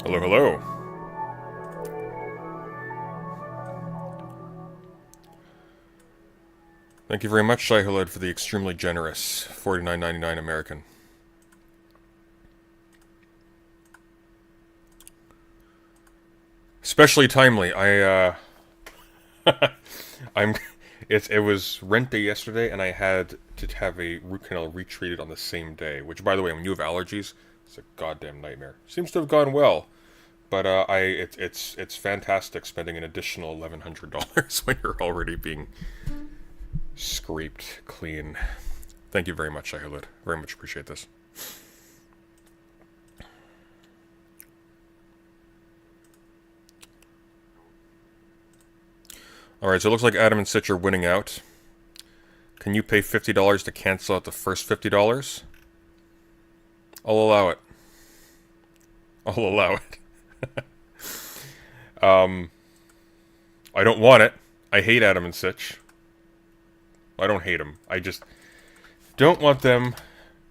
Hello, hello. Thank you very much, Shai Hulud, for the extremely generous $49.99 American. Especially timely. I'm. It was rent day yesterday, and I had to have a root canal retreated on the same day. Which, by the way, when you have allergies, it's a goddamn nightmare. Seems to have gone well, but it's fantastic spending an additional $1,100 when you're already being scraped clean. Thank you very much, Shai Hulud. Very much appreciate this. Alright, so it looks like Adam and Sitch are winning out. Can you pay $50 to cancel out the first $50? I'll allow it. I'll allow it. I don't want it. I hate Adam and Sitch. I don't hate them. I just don't want them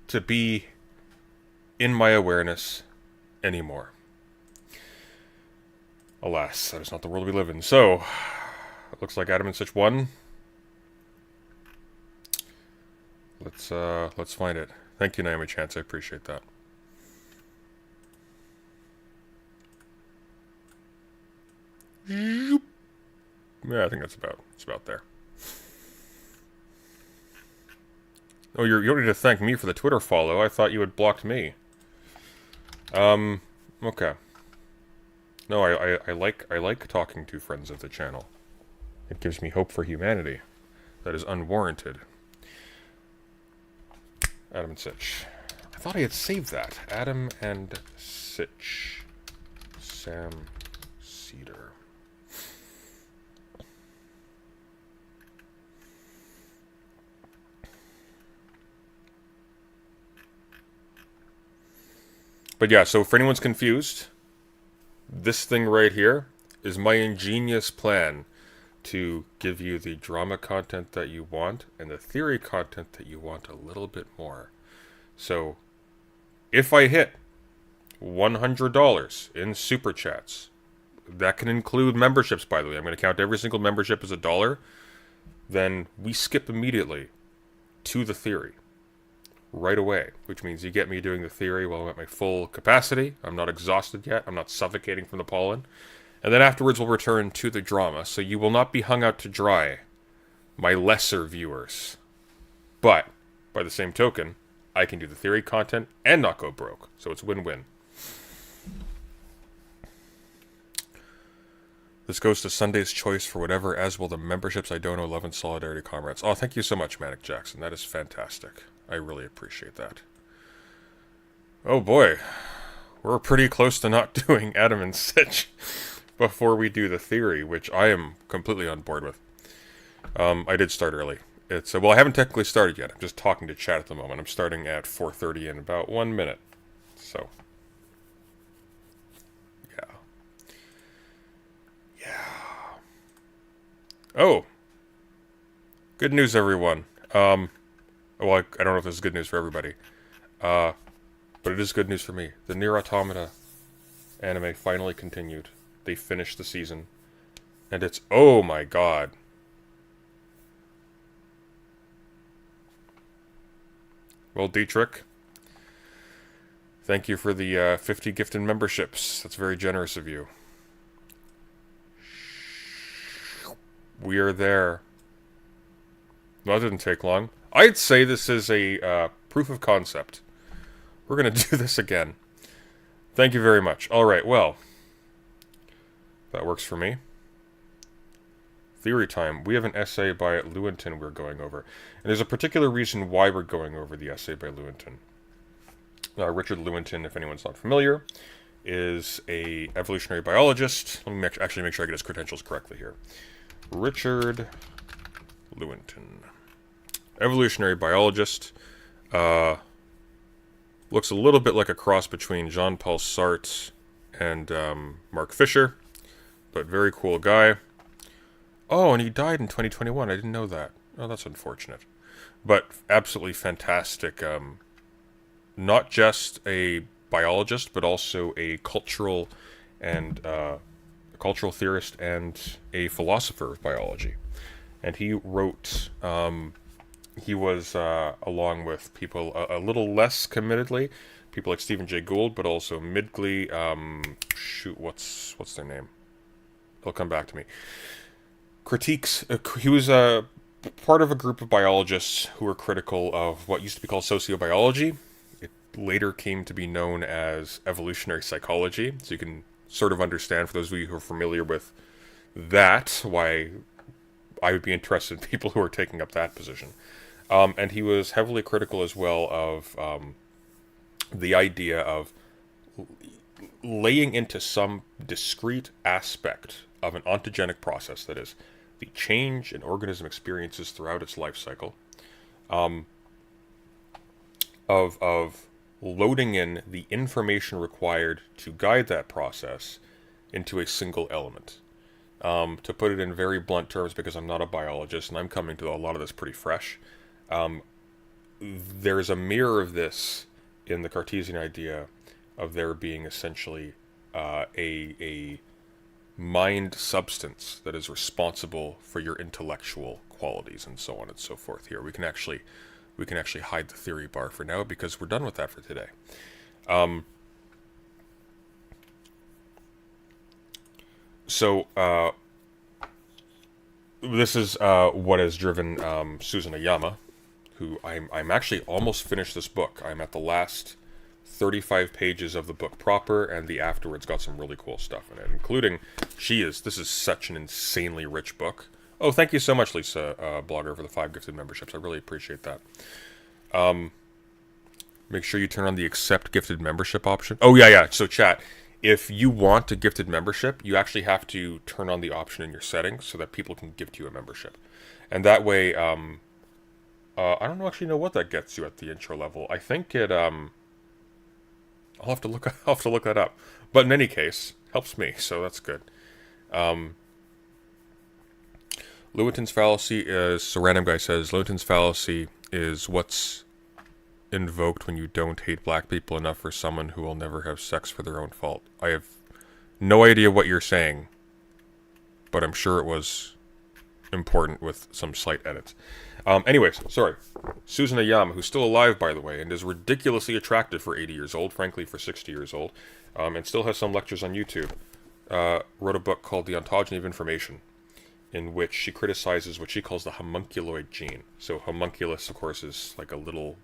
to be in my awareness anymore. Alas, that is not the world we live in. So, it looks like Adam and Sitch won. Let's find it. Thank you, Naomi Chance. I appreciate that. Yeah, I think it's about there. Oh, you don't need to thank me for the Twitter follow. I thought you had blocked me. Okay. No, I like talking to friends of the channel. It gives me hope for humanity. That is unwarranted. Adam and Sitch. I thought I had saved that. Adam and Sitch. Sam Cedar. But yeah, so for anyone's confused, this thing right here is my ingenious plan to give you the drama content that you want and the theory content that you want a little bit more. So, if I hit $100 in super chats, that can include memberships, by the way. I'm going to count every single membership as $1. Then we skip immediately to the theory right away, which means you get me doing the theory while I'm at my full capacity. I'm not exhausted yet. I'm not suffocating from the pollen. And then afterwards we'll return to the drama, so you will not be hung out to dry, my lesser viewers. But, by the same token, I can do the theory content and not go broke, so it's win-win. This goes to Sunday's choice for whatever, as will the memberships I don't know, love and solidarity comrades. Oh, thank you so much, Manic Jackson. That is fantastic. I really appreciate that. Oh boy. We're pretty close to not doing Adam and Sitch before we do the theory, which I am completely on board with. I did start early. Well, I haven't technically started yet. I'm just talking to chat at the moment. I'm starting at 4:30 in about 1 minute. So, yeah. Yeah. Oh. Good news, everyone. Well, I don't know if this is good news for everybody. But it is good news for me. The Nier Automata anime finally continued. They finished the season. And it's, oh my god. Well, Dietrich, thank you for the 50 gifted memberships. That's very generous of you. We are there. Well, that didn't take long. I'd say this is a proof of concept. We're going to do this again. Thank you very much. Alright, well. That works for me. Theory time. We have an essay by Lewinton we're going over. And there's a particular reason why we're going over the essay by Lewinton. Richard Lewinton, if anyone's not familiar, is a evolutionary biologist. Let me actually make sure I get his credentials correctly here. Richard Lewinton. Evolutionary biologist. Looks a little bit like a cross between Jean-Paul Sartre and Mark Fisher. But very cool guy. Oh, and he died in 2021. I didn't know that. Oh, that's unfortunate. But absolutely fantastic. Not just a biologist, but also a cultural theorist and a philosopher of biology. And he wrote. He was along with people a little less committedly, people like Stephen Jay Gould, but also Midgley. What's their name? It'll come back to me. Critiques. He was part of a group of biologists who were critical of what used to be called sociobiology. It later came to be known as evolutionary psychology. So you can sort of understand, for those of you who are familiar with that, why I would be interested in people who are taking up that position. And he was heavily critical as well of the idea of laying into some discrete aspect of an ontogenic process, that is, the change an organism experiences throughout its life cycle, of loading in the information required to guide that process into a single element. To put it in very blunt terms, because I'm not a biologist and I'm coming to a lot of this pretty fresh, there's a mirror of this in the Cartesian idea of there being essentially a mind substance that is responsible for your intellectual qualities and so on and so forth. Here we can actually hide the theory bar for now, because we're done with that for today. This is what has driven Susan Ayama, who I'm actually almost finished this book. I'm at the last 35 pages of the book proper, and the afterwards got some really cool stuff in it, including this is such an insanely rich book. Oh, thank you so much, Lisa, blogger, for the 5 gifted memberships. I really appreciate that. Make sure you turn on the accept gifted membership option. Oh, yeah. So chat, if you want a gifted membership, you actually have to turn on the option in your settings so that people can gift you a membership. And that way, I don't actually know what that gets you at the intro level. I think it, I'll have to look that up. But in any case, helps me, so that's good. Lewontin's fallacy is, so random guy says, Lewontin's fallacy is what's invoked when you don't hate black people enough for someone who will never have sex for their own fault. I have no idea what you're saying, but I'm sure it was important with some slight edits. Anyways, sorry. Susan Ayama, who's still alive, by the way, and is ridiculously attractive for 80 years old, frankly for 60 years old, and still has some lectures on YouTube, wrote a book called The Ontogeny of Information, in which she criticizes what she calls the homunculoid gene. So homunculus, of course, is like a little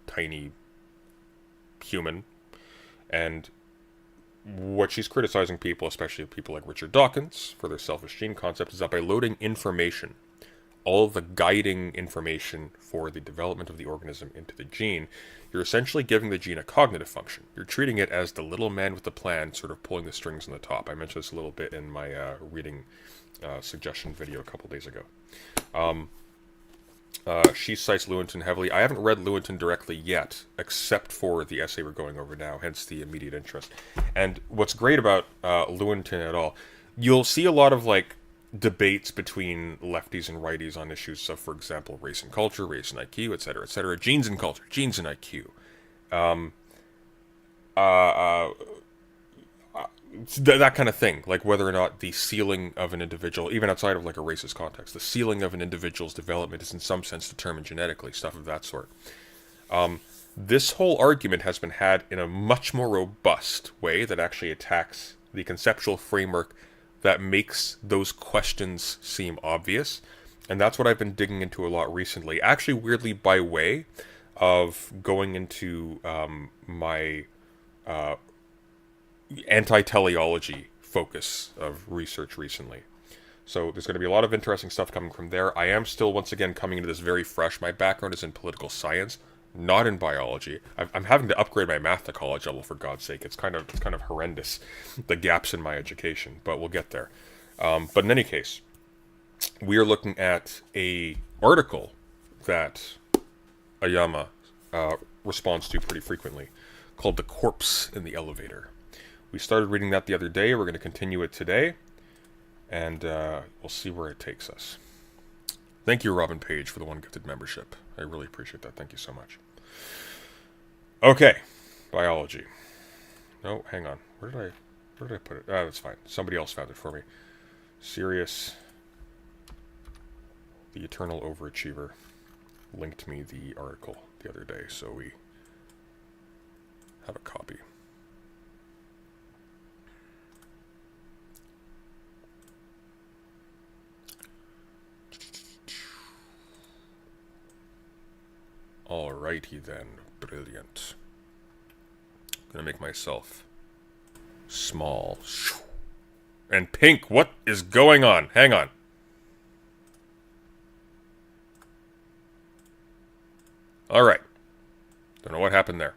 tiny human, and what she's criticizing people, especially people like Richard Dawkins, for their selfish gene concept, is that by loading information, all of the guiding information for the development of the organism into the gene, you're essentially giving the gene a cognitive function. You're treating it as the little man with the plan, sort of pulling the strings on the top. I mentioned this a little bit in my reading suggestion video a couple days ago. She cites Lewontin heavily. I haven't read Lewontin directly yet, except for the essay we're going over now, hence the immediate interest. And what's great about Lewontin at all, you'll see a lot of debates between lefties and righties on issues of, for example, race and culture, race and IQ, etc., etc., genes and culture, genes and IQ. That kind of thing, like whether or not the ceiling of an individual, even outside of a racist context, the ceiling of an individual's development is in some sense determined genetically, stuff of that sort. This whole argument has been had in a much more robust way that actually attacks the conceptual framework that makes those questions seem obvious, and that's what I've been digging into a lot recently, actually weirdly by way of going into my anti-teleology focus of research recently. So there's going to be a lot of interesting stuff coming from there. I am still, once again, coming into this very fresh. My background is in political science, not in biology. I'm having to upgrade my math to college level, for God's sake. It's kind of horrendous, the gaps in my education, but we'll get there. But in any case, we are looking at a article that Ayama responds to pretty frequently, called "The Corpse in the Elevator." We started reading that the other day. We're going to continue it today, and we'll see where it takes us. Thank you, Robin Page, for the 1 gifted membership. I really appreciate that. Thank you so much. Okay, Biology. No, hang on. Where did I put it? Ah, that's fine. Somebody else found it for me. Sirius, the Eternal Overachiever, linked me the article the other day, so we have a copy. Alrighty then. Brilliant. I'm gonna make myself small. And pink. What is going on? Hang on. Alright. Don't know what happened there.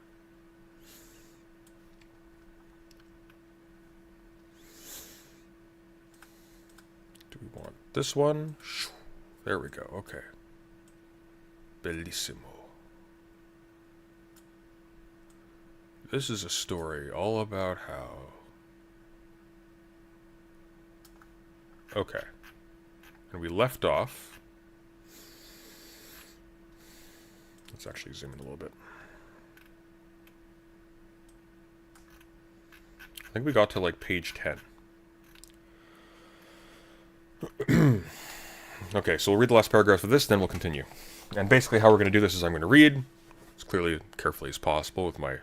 Do we want this one? There we go. Okay. Bellissimo. This is a story all about how... Okay. And we left off... Let's actually zoom in a little bit. I think we got to, like, page 10. Okay, so we'll read the last paragraph of this, then we'll continue. And basically how we're going to do this is I'm going to read, as clearly, carefully as possible, with my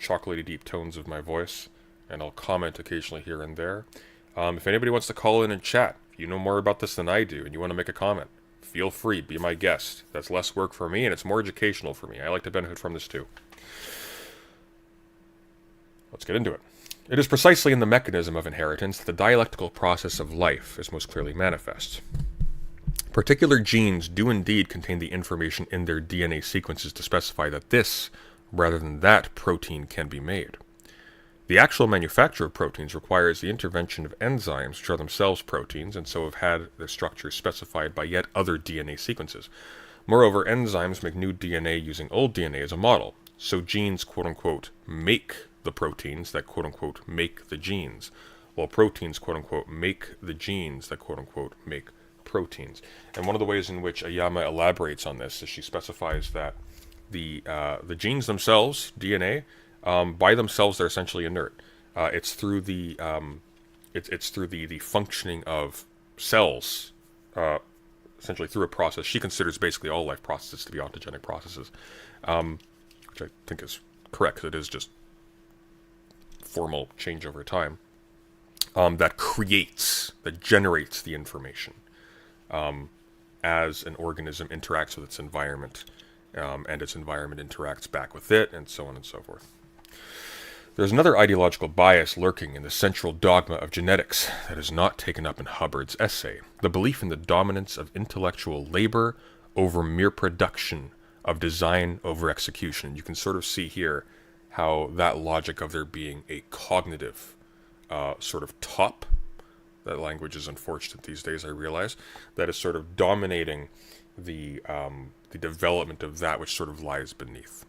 chocolatey deep tones of my voice, and I'll comment occasionally here and there. If anybody wants to call in and chat, if you know more about this than I do, and you want to make a comment, feel free, be my guest. That's less work for me, and it's more educational for me. I like to benefit from this too. Let's get into it. It is precisely in the mechanism of inheritance that the dialectical process of life is most clearly manifest. Particular genes do indeed contain the information in their DNA sequences to specify that this, rather than that, protein can be made. The actual manufacture of proteins requires the intervention of enzymes, which are themselves proteins, and so have had their structures specified by yet other DNA sequences. Moreover, enzymes make new DNA using old DNA as a model, so genes, quote-unquote, make the proteins that, quote-unquote, make the genes, while proteins, quote-unquote, make the genes that, quote-unquote, make proteins. And one of the ways in which Ayama elaborates on this is she specifies that the genes themselves, DNA, by themselves they're essentially inert. It's through the it's through the functioning of cells, essentially through a process. She considers basically all life processes to be ontogenic processes, which I think is correct because it is just formal change over time that generates the information as an organism interacts with its environment. And its environment interacts back with it, and so on and so forth. There's another ideological bias lurking in the central dogma of genetics that is not taken up in Hubbard's essay, the belief in the dominance of intellectual labor over mere production, of design over execution. You can sort of see here how that logic of there being a cognitive sort of top, that language is unfortunate these days, I realize, that is sort of dominating the development of that which sort of lies beneath.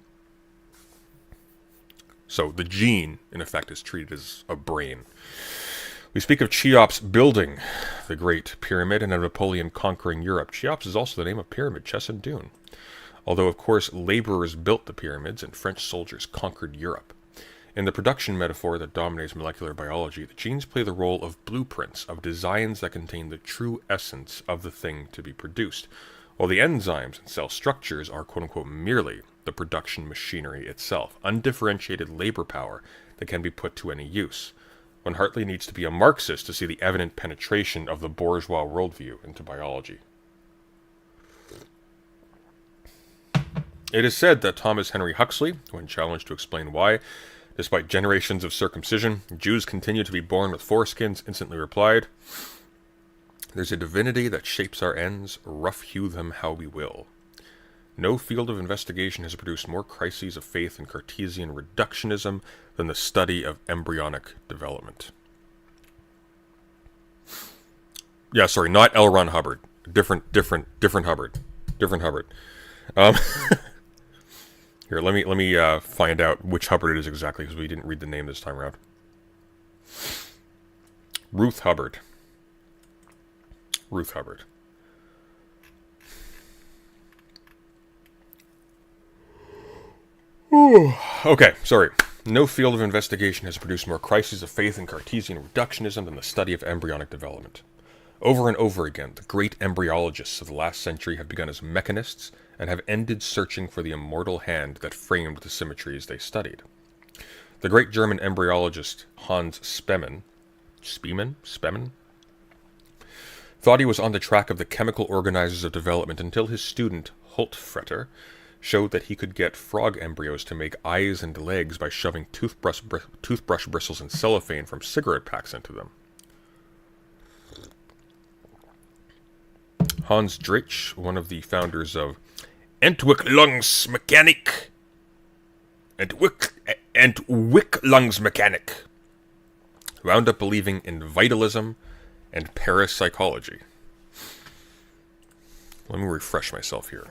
So the gene, in effect, is treated as a brain. We speak of Cheops building the Great Pyramid and of Napoleon conquering Europe. Cheops is also the name of pyramid, Chess and Dune. Although, of course, laborers built the pyramids and French soldiers conquered Europe. In the production metaphor that dominates molecular biology, the genes play the role of blueprints, of designs that contain the true essence of the thing to be produced, while the enzymes and cell structures are quote-unquote merely the production machinery itself, undifferentiated labor power that can be put to any use. One hardly needs to be a Marxist to see the evident penetration of the bourgeois worldview into biology. It is said that Thomas Henry Huxley, when challenged to explain why, despite generations of circumcision, Jews continue to be born with foreskins, instantly replied, "There's a divinity that shapes our ends, rough-hew them how we will." No field of investigation has produced more crises of faith in Cartesian reductionism than the study of embryonic development. Yeah, sorry, not L. Ron Hubbard. Different Hubbard. Different Hubbard. Here, let me find out which Hubbard it is exactly, because we didn't read the name this time around. Ruth Hubbard. Okay, sorry. No field of investigation has produced more crises of faith in Cartesian reductionism than the study of embryonic development. Over and over again, the great embryologists of the last century have begun as mechanists and have ended searching for the immortal hand that framed the symmetries they studied. The great German embryologist Hans Spemann thought he was on the track of the chemical organizers of development until his student Holtfretter showed that he could get frog embryos to make eyes and legs by shoving toothbrush bristles and cellophane from cigarette packs into them. Hans Drich, one of the founders of Entwicklungsmechanik, wound up believing in vitalism and parapsychology. Let me refresh myself here.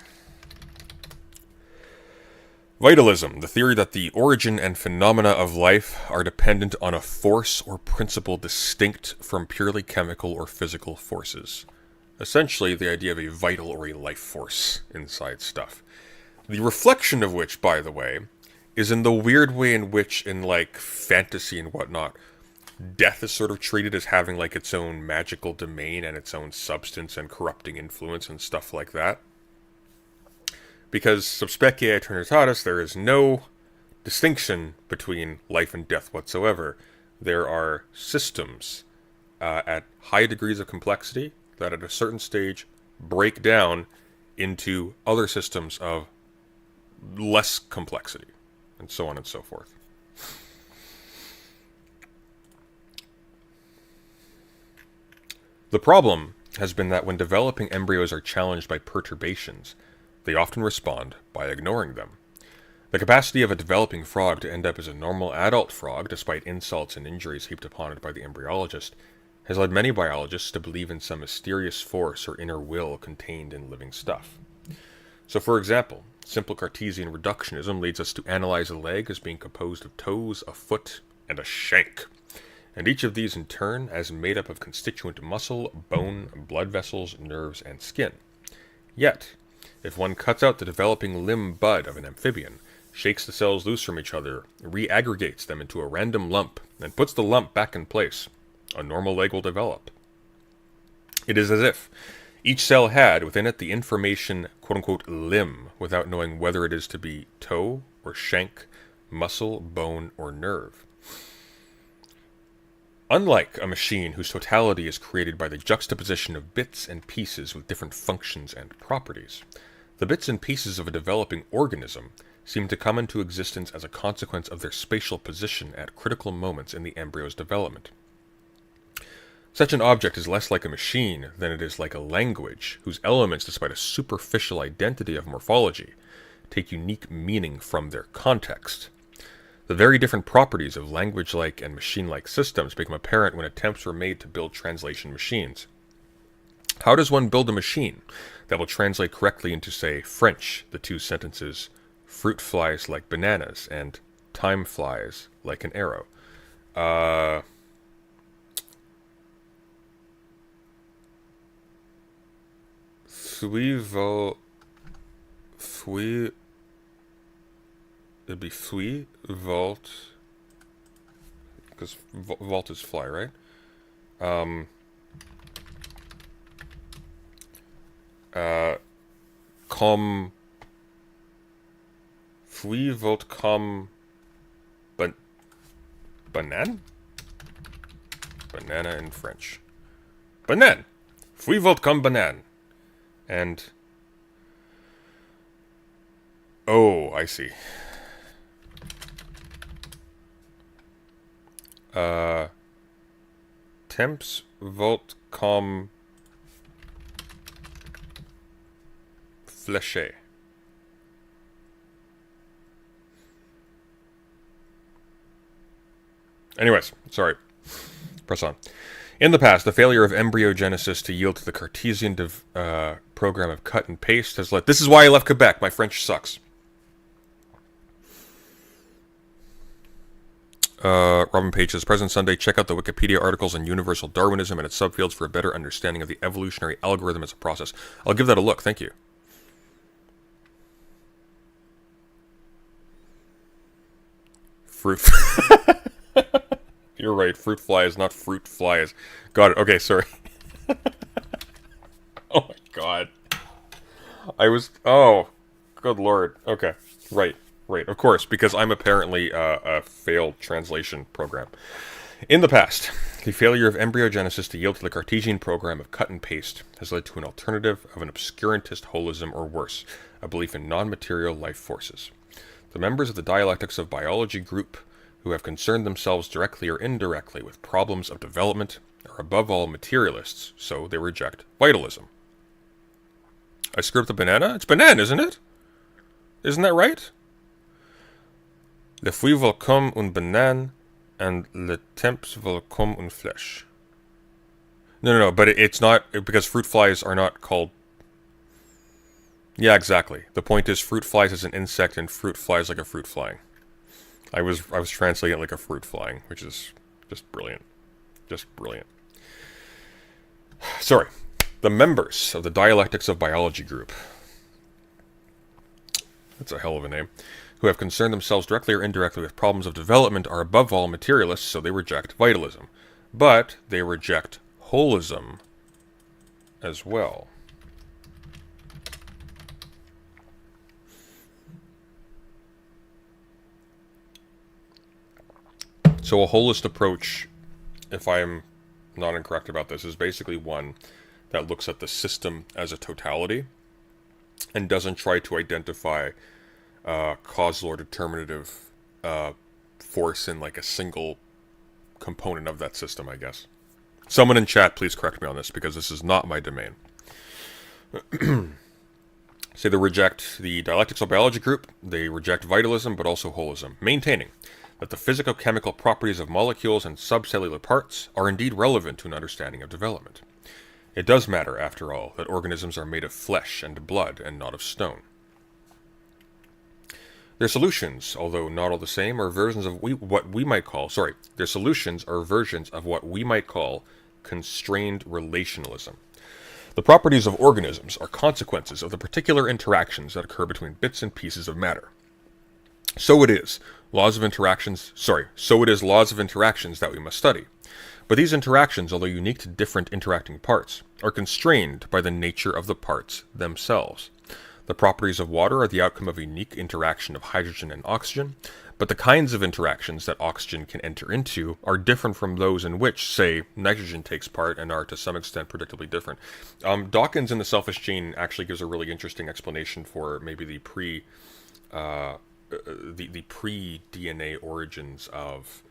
Vitalism, the theory that the origin and phenomena of life are dependent on a force or principle distinct from purely chemical or physical forces. Essentially, the idea of a vital or a life force inside stuff. The reflection of which, by the way, is in the weird way in which, in like fantasy and whatnot, death is sort of treated as having like its own magical domain and its own substance and corrupting influence and stuff like that. Because sub specie aeternitatis, there is no distinction between life and death whatsoever. There are systems at high degrees of complexity that at a certain stage break down into other systems of less complexity, and so on and so forth. The problem has been that when developing embryos are challenged by perturbations, they often respond by ignoring them. The capacity of a developing frog to end up as a normal adult frog, despite insults and injuries heaped upon it by the embryologist, has led many biologists to believe in some mysterious force or inner will contained in living stuff. So, for example, simple Cartesian reductionism leads us to analyze a leg as being composed of toes, a foot, and a shank, and each of these in turn as made up of constituent muscle, bone, blood vessels, nerves, and skin. Yet, if one cuts out the developing limb bud of an amphibian, shakes the cells loose from each other, reaggregates them into a random lump, and puts the lump back in place, a normal leg will develop. It is as if each cell had within it the information quote-unquote limb without knowing whether it is to be toe or shank, muscle, bone, or nerve. Unlike a machine whose totality is created by the juxtaposition of bits and pieces with different functions and properties, the bits and pieces of a developing organism seem to come into existence as a consequence of their spatial position at critical moments in the embryo's development. Such an object is less like a machine than it is like a language, whose elements, despite a superficial identity of morphology, take unique meaning from their context. The very different properties of language-like and machine-like systems become apparent when attempts were made to build translation machines. How does one build a machine that will translate correctly into, say, French, the two sentences, "fruit flies like bananas" and "time flies like an arrow"? It'd be fui, vault, because vault is fly, right? Com, fui, vault, com, banan? Banana in French. Banan! Fui, vault, com, banan. And, oh, I see. Temps volt com fléché. Anyways, sorry. Press on. In the past, the failure of embryogenesis to yield to the Cartesian program of cut and paste has led... This is why I left Quebec. My French sucks. Robin Page says, Present Sunday, check out the Wikipedia articles on universal Darwinism and its subfields for a better understanding of the evolutionary algorithm as a process. I'll give that a look, thank you. Fruit. You're right. Fruit flies, not fruit flies. Got it. Okay, sorry. Oh my god. Oh, good lord. Okay. Right. Right. Of course, because I'm apparently a failed translation program. In the past, the failure of embryogenesis to yield to the Cartesian program of cut and paste has led to an alternative of an obscurantist holism, or worse, a belief in non-material life forces. The members of the Dialectics of Biology group, who have concerned themselves directly or indirectly with problems of development, are above all materialists, so they reject vitalism. I screwed up the banana? It's banana, isn't it? Isn't that right? Le fruit will come un banane, and le temps will come un flèche. No, but it's not, because fruit flies are not called... Yeah, exactly. The point is, fruit flies is an insect, and fruit flies like a fruit flying. I was translating it like a fruit flying, which is just brilliant. Just brilliant. Sorry. The members of the Dialectics of Biology group. That's a hell of a name. Who have concerned themselves directly or indirectly with problems of development are above all materialists, so they reject vitalism. But they reject holism as well. So a holist approach, if I'm not incorrect about this, is basically one that looks at the system as a totality and doesn't try to identify causal or determinative force in like a single component of that system, I guess. Someone in chat, please correct me on this, because this is not my domain. Say they reject the Dialectics of Biology group, they reject vitalism, but also holism, maintaining that the physico-chemical properties of molecules and subcellular parts are indeed relevant to an understanding of development. It does matter, after all, that organisms are made of flesh and blood and not of stone. Their solutions, although not all the same, are versions of what we might call constrained relationalism. The properties of organisms are consequences of the particular interactions that occur between bits and pieces of matter. So it is laws of interactions that we must study. But these interactions, although unique to different interacting parts, are constrained by the nature of the parts themselves. The properties of water are the outcome of a unique interaction of hydrogen and oxygen, but the kinds of interactions that oxygen can enter into are different from those in which, say, nitrogen takes part and are to some extent predictably different. Dawkins in The Selfish Gene actually gives a really interesting explanation for maybe the pre-DNA origins of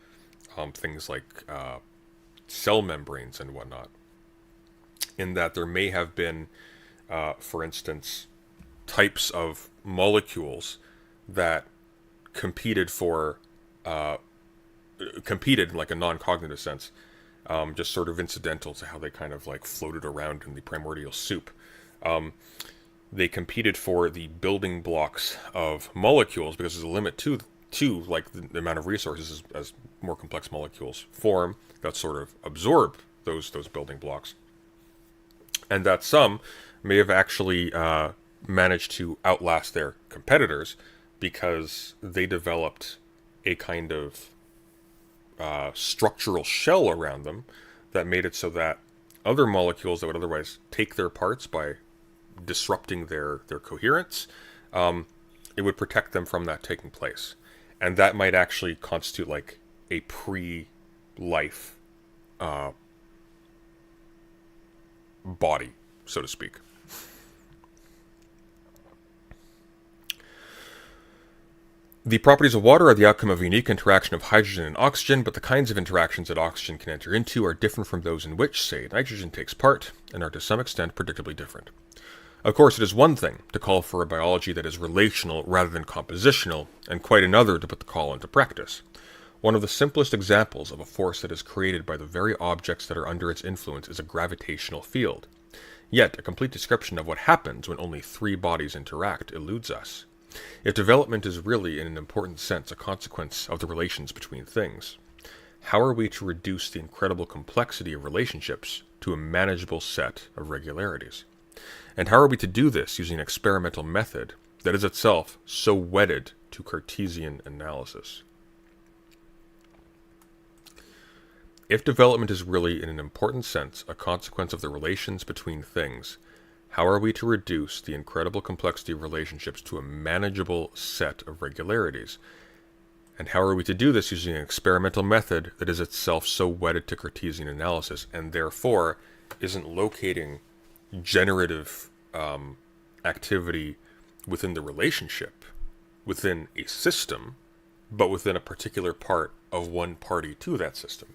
things like cell membranes and whatnot, in that there may have been, for instance, types of molecules that competed in like a non-cognitive sense, just sort of incidental to how they kind of like floated around in the primordial soup. They competed for the building blocks of molecules because there's a limit to like the amount of resources as more complex molecules form that sort of absorb those building blocks, and that some may have actually managed to outlast their competitors because they developed a kind of structural shell around them that made it so that other molecules that would otherwise take their parts by disrupting their coherence, it would protect them from that taking place. And that might actually constitute like a pre-life body, so to speak. The properties of water are the outcome of a unique interaction of hydrogen and oxygen, but the kinds of interactions that oxygen can enter into are different from those in which, say, nitrogen takes part, and are to some extent predictably different. Of course, it is one thing to call for a biology that is relational rather than compositional, and quite another to put the call into practice. One of the simplest examples of a force that is created by the very objects that are under its influence is a gravitational field. Yet, a complete description of what happens when only three bodies interact eludes us. If development is really, in an important sense, a consequence of the relations between things, how are we to reduce the incredible complexity of relationships to a manageable set of regularities? And how are we to do this using an experimental method that is itself so wedded to Cartesian analysis? If development is really, in an important sense, a consequence of the relations between things, how are we to reduce the incredible complexity of relationships to a manageable set of regularities? And how are we to do this using an experimental method that is itself so wedded to Cartesian analysis, and therefore isn't locating generative activity within the relationship, within a system, but within a particular part of one party to that system?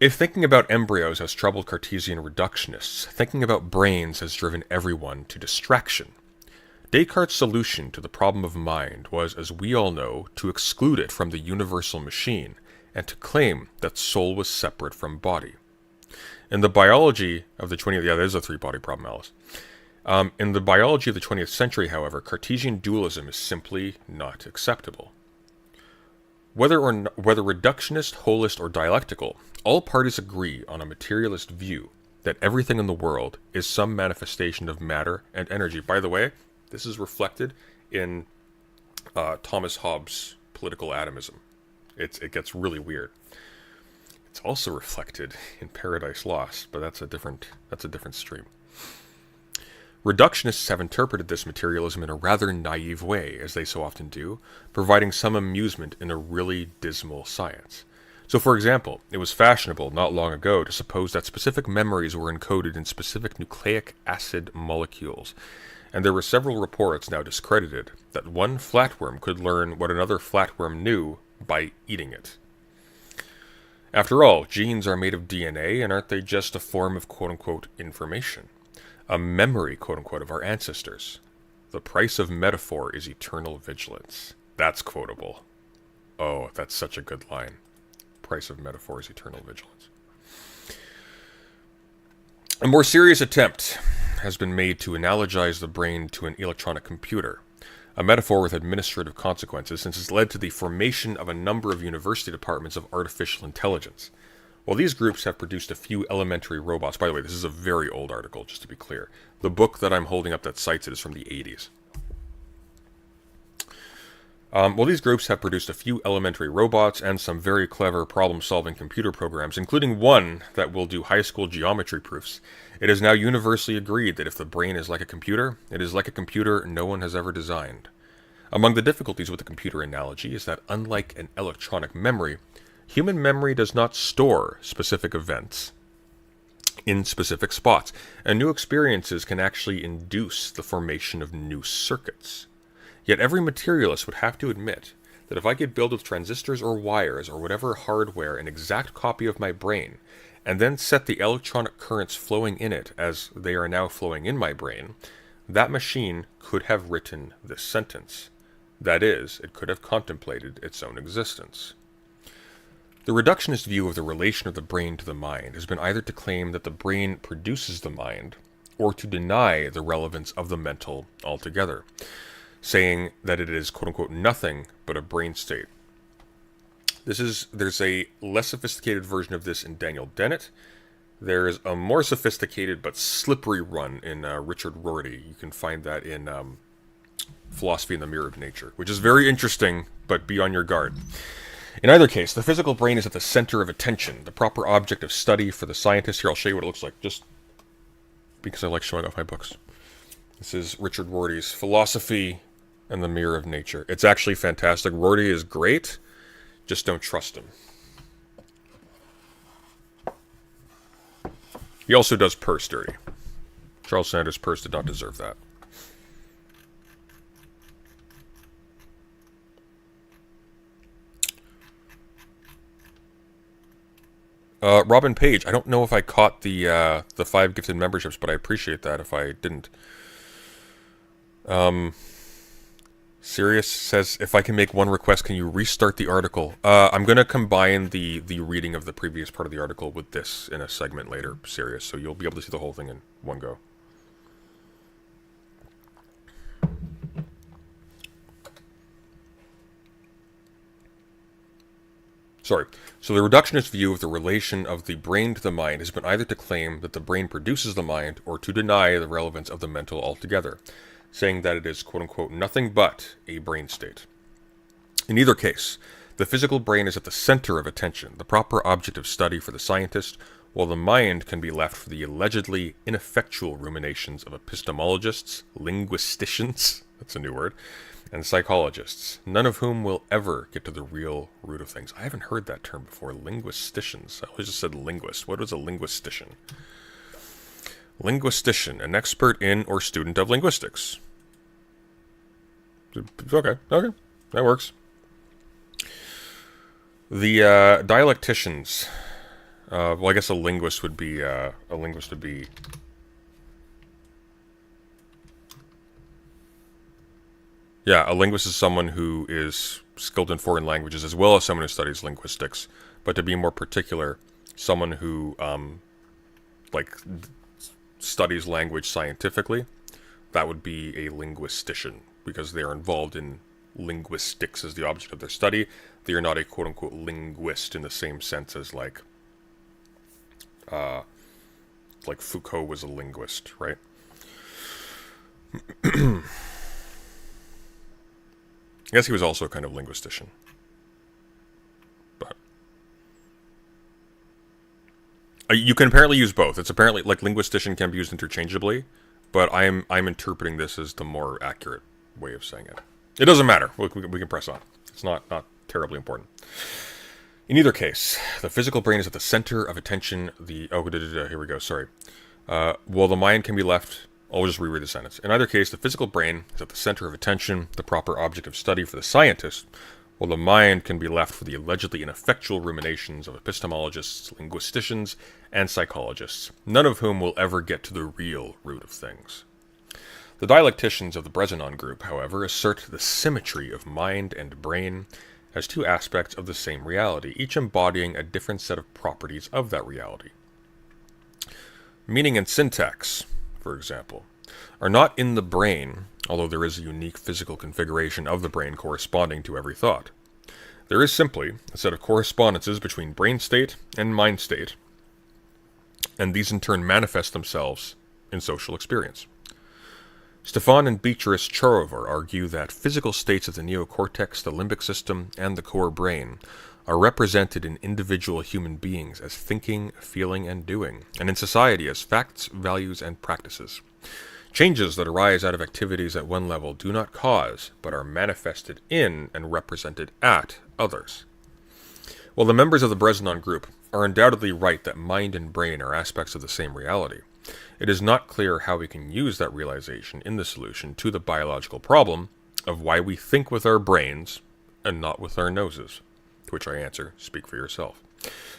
If thinking about embryos has troubled Cartesian reductionists, thinking about brains has driven everyone to distraction. Descartes' solution to the problem of mind was, as we all know, to exclude it from the universal machine, and to claim that soul was separate from body. In the biology of the 20th... Yeah, there's a three-body problem, Alice. In the biology of the 20th century, however, Cartesian dualism is simply not acceptable. Whether reductionist, holist, or dialectical, all parties agree on a materialist view that everything in the world is some manifestation of matter and energy. By the way, this is reflected in Thomas Hobbes' political atomism. It gets really weird. It's also reflected in Paradise Lost, but that's a different stream. Reductionists have interpreted this materialism in a rather naive way, as they so often do, providing some amusement in a really dismal science. So, for example, it was fashionable not long ago to suppose that specific memories were encoded in specific nucleic acid molecules, and there were several reports now discredited that one flatworm could learn what another flatworm knew by eating it. After all, genes are made of DNA, and aren't they just a form of quote-unquote information? A memory, quote-unquote, of our ancestors. The price of metaphor is eternal vigilance. That's quotable. Oh, that's such a good line. Price of metaphor is eternal vigilance. A more serious attempt has been made to analogize the brain to an electronic computer, a metaphor with administrative consequences, since it's led to the formation of a number of university departments of artificial intelligence. While these groups have produced a few elementary robots... By the way, this is a very old article, just to be clear. The book that I'm holding up that cites it is from the 80s. While these groups have produced a few elementary robots and some very clever problem-solving computer programs, including one that will do high school geometry proofs, it is now universally agreed that if the brain is like a computer, it is like a computer no one has ever designed. Among the difficulties with the computer analogy is that, unlike an electronic memory, human memory does not store specific events in specific spots, and new experiences can actually induce the formation of new circuits. Yet every materialist would have to admit that if I could build with transistors or wires or whatever hardware an exact copy of my brain, and then set the electronic currents flowing in it as they are now flowing in my brain, that machine could have written this sentence. That is, it could have contemplated its own existence. The reductionist view of the relation of the brain to the mind has been either to claim that the brain produces the mind, or to deny the relevance of the mental altogether, saying that it is quote-unquote nothing but a brain state. There's a less sophisticated version of this in Daniel Dennett. There's a more sophisticated but slippery run in Richard Rorty. You can find that in Philosophy in the Mirror of Nature, which is very interesting, but be on your guard. In either case, the physical brain is at the center of attention, the proper object of study for the scientist. Here, I'll show you what it looks like, just because I like showing off my books. This is Richard Rorty's Philosophy and the Mirror of Nature. It's actually fantastic. Rorty is great. Just don't trust him. He also does Peirce dirty. Charles Sanders Peirce did not deserve that. Robin Page, I don't know if I caught the 5 gifted memberships, but I appreciate that if I didn't. Sirius says, if I can make one request, can you restart the article? I'm going to combine the reading of the previous part of the article with this in a segment later, Sirius, so you'll be able to see the whole thing in one go. Sorry. So the reductionist view of the relation of the brain to the mind has been either to claim that the brain produces the mind or to deny the relevance of the mental altogether, saying that it is quote-unquote nothing but a brain state. In either case, The physical brain is at the center of attention, the proper object of study for the scientist, while the mind can be left for the allegedly ineffectual ruminations of epistemologists, linguisticians, that's a new word, and psychologists, none of whom will ever get to the real root of things. I haven't heard that term before, linguisticians. I always just said linguist. What is a linguistician? Linguistician, an expert in or student of linguistics. Okay, that works. The dialecticians. Well, I guess a linguist would be. Yeah, a linguist is someone who is skilled in foreign languages as well as someone who studies linguistics. But to be more particular, someone who studies language scientifically, that would be a linguistician, because they are involved in linguistics as the object of their study. They are not a quote-unquote linguist in the same sense as like Foucault was a linguist, right? I guess he was also a kind of linguistician. But you can apparently use both. It's apparently like linguistician can be used interchangeably, but I'm interpreting this as the more accurate way of saying it. It doesn't matter. We can press on. It's not terribly important. In either case, the physical brain is at the center of attention. Here we go. Sorry. While the mind can be left. I'll just reread the sentence. In either case, the physical brain is at the center of attention, the proper object of study for the scientist, while the mind can be left for the allegedly ineffectual ruminations of epistemologists, linguisticians, and psychologists, none of whom will ever get to the real root of things. The dialecticians of the Brezinon group, however, assert the symmetry of mind and brain as two aspects of the same reality, each embodying a different set of properties of that reality. Meaning and syntax, for example, are not in the brain, although there is a unique physical configuration of the brain corresponding to every thought. There is simply a set of correspondences between brain state and mind state, and these in turn manifest themselves in social experience. Stefan and Beatrice Chorover argue that physical states of the neocortex, the limbic system, and the core brain are represented in individual human beings as thinking, feeling, and doing, and in society as facts, values, and practices. Changes that arise out of activities at one level do not cause, but are manifested in and represented at others. While the members of the Brezinon group are undoubtedly right that mind and brain are aspects of the same reality, it is not clear how we can use that realization in the solution to the biological problem of why we think with our brains and not with our noses. To which I answer, speak for yourself.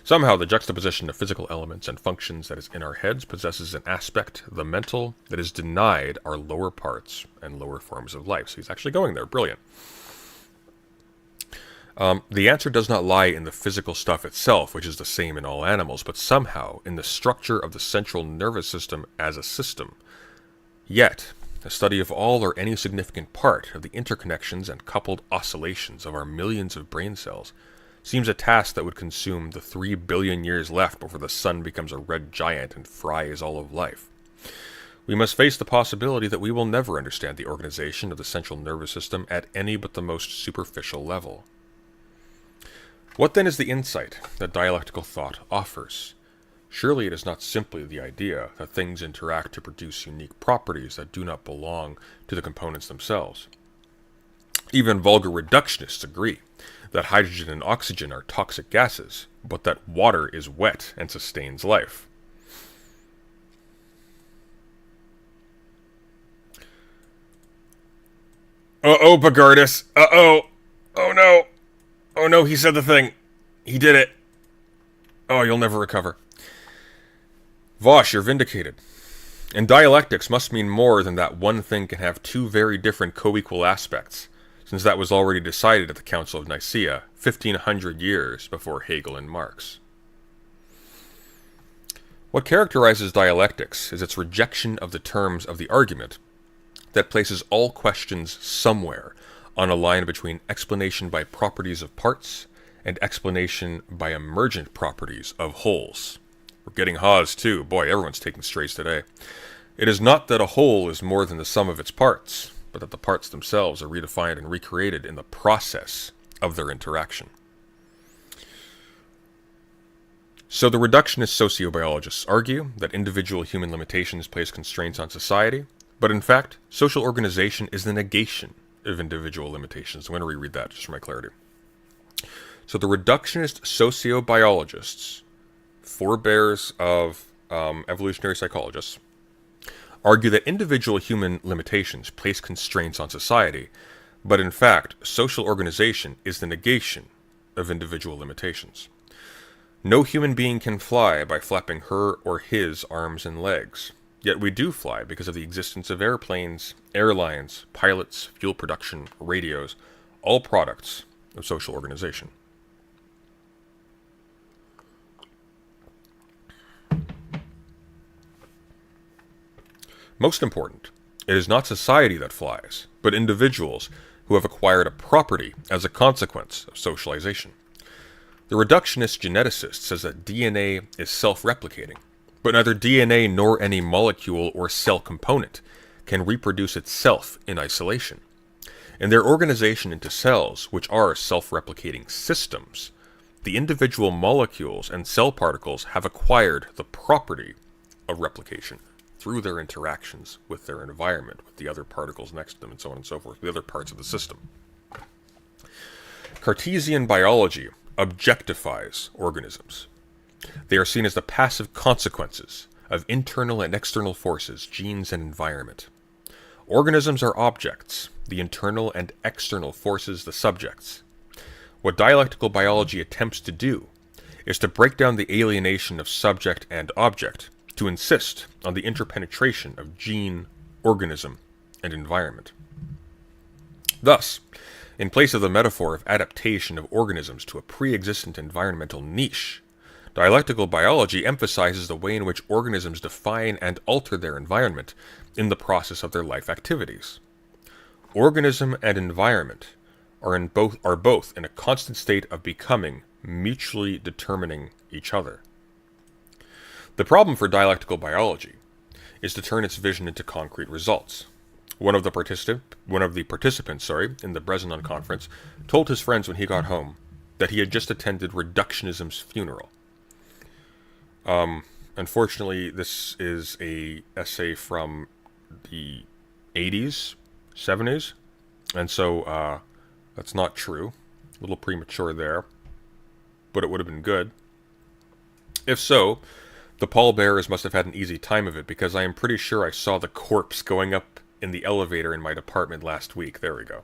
Somehow the juxtaposition of physical elements and functions that is in our heads possesses an aspect, the mental, that is denied our lower parts and lower forms of life. So he's actually going there. Brilliant. The answer does not lie in the physical stuff itself, which is the same in all animals, but somehow in the structure of the central nervous system as a system. Yet, a study of all or any significant part of the interconnections and coupled oscillations of our millions of brain cells seems a task that would consume the 3 billion years left before the sun becomes a red giant and fries all of life. We must face the possibility that we will never understand the organization of the central nervous system at any but the most superficial level. What then is the insight that dialectical thought offers? Surely it is not simply the idea that things interact to produce unique properties that do not belong to the components themselves. Even vulgar reductionists agree that hydrogen and oxygen are toxic gases, but that water is wet and sustains life. Uh-oh, Bogardus. Uh-oh. Oh, no. Oh, no, he said the thing. He did it. Oh, you'll never recover. Vosh, you're vindicated. And dialectics must mean more than that one thing can have two very different co-equal aspects, since that was already decided at the Council of Nicaea, 1500 years before Hegel and Marx. What characterizes dialectics is its rejection of the terms of the argument that places all questions somewhere on a line between explanation by properties of parts and explanation by emergent properties of wholes. We're getting Haas too. Boy, everyone's taking strays today. It is not that a whole is more than the sum of its parts, but that the parts themselves are redefined and recreated in the process of their interaction. So the reductionist sociobiologists argue that individual human limitations place constraints on society, but in fact, social organization is the negation of individual limitations. I'm going to reread that just for my clarity. So the reductionist sociobiologists, forebears of evolutionary psychologists, argue that individual human limitations place constraints on society, but in fact, social organization is the negation of individual limitations. No human being can fly by flapping her or his arms and legs. Yet we do fly because of the existence of airplanes, airlines, pilots, fuel production, radios, all products of social organization. Most important, it is not society that flies, but individuals who have acquired a property as a consequence of socialization. The reductionist geneticist says that DNA is self-replicating, but neither DNA nor any molecule or cell component can reproduce itself in isolation. In their organization into cells, which are self-replicating systems, the individual molecules and cell particles have acquired the property of replication through their interactions with their environment, with the other particles next to them, and so on and so forth, the other parts of the system. Cartesian biology objectifies organisms. They are seen as the passive consequences of internal and external forces, genes, and environment. Organisms are objects, the internal and external forces the subjects. What dialectical biology attempts to do is to break down the alienation of subject and object, to insist on the interpenetration of gene, organism, and environment. Thus, in place of the metaphor of adaptation of organisms to a pre-existent environmental niche, dialectical biology emphasizes the way in which organisms define and alter their environment in the process of their life activities. Organism and environment are both in a constant state of becoming mutually determining each other. The problem for dialectical biology is to turn its vision into concrete results. One of the participants in the Bresnan conference told his friends when he got home that he had just attended reductionism's funeral. Unfortunately, this is a essay from the 80s, 70s, and so that's not true. A little premature there, but it would have been good. If so, the pallbearers must have had an easy time of it, because I am pretty sure I saw the corpse going up in the elevator in my department last week. There we go.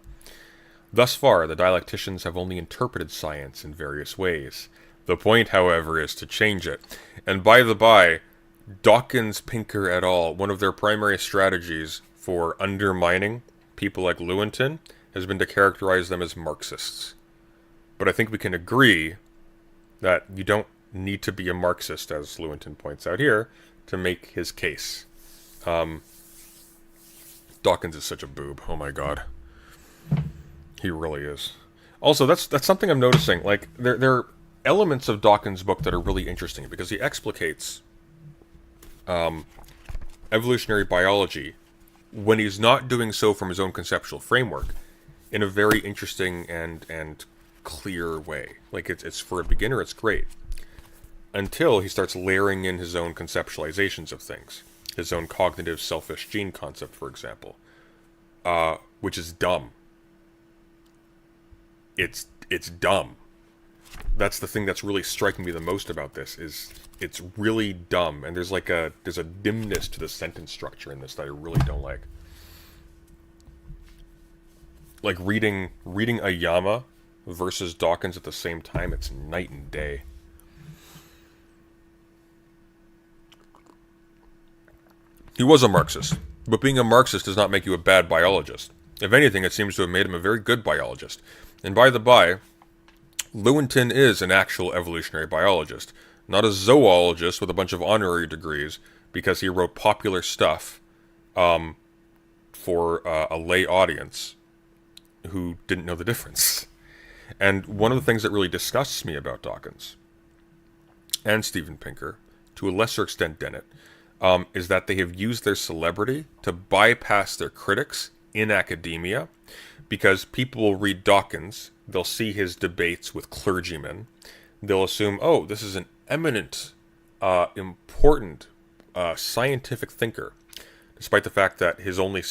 Thus far, the dialecticians have only interpreted science in various ways. The point, however, is to change it. And by the by, Dawkins, Pinker et al., one of their primary strategies for undermining people like Lewontin has been to characterize them as Marxists. But I think we can agree that you don't need to be a Marxist, as Lewontin points out here, to make his case. Dawkins is such a boob. Oh my god. He really is. Also, that's something I'm noticing. Like, there are elements of Dawkins' book that are really interesting, because he explicates evolutionary biology when he's not doing so from his own conceptual framework in a very interesting and clear way. Like, it's for a beginner, it's great. Until he starts layering in his own conceptualizations of things. His own cognitive selfish gene concept, for example. Which is dumb. It's dumb. That's the thing that's really striking me the most about this, is it's really dumb, and there's a dimness to the sentence structure in this that I really don't like. Like reading Ayama versus Dawkins at the same time, it's night and day. He was a Marxist, but being a Marxist does not make you a bad biologist. If anything, it seems to have made him a very good biologist. And by the by, Lewontin is an actual evolutionary biologist, not a zoologist with a bunch of honorary degrees because he wrote popular stuff for a lay audience who didn't know the difference. And one of the things that really disgusts me about Dawkins and Steven Pinker, to a lesser extent Dennett, is that they have used their celebrity to bypass their critics in academia, because people will read Dawkins, they'll see his debates with clergymen, they'll assume, oh, this is an eminent, important scientific thinker, despite the fact that his only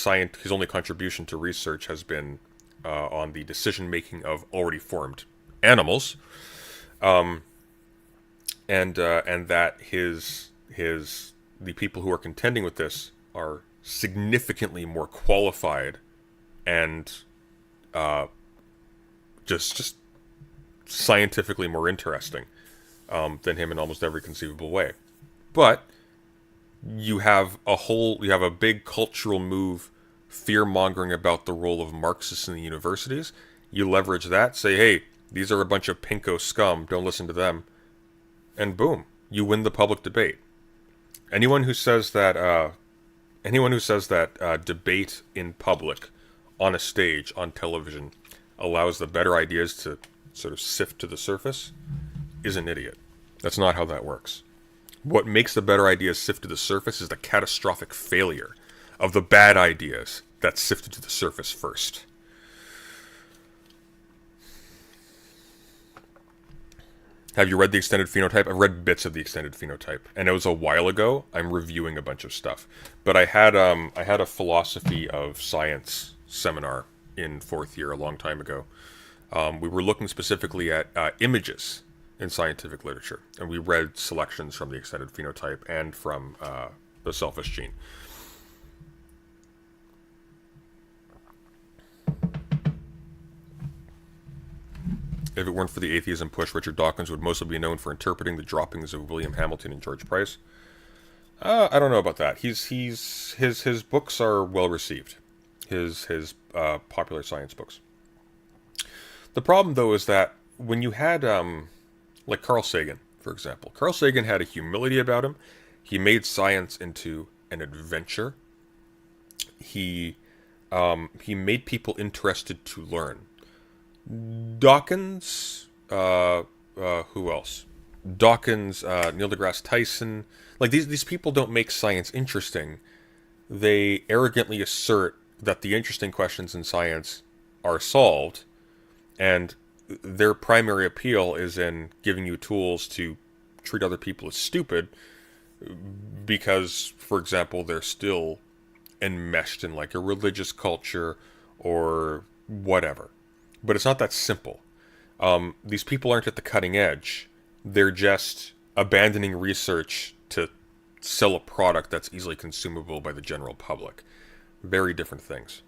contribution to research has been on the decision making of already formed animals, and that the people who are contending with this are significantly more qualified and just scientifically more interesting than him in almost every conceivable way. But you have a big cultural move, fear mongering about the role of Marxists in the universities. You leverage that, say, hey, these are a bunch of pinko scum, don't listen to them, and boom, you win the public debate. Anyone who says that debate in public, on a stage, on television, allows the better ideas to sort of sift to the surface is an idiot. That's not how that works. What makes the better ideas sift to the surface is the catastrophic failure of the bad ideas that sifted to the surface first. Have you read the extended phenotype? I've read bits of the extended phenotype, and it was a while ago. I'm reviewing a bunch of stuff, but I had a philosophy of science seminar in fourth year a long time ago. We were looking specifically at images in scientific literature, and we read selections from the extended phenotype and from the selfish gene. If it weren't for the atheism push, Richard Dawkins would mostly be known for interpreting the droppings of William Hamilton and George Price. I don't know about that. His books are well received. His popular science books. The problem, though, is that when you had like Carl Sagan, for example, Carl Sagan had a humility about him. He made science into an adventure. He made people interested to learn. Dawkins, who else? Dawkins, Neil deGrasse Tyson. Like these people don't make science interesting. They arrogantly assert that the interesting questions in science are solved, and their primary appeal is in giving you tools to treat other people as stupid because, for example, they're still enmeshed in like a religious culture or whatever. But it's not that simple. These people aren't at the cutting edge. They're just abandoning research to sell a product that's easily consumable by the general public. Very different things.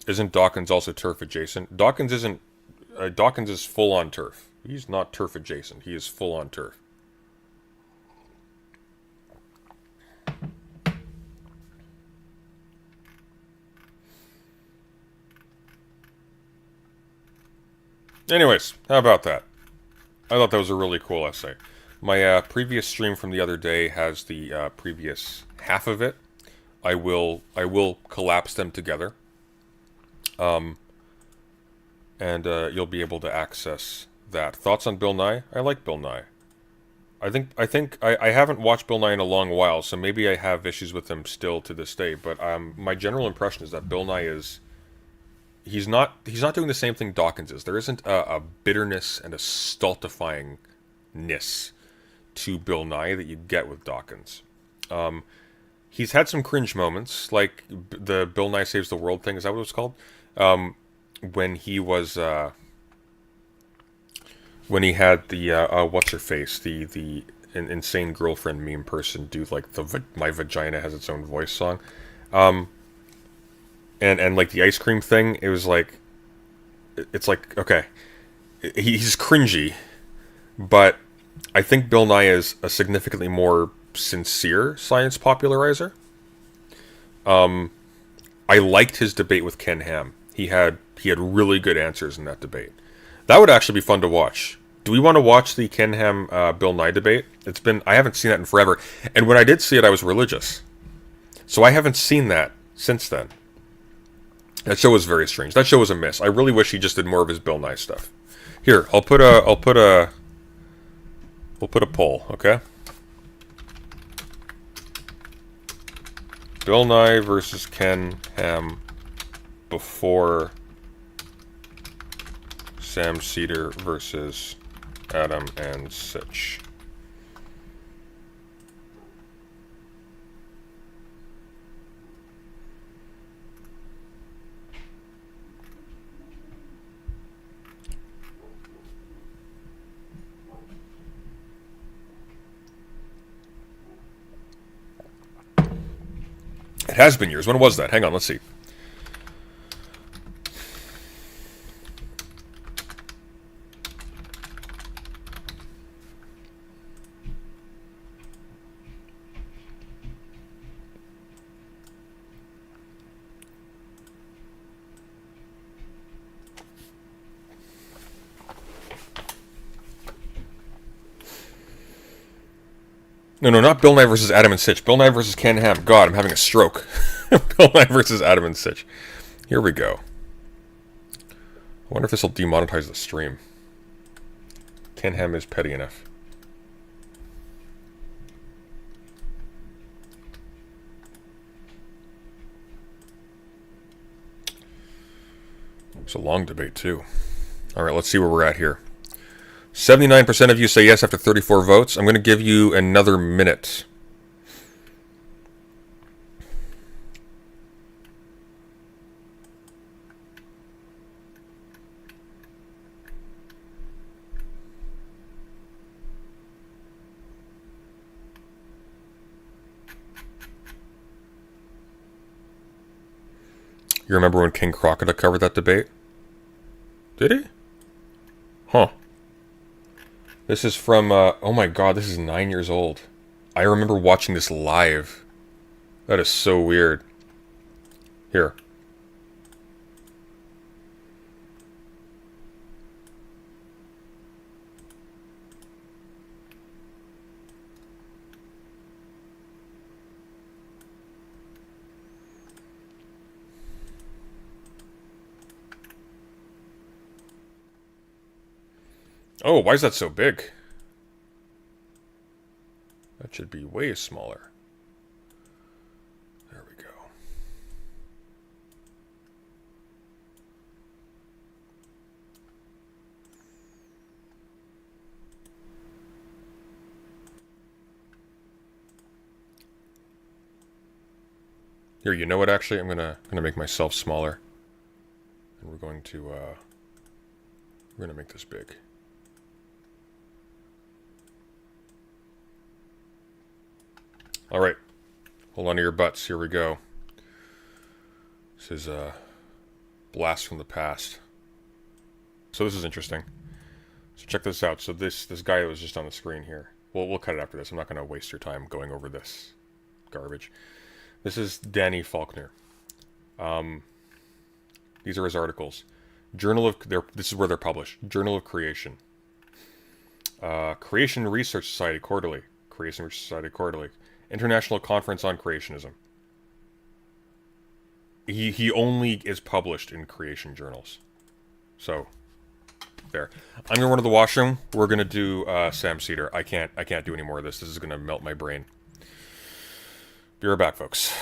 Isn't Dawkins also turf adjacent? Dawkins isn't. Dawkins is full on turf. He's not turf adjacent. He is full on turf. Anyways, how about that? I thought that was a really cool essay. My previous stream from the other day has the previous half of it. I will collapse them together. And you'll be able to access that. Thoughts on Bill Nye? I like Bill Nye. I haven't watched Bill Nye in a long while, so maybe I have issues with him still to this day. But my general impression is that Bill Nye is he's not doing the same thing Dawkins is. There isn't a bitterness and a stultifyingness to Bill Nye that you get with Dawkins. He's had some cringe moments, like the Bill Nye Saves the World thing. Is that what it was called? When he was when he had the what's her face, the insane girlfriend meme person do like the My Vagina Has Its Own Voice song, and like the ice cream thing. It was like, it's like, okay, he's cringy, but I think Bill Nye is a significantly more sincere science popularizer. I liked his debate with Ken Ham. He had really good answers in that debate. That would actually be fun to watch. Do we want to watch the Ken Ham Bill Nye debate? I haven't seen that in forever. And when I did see it, I was religious. So I haven't seen that since then. That show was very strange. That show was a miss. I really wish he just did more of his Bill Nye stuff. Here, we'll put a poll, okay? Bill Nye versus Ken Ham before Sam Cedar versus Adam and Sitch. It has been years. When was that? Hang on, let's see. No, not Bill Nye versus Adam and Sitch. Bill Nye versus Ken Ham. God, I'm having a stroke. Bill Nye versus Adam and Sitch. Here we go. I wonder if this will demonetize the stream. Ken Ham is petty enough. It's a long debate, too. All right, let's see where we're at here. 79% of you say yes after 34 votes. I'm going to give you another minute. You remember when King Crocodile covered that debate? Did he? Huh. This is from, oh my god, this is 9 years old. I remember watching this live. That is so weird. Here. Oh, why is that so big? That should be way smaller. There we go. Here, you know what? Actually, I'm gonna make myself smaller, and we're gonna make this big. All right, hold on to your butts. Here we go. This is a blast from the past. So this is interesting. So check this out. So this guy that was just on the screen here. We'll cut it after this. I'm not going to waste your time going over this garbage. This is Danny Faulkner. These are his articles. This is where they're published. Journal of Creation. Creation Research Society Quarterly. Creation Research Society Quarterly. International Conference on Creationism. He only is published in creation journals. So, there. I'm gonna run to the washroom. We're gonna do Sam Cedar. I can't do any more of this. This is gonna melt my brain. Be right back, folks.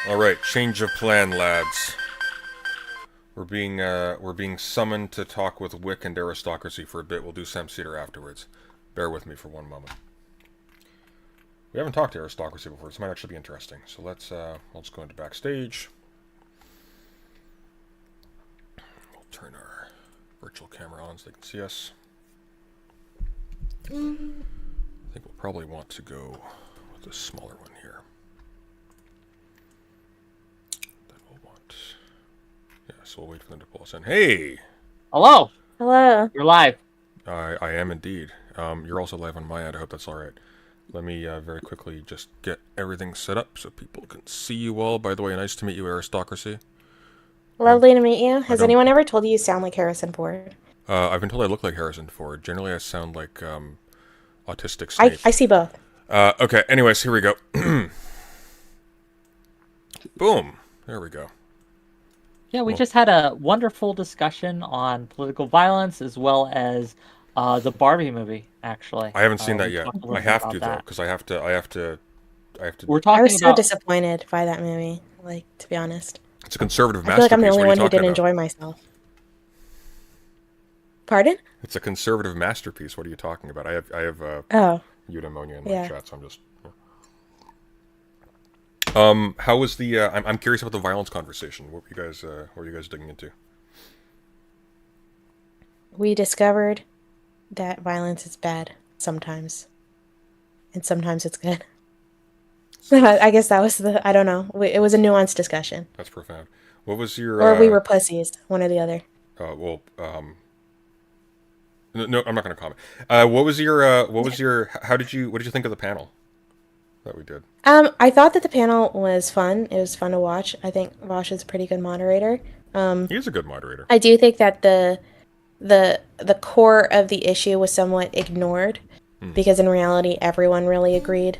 Alright, change of plan, lads. We're being summoned to talk with Wick and Aristocracy for a bit. We'll do Sam Cedar afterwards. Bear with me for one moment. We haven't talked to Aristocracy before. This might actually be interesting. So let's go into backstage. We'll turn our virtual camera on so they can see us. I think we'll probably want to go with the smaller one here. Then we'll want... Yeah, so we'll wait for them to pull us in. Hey! Hello! Hello. You're live. I am indeed. You're also live on my end. I hope that's alright. Let me very quickly just get everything set up so people can see you all. By the way, nice to meet you, Aristocracy. Lovely to meet you. Has anyone ever told you you sound like Harrison Ford? I've been told I look like Harrison Ford. Generally, I sound like autistic Snape. I see both. Okay, anyways, here we go. Boom. There we go. Yeah, we just had a wonderful discussion on political violence as well as the Barbie movie, actually. I haven't seen that yet. I have to, though, because I have to... We're talking I was so about... disappointed by that movie, like, to be honest. It's a conservative I feel like masterpiece. I'm the only What are one you who talking didn't about? enjoy myself. Pardon? It's a conservative masterpiece. What are you talking about? I have Oh. eudaimonia in my Yeah. chat, so I'm just... How was the... I'm curious about the violence conversation. What were you guys digging into? We discovered that violence is bad sometimes. And sometimes it's good. I guess that was the... I don't know. It was a nuanced discussion. That's profound. What was your... Or we were pussies, one or the other. No, I'm not going to comment. What was your... What did you think of the panel that we did? I thought that the panel was fun. It was fun to watch. I think Vosh is a pretty good moderator. He is a good moderator. I do think that the core of the issue was somewhat ignored because in reality everyone really agreed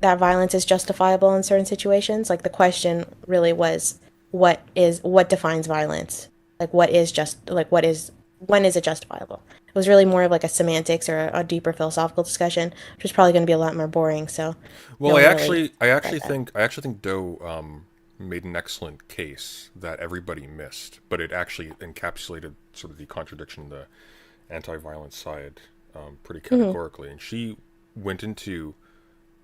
that violence is justifiable in certain situations. Like the question really was, what defines violence? Like what is just like what is when is it justifiable? It was really more of like a semantics or a deeper philosophical discussion, which is probably going to be a lot more boring. So Well, no I one really actually, I read actually that. think, I actually think Doe made an excellent case that everybody missed, but it actually encapsulated sort of the contradiction in the anti-violence side pretty Hmm. categorically. And she went into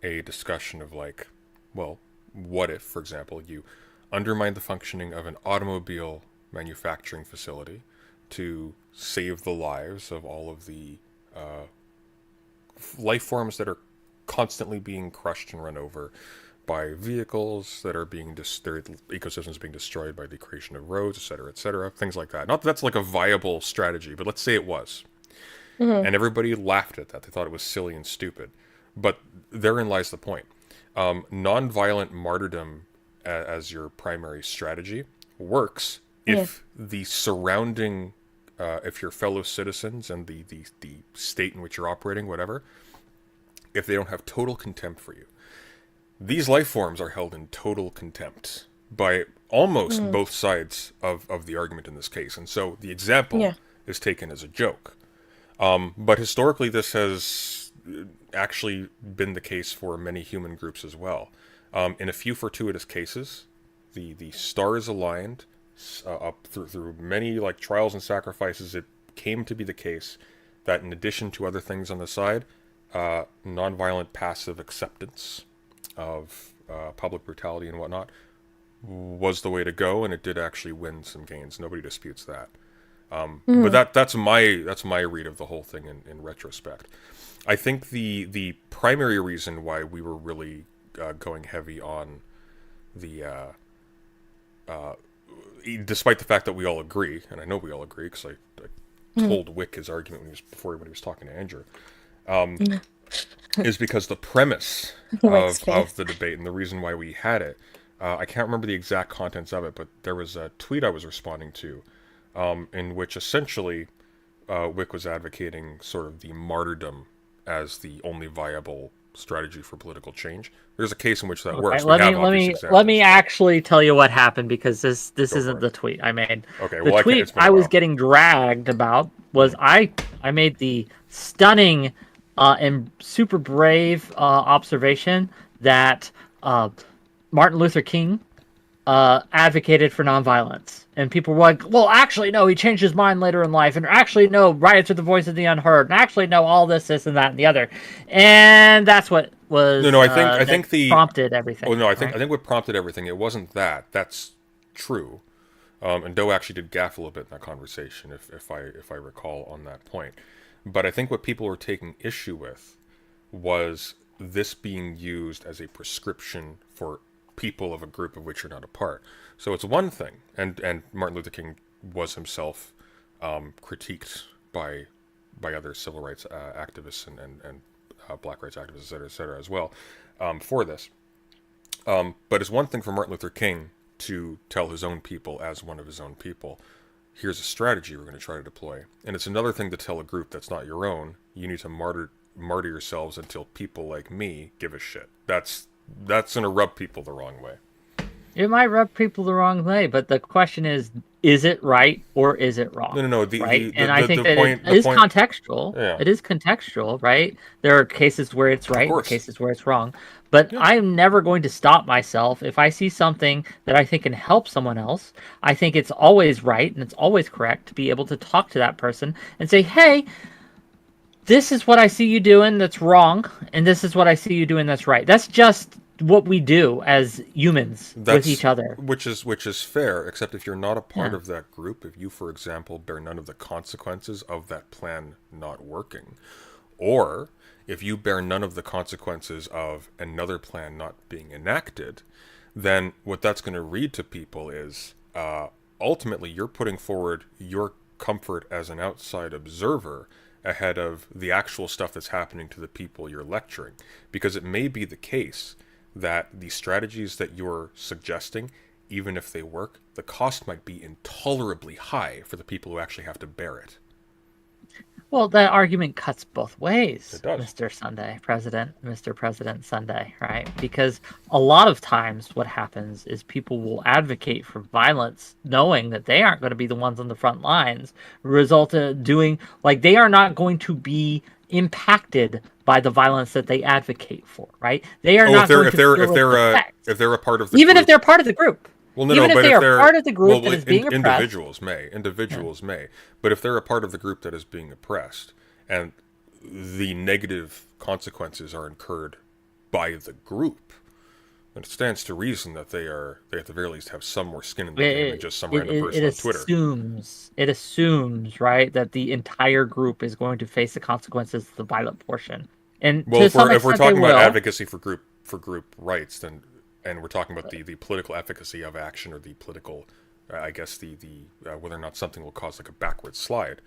a discussion of like, well, what if, for example, you undermine the functioning of an automobile manufacturing facility to save the lives of all of the life forms that are constantly being crushed and run over by vehicles that are being their ecosystems being destroyed by the creation of roads, et cetera, things like that. Not that that's like a viable strategy, but let's say it was, Hmm. and everybody laughed at that. They thought it was silly and stupid, but therein lies the point. Non-violent martyrdom as your primary strategy works Yeah. if the surrounding, if your fellow citizens and the state in which you're operating, whatever, if they don't have total contempt for you. These life forms are held in total contempt by almost Hmm. both sides of the argument in this case. And so the example Yeah. is taken as a joke. But historically, this has actually been the case for many human groups as well. In a few fortuitous cases, the stars aligned up through many like trials and sacrifices. It came to be the case that in addition to other things on the side, nonviolent passive acceptance of public brutality and whatnot was the way to go, and it did actually win some gains. Nobody disputes that. But Hmm. that's my read of the whole thing in retrospect. I think the primary reason why we were really going heavy on the despite the fact that we all agree, and I know we all agree because I Hmm. told Wick his argument when he was talking to Andrew, is because the premise Wick's of face. the debate and the reason why we had it, I can't remember the exact contents of it, but there was a tweet I was responding to in which essentially Wick was advocating sort of the martyrdom as the only viable strategy for political change. There's a case in which that Okay, works. We let me have let obvious me let me examples, but actually tell you what happened because this go isn't for it. the tweet I made. Okay, The well, I can't. tweet It's been a I was while. getting dragged about was Mm. I made the stunning and super brave observation that uh, Martin Luther King advocated for nonviolence. And people were like, well, actually, no, he changed his mind later in life. And actually, no, riots are the voice of the unheard. And actually, no, all this, and that, and the other. And that's what No, was no, I that think the. prompted Oh everything, no, I right? think what prompted everything. It wasn't that. That's true. And Doe actually did gaff a little bit in that conversation, if I recall on that point. But I think what people were taking issue with was this being used as a prescription for people of a group of which you're not a part. So it's one thing, and Martin Luther King was himself critiqued by other civil rights activists and black rights activists, et cetera, as well for this. But it's one thing for Martin Luther King to tell his own people, as one of his own people, here's a strategy we're going to try to deploy. And it's another thing to tell a group that's not your own, you need to martyr yourselves until people like me give a shit. That's going to rub people the wrong way. It might rub people the wrong way, but the question is it right or is it No, wrong? no, no. The Right? the the And I the, think the that it point the is point. contextual. Yeah, It is contextual, right? There are cases where it's of right and course. cases where it's wrong. But Yeah, I'm never going to stop myself if I see something that I think can help someone else. I think it's always right and it's always correct to be able to talk to that person and say, hey, this is what I see you doing that's wrong, and this is what I see you doing that's right. That's just what we do as humans with that's each other. which is fair. Except if you're not a part Yeah. of that group, if you, for example, bear none of the consequences of that plan not working, or if you bear none of the consequences of another plan not being enacted, then what that's going to read to people is ultimately you're putting forward your comfort as an outside observer ahead of the actual stuff that's happening to the people you're lecturing. Because it may be the case that the strategies that you're suggesting, even if they work, the cost might be intolerably high for the people who actually have to bear it. Well, that argument cuts both ways, It does. Mr. President Sunday, right? Because a lot of times what happens is people will advocate for violence knowing that they aren't going to be the ones on the front lines, result in doing, like, they are not going to be impacted by the violence that they advocate for, right? They are not going to feel its effects, if they're a part of the even group, if they're part of the group. well, no, Even if but they if are they're part of the group well, that is being oppressed. individuals may, but if they're a part of the group that is being oppressed, and the negative consequences are incurred by the group, then it stands to reason that they at the very least have some more skin in the game than just some random person on Twitter. It assumes, right, that the entire group is going to face the consequences of the violent portion. And Well, to if some we're extent talking they about will. advocacy for group rights, then and we're talking about the political efficacy of action or the political, I guess the whether or not something will cause like a backward slide,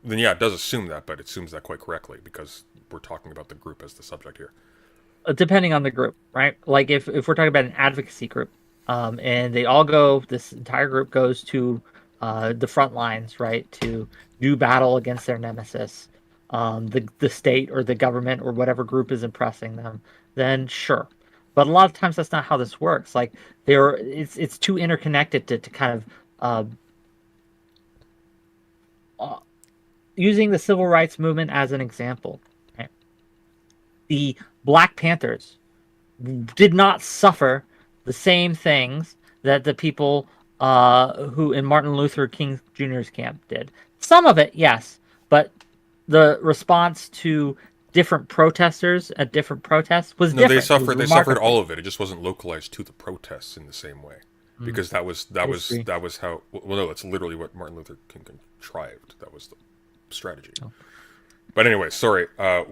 then yeah, it does assume that, but it assumes that quite correctly because we're talking about the group as the subject here. Depending on the group, right? Like if we're talking about an advocacy group, and they all go, this entire group goes to the front lines, right, to do battle against their nemesis, the state or the government or whatever group is oppressing them, then sure. But a lot of times that's not how this works. Like it's too interconnected to kind of using the civil rights movement as an example. Right? The Black Panthers did not suffer the same things that the people who in Martin Luther King Jr.'s camp did. Some of it, yes, but the response to different protesters at different protests was No, different. they suffered all of it. It just wasn't localized to the protests in the same way. Because that was how, well, no, that's literally what Martin Luther King contrived. That was the strategy. Oh. But anyway, sorry,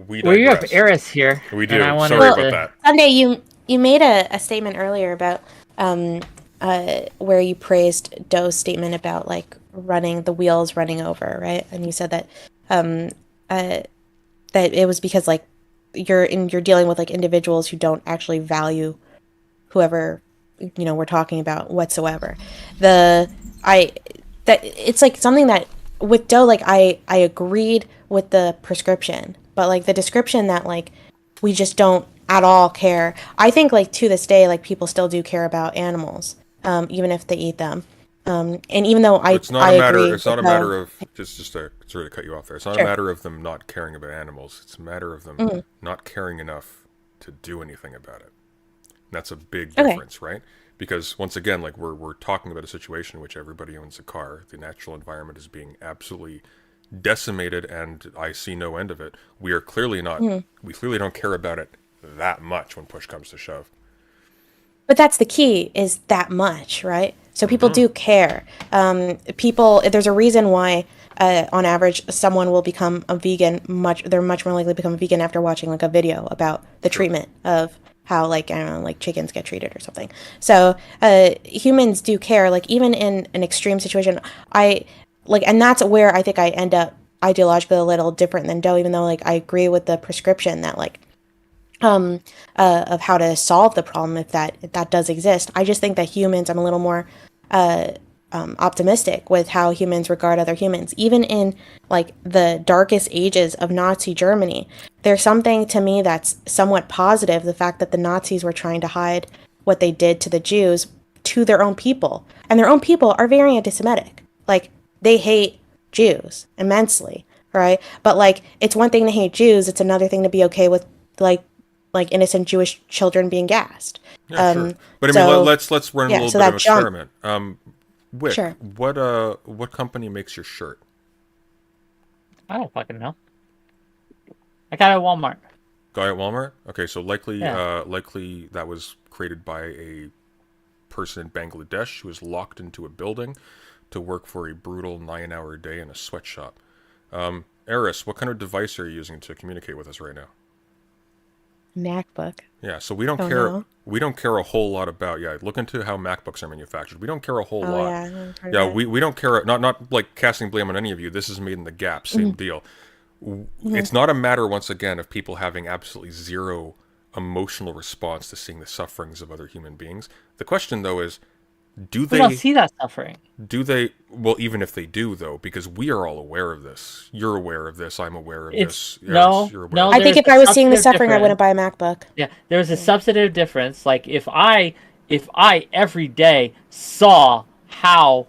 we digress. Well, you have Eris here. We do. Sorry about that. Sunday, you made a statement earlier about where you praised Doe's statement about like the wheels running over, right? And you said that that it was because like you're dealing with like individuals who don't actually value whoever we're talking about whatsoever. That it's like something that with Doe, like I agreed with the prescription, but like the description that like we just don't at all care. I think like to this day, like people still do care about animals, even if they eat them. And even though it's not a matter of just to sort of cut you off there. It's not a matter of them not caring about animals. It's a matter of them not caring enough to do anything about it. That's a big difference, right? Because once again, like we're talking about a situation in which everybody owns a car. The natural environment is being absolutely decimated, and I see no end of it. We are clearly not. We clearly don't care about it that much when push comes to shove. But that's the key, is that much, right? So people do care. There's a reason why, on average, someone will become a vegan. They're much more likely to become a vegan after watching like a video about the treatment of how, like, I don't know, like chickens get treated or something. So humans do care. Like even in an extreme situation, and that's where I think I end up ideologically a little different than Doe, even though like I agree with the prescription that like of how to solve the problem if that does exist. I just think that humans, I'm a little more optimistic with how humans regard other humans. Even in like the darkest ages of Nazi Germany, there's something to me that's somewhat positive, the fact that the Nazis were trying to hide what they did to the Jews to their own people, and their own people are very anti-Semitic. Like they hate Jews immensely, right? But like it's one thing to hate Jews, it's another thing to be okay with like innocent Jewish children being gassed. Yeah, sure. But I mean, let's run a little bit of an experiment. Wick, sure. What company makes your shirt? I don't fucking know. I got it at Walmart. Got it at Walmart? Okay, so likely that was created by a person in Bangladesh who was locked into a building to work for a brutal 9-hour day in a sweatshop. Eris, what kind of device are you using to communicate with us right now? MacBook. Yeah, so we don't care. Know. We don't care a whole lot about. Yeah, look into how MacBooks are manufactured. We don't care a whole lot. Yeah, we don't care. Not like casting blame on any of you. This is made in the Gap. Same deal. It's not a matter, once again, of people having absolutely zero emotional response to seeing the sufferings of other human beings. The question, though, is Do We don't they see that suffering. do they well, even if they do though, because we are all aware of this. You're aware of this, I'm aware of It's this. Eris, no, you're aware no. of I this. think There's if a I was seeing the substantive suffering, I difference. wouldn't buy a MacBook. Yeah, there's a Yeah. substantive difference. Like if I every day saw how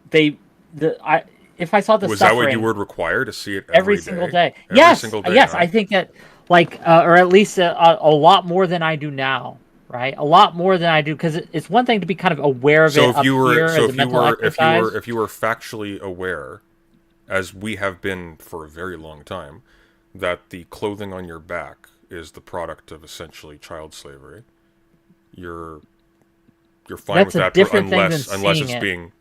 they the I if I saw the Was that what you suffering would require to see it every every single day? day. Every Yes, single day, yes, huh? I think that like or at least a lot more than I do now, right? A lot more than I do because it's one thing to be kind of aware of So it if up you were here so as a if you mental were if you were exercise. if you were factually aware, as we have been for a very long time, that the clothing on your back is the product of essentially child slavery, you're you're fine with That's a that different thing than unless seeing it's it. being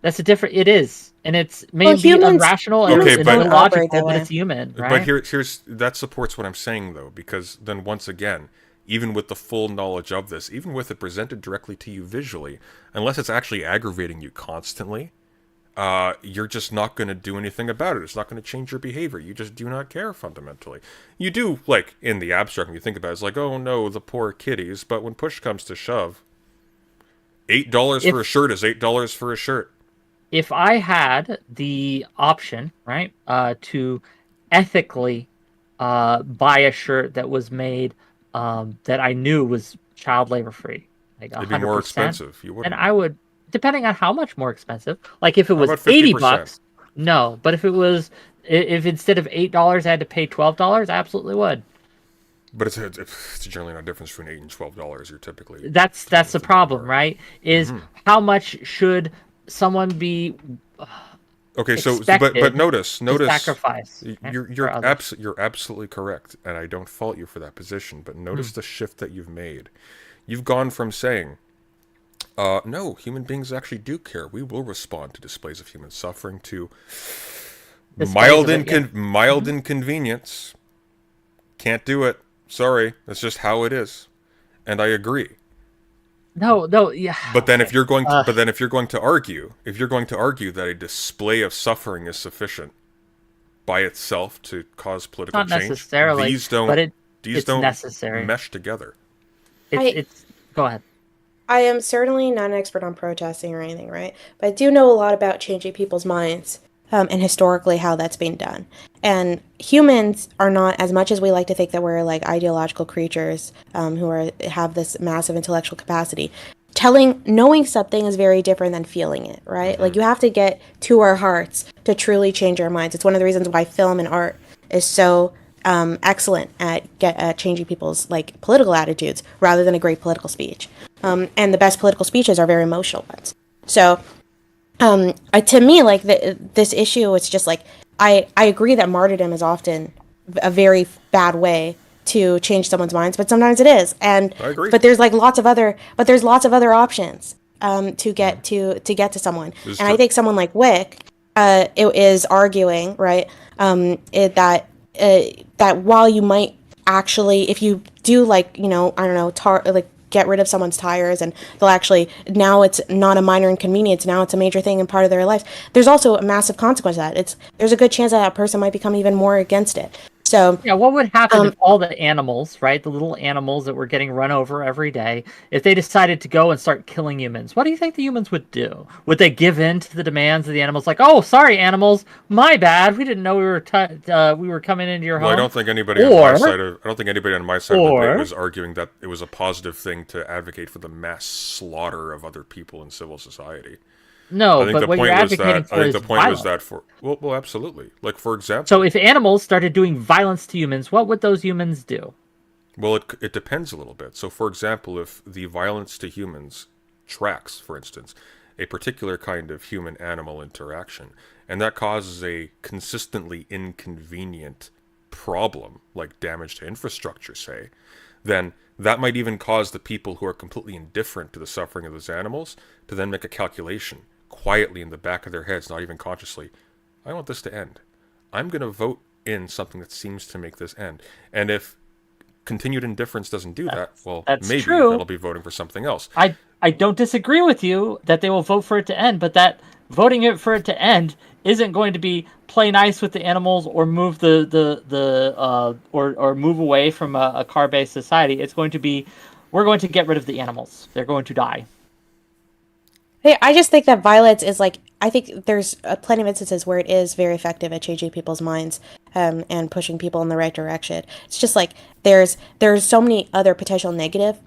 That's a different. It is, and it's Well, maybe irrational and, okay, humans and don't but operate illogical, that but way. it's human, but right? here's that supports what I'm saying though, because then once again, even with the full knowledge of this, even with it presented directly to you visually, unless it's actually aggravating you constantly, you're just not going to do anything about it. It's not going to change your behavior. You just do not care fundamentally. You do, like, in the abstract, when you think about it, it's like, oh no, the poor kitties. But when push comes to shove, $8 for a If shirt is $8 for a shirt. if I had the option, right, to ethically buy a shirt that was made that I knew was child labor free, like It'd be more 100%, expensive. You then wouldn't. I would, depending on how much more expensive. Like if it How was about 50%? 80 bucks, no. But if it was, if instead of $8 I had to pay $12, I absolutely would. But it's generally not a difference between $8 and $12. You're typically That's the within that problem, mark. right? Is how much should someone be Okay, so but expected to notice sacrifice, right, for others? you're absolutely correct, and I don't fault you for that position. But Hmm. notice the shift that you've made. You've gone from saying, no, human beings actually do care. We will respond to displays of human suffering, to Displays of it, yeah. mild inconvenience. Can't do it. Sorry, that's just how it is, and I agree. No, no, yeah. But then if Okay. you're going to, but then if you're going to argue, if you're going to argue that a display of suffering is sufficient by itself to cause political Not change, necessarily, but these it's don't necessary. mesh together. I It's go ahead. I am certainly not an expert on protesting or anything, right? But I do know a lot about changing people's minds, and historically how that's been done. And humans are not, as much as we like to think that we're like ideological creatures, have this massive intellectual capacity. Knowing something is very different than feeling it, right? Like you have to get to our hearts to truly change our minds. It's one of the reasons why film and art is so excellent at changing people's like political attitudes rather than a great political speech. And the best political speeches are very emotional ones. So, to me, like this issue, it's just like I agree that martyrdom is often a very bad way to change someone's minds, but sometimes it is. And I agree. but there's like there's lots of other options to get to someone. This is And I true. think someone like Wick it is arguing right that while you might actually, if you do like, I don't know, like get rid of someone's tires and they'll actually, now it's not a minor inconvenience, now it's a major thing and part of their life. There's also a massive consequence to that. There's a good chance that that person might become even more against it. So Yeah, what would happen if all the animals, right, the little animals that were getting run over every day, if they decided to go and start killing humans? What do you think the humans would do? Would they give in to the demands of the animals? Like, oh, sorry, animals, my bad. We didn't know we were coming into your Well, home. I don't think anybody on my side of I don't think anybody on my side of the debate was arguing that it was a positive thing to advocate for the mass slaughter of other people in civil society. No, I think but the what you're point was advocating that for is violence. well, absolutely. Like for example, So if animals started doing violence to humans, what would those humans do? well, it depends a little bit. So, for example, if the violence to humans tracks, for instance, a particular kind of human-animal interaction, and that causes a consistently inconvenient problem, like damage to infrastructure, say, then that might even cause the people who are completely indifferent to the suffering of those animals to then make a calculation quietly in the back of their heads, not even consciously. I want this to end. I'm going to vote in something that seems to make this end. And if continued indifference doesn't do that, well, That's maybe true. they'll be voting for something else. I don't disagree with you that they will vote for it to end, but that voting it for it to end isn't going to be play nice with the animals or move or move away from a car-based society. It's going to be we're going to get rid of the animals. They're going to die. Hey, I just think that violence is like, I think there's plenty of instances where it is very effective at changing people's minds, and pushing people in the right direction. It's just like there's so many other potential negative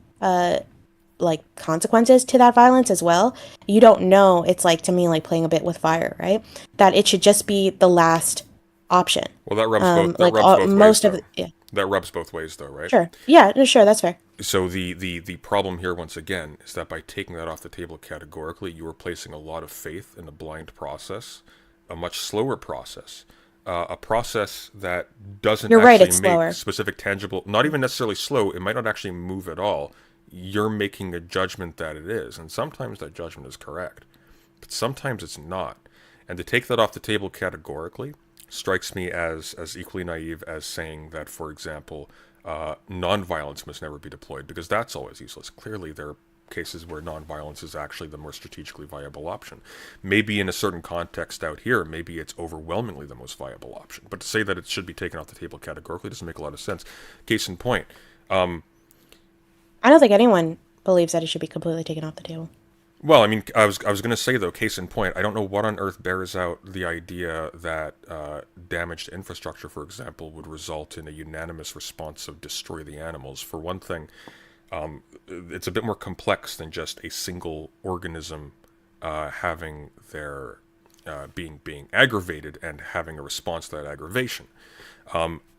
like consequences to that violence as well. You don't know. It's like, to me, like playing a bit with fire, right? That it should just be the last option. Well, that rubs both. That Like rubs both ways, most of though. yeah, That rubs both ways, though, right? sure, yeah, no, sure, that's fair. So the problem here, once again, is that by taking that off the table categorically, you are placing a lot of faith in the blind process, a much slower process, a process that doesn't You're right, actually it's make slower. specific tangible, not even necessarily slow. It might not actually move at all. You're making a judgment that it is, and sometimes that judgment is correct, but sometimes it's not. And to take that off the table categorically strikes me as equally naive as saying that, for example, nonviolence must never be deployed, because that's always useless. Clearly, there are cases where nonviolence is actually the more strategically viable option. Maybe in a certain context out here, maybe it's overwhelmingly the most viable option. But to say that it should be taken off the table categorically doesn't make a lot of sense. Case in point, I don't think anyone believes that it should be completely taken off the table. well, I mean, I was going to say, though, case in point, I don't know what on earth bears out the idea that damage to infrastructure, for example, would result in a unanimous response of destroy the animals. For one thing, it's a bit more complex than just a single organism having their being aggravated and having a response to that aggravation.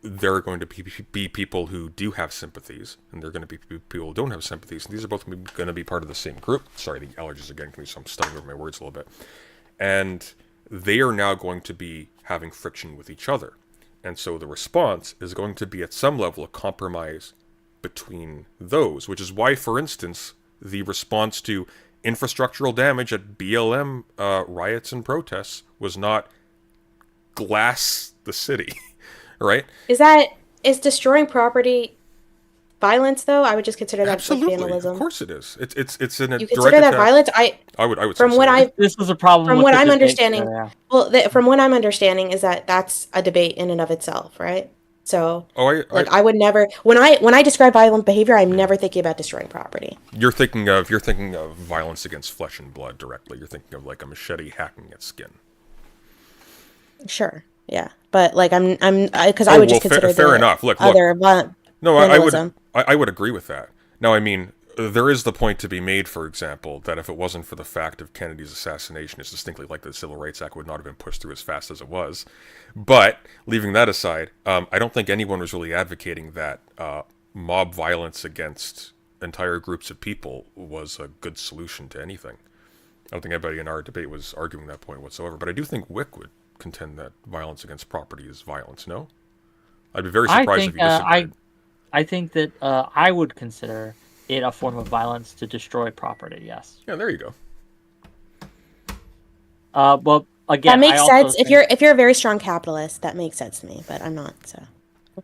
There are going to be people who do have sympathies, and there are going to be people who don't have sympathies, and these are both going to be part of the same group. Sorry, the allergies again, so I'm stumbling over my words a little bit. And they are now going to be having friction with each other. And so the response is going to be at some level a compromise between those, which is why, for instance, the response to infrastructural damage at BLM riots and protests was not glass the city, right? Is destroying property violence though? I would just consider that like Absolutely, of vandalism. course it is. It's in a You direct consider that attack. violence? I would say From so. what Yeah. I This was a problem from with what the I'm debate understanding, there. well, from what I'm understanding is that that's a debate in and of itself, right? So, Oh, like, I would never when I describe violent behavior, I'm never thinking about destroying property. you're thinking of violence against flesh and blood directly. You're thinking of like a machete hacking at skin. Sure, yeah, but like I'm because I Oh would well, just consider fair the enough. Look, other violent no, vandalism. I would agree with that. Now, I mean, there is the point to be made, for example, that if it wasn't for the fact of Kennedy's assassination, it's distinctly likely the Civil Rights Act would not have been pushed through as fast as it was. But leaving that aside, I don't think anyone was really advocating that mob violence against entire groups of people was a good solution to anything. I don't think anybody in our debate was arguing that point whatsoever. But I do think Wick would contend that violence against property is violence. No, I'd be very I surprised if think you disagreed. I think that I would consider it a form of violence to destroy property. Yes. Yeah, there you go. Well, again, That I makes also sense think, if you're a very strong capitalist. That makes sense to me, but I'm not. So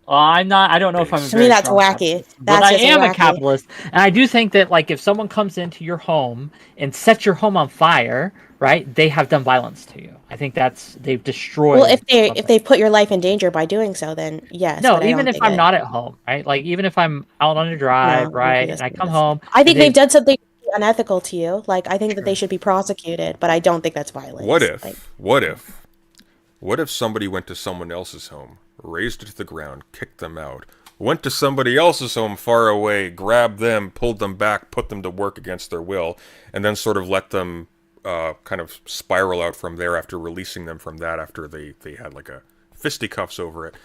I'm not. I don't know if I'm a to me, very that's strong wacky. capitalist, but That's I just am a wacky. capitalist, and I do think that like if someone comes into your home and sets your home on fire, right? They have done violence to you. I think they've destroyed. Well, if something. they put your life in danger by doing so, then yes. No, But I even don't if think I'm it. not at home, right? Like even if I'm out on a drive, No, I don't think right, and that's I what it come is. home, I and think they've done something unethical to you. Like I think that they should be prosecuted, but I don't think that's violence. What Like, if somebody went to someone else's home, razed it to the ground, kicked them out, went to somebody else's home far away, grabbed them, pulled them back, put them to work against their will, and then sort of let them kind of spiral out from there after releasing them from that after they had like a fisticuffs over it,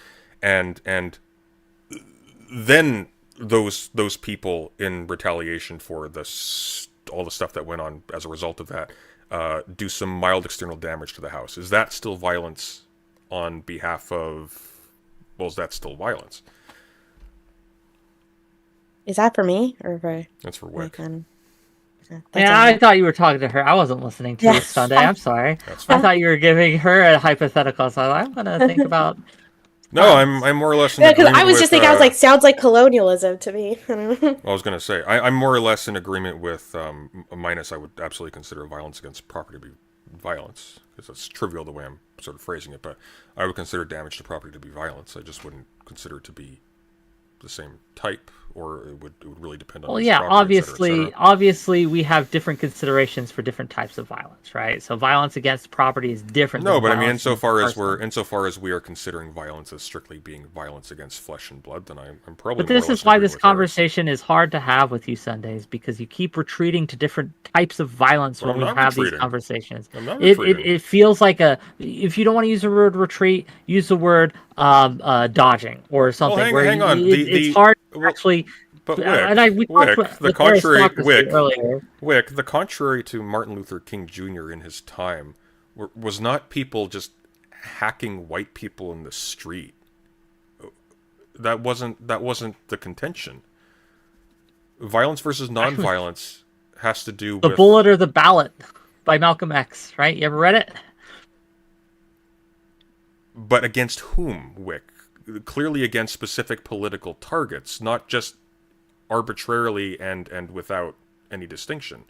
and then those people in retaliation for all the stuff that went on as a result of that do some mild external damage to the house. Is that still violence on behalf of? Well, is that still violence? is that for me or for That's for like Wick. that's Yeah, on I her. thought you were talking to her. I wasn't listening to you, Yes. Sunday. I'm sorry. That's I fine. thought you were giving her a hypothetical, so I'm gonna think about. No, I'm more or less in Yeah, because I agreement was with. just thinking, I was like, sounds like colonialism to me. I was going to say, I'm more or less in agreement with minus. I would absolutely consider violence against property to be violence, because it's trivial the way I'm sort of phrasing it. But I would consider damage to property to be violence. I just wouldn't consider it to be the same type or it would really depend on Well, whose yeah, property, et cetera, et cetera. obviously, we have different considerations for different types of violence, right? So violence against property is different No, than but I mean, violence against a person. insofar as we are considering violence as strictly being violence against flesh and blood, then I'm probably But more or this less is in why agreement this with Eris. conversation is hard to have with you Sundays, because you keep retreating to different types of violence Well, when I'm we not have these retreating. conversations. I'm not It retreating. it feels like a, if you don't want to use the word retreat, use the word dodging or Well, something, where hang on. it's hard to Well, actually. but And we talked with aristocracy earlier. The contrary to Martin Luther King Jr. in his time, was not people just hacking white people in the street. That wasn't the contention. Violence versus nonviolence has to do The with Bullet or the Ballot by Malcolm X, right? You ever read it? but against whom, Wick? Clearly against specific political targets, not just arbitrarily and without any distinction.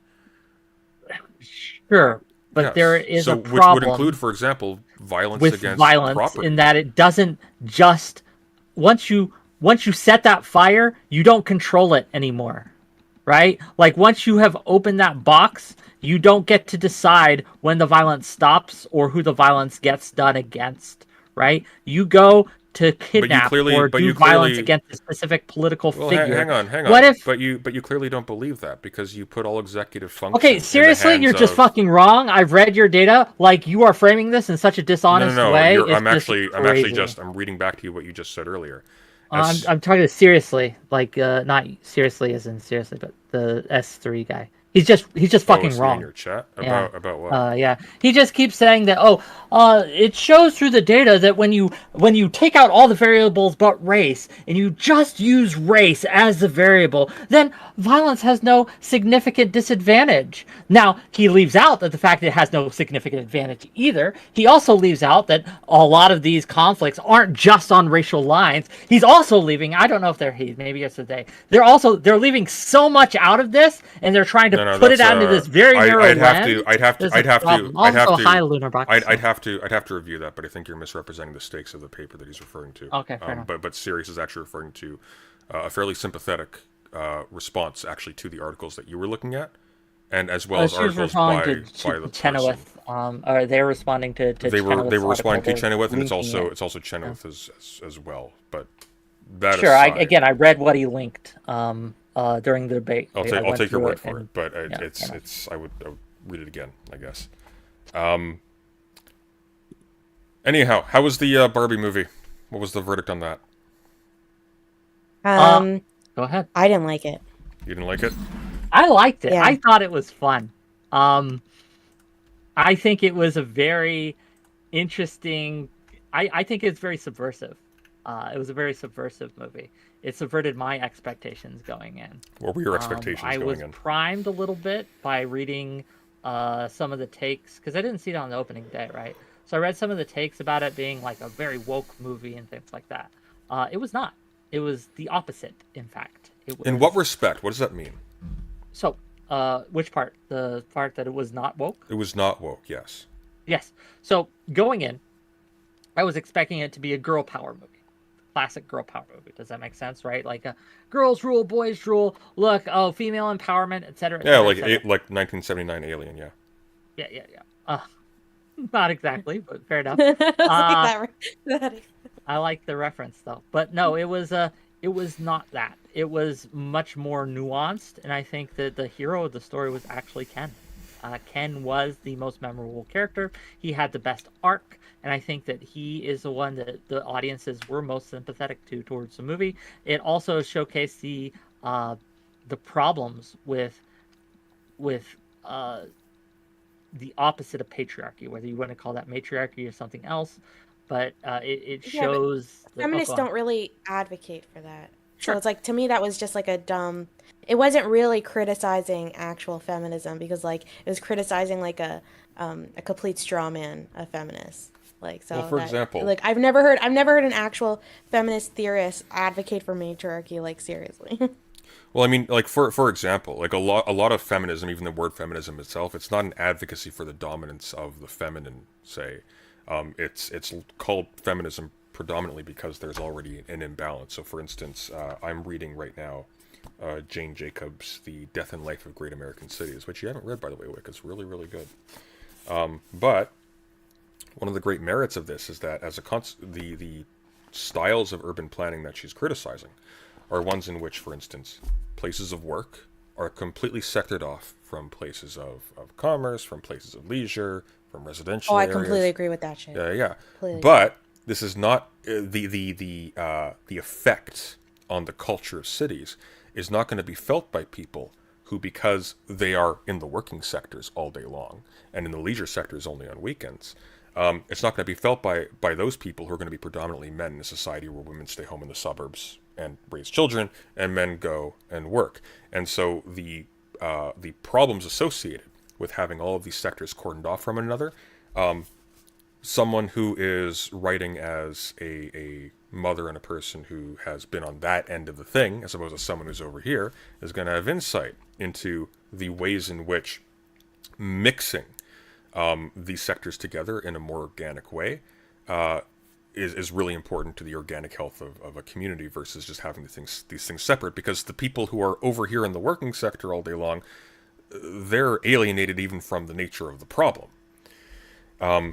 Sure, but Yes. there is So a which would problem include, for example, violence with against violence property. in that it doesn't just, once you set that fire, you don't control it anymore, right? Like once you have opened that box, you don't get to decide when the violence stops or who the violence gets done against, right? You go to kidnap or do violence against a specific political figure. Hang on. What if? But you clearly don't believe that because you put all executive function Okay, in the seriously, hands you're just of... fucking wrong. I've read your data. Like you are framing this in such a dishonest way. I'm actually crazy. just I'm reading back to you what you just said earlier. I'm talking seriously, like not seriously as in seriously, but the S3 guy. He's just fucking in wrong. your chat Yeah. about what? Yeah. He just keeps saying that, it shows through the data that when you take out all the variables but race and you just use race as the variable, then violence has no significant disadvantage. Now, he leaves out that the fact that it has no significant advantage either. He also leaves out that a lot of these conflicts aren't just on racial lines. He's also leaving, I don't know if maybe it's a they. They're leaving so much out of this, and they're trying to put it out into this very narrow lens. I'd have to review that, but I think you're misrepresenting the stakes of the paper that he's referring to. Okay, fair enough. But Sirius is actually referring to a fairly sympathetic response actually to the articles that you were looking at, and as well as articles by the Chenoweth. Or they're responding to they were responding to Chenoweth, and it's also it. Chenoweth as well. But that sure, aside, I read what he linked during the debate. I'll take your word for it, but yeah, I would read it again, I guess. Anyhow, how was the Barbie movie? What was the verdict on that? Go ahead. I didn't like it. You didn't like it? I liked it. Yeah. I thought it was fun. I think it was a very interesting. I think it's very subversive. It was a very subversive movie. It subverted my expectations going in. What were your expectations going in? I was primed a little bit by reading some of the takes, because I didn't see it on the opening day, right? So I read some of the takes about it being like a very woke movie and things like that. It was not. It was the opposite, in fact. In what respect? What does that mean? So, which part? The part that it was not woke? It was not woke, yes. Yes. So, going in, I was expecting it to be a girl power movie. Classic girl power movie. Does that make sense, right? Like girls rule, boys rule. Look, female empowerment, etc. Yeah, like 1979 Alien, yeah. Yeah. Not exactly, but fair enough. I like the reference though. But no, it was not that. It was much more nuanced, and I think that the hero of the story was actually Ken. Ken was the most memorable character. He had the best arc, and I think that he is the one that the audiences were most sympathetic to towards the movie. It also showcased the problems with the opposite of patriarchy, whether you want to call that matriarchy or something else, but it shows... Feminists don't really advocate for that. Sure. So it's like, to me, that was just like a dumb... It wasn't really criticizing actual feminism, because like it was criticizing like a complete straw man of feminists. Like, so well, for example, like I've never heard an actual feminist theorist advocate for matriarchy, like seriously. Well, I mean, like for example, like a lot of feminism, even the word feminism itself, it's not an advocacy for the dominance of the feminine. Say, it's called feminism predominantly because there's already an imbalance. So, for instance, I'm reading right now Jane Jacobs' The Death and Life of Great American Cities, which you haven't read, by the way, Wick. It's really, really good. But one of the great merits of this is that as the styles of urban planning that she's criticizing are ones in which, for instance, places of work are completely sectored off from places of commerce, from places of leisure, from residential Oh, I areas. completely agree with that shit. Yeah. Completely. But this is not the effect on the culture of cities is not going to be felt by people who, because they are in the working sectors all day long and in the leisure sectors only on weekends, it's not going to be felt by those people who are going to be predominantly men in a society where women stay home in the suburbs and raise children and men go and work. And so the problems associated with having all of these sectors cordoned off from one another, someone who is writing as a mother and a person who has been on that end of the thing, as opposed to someone who's over here, is going to have insight into the ways in which mixing these sectors together in a more organic way is really important to the organic health of a community versus just having these things separate. Because the people who are over here in the working sector all day long, they're alienated even from the nature of the problem.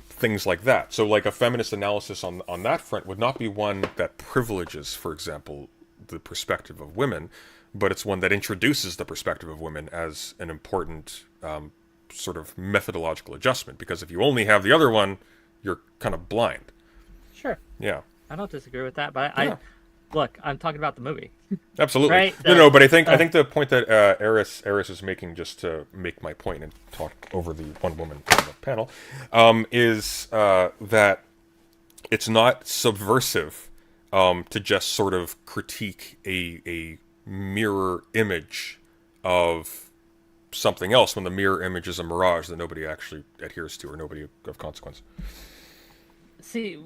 Things like that. So like a feminist analysis on that front would not be one that privileges, for example, the perspective of women, but it's one that introduces the perspective of women as an important sort of methodological adjustment. Because if you only have the other one, you're kind of blind. Sure. Yeah. I don't disagree with that, but Yeah. Look, I'm talking about the movie. Absolutely. Right? No, but I think the point that Eris is making, just to make my point and talk over the one woman on the panel, is that it's not subversive to just sort of critique a mirror image of something else when the mirror image is a mirage that nobody actually adheres to or nobody of consequence. See,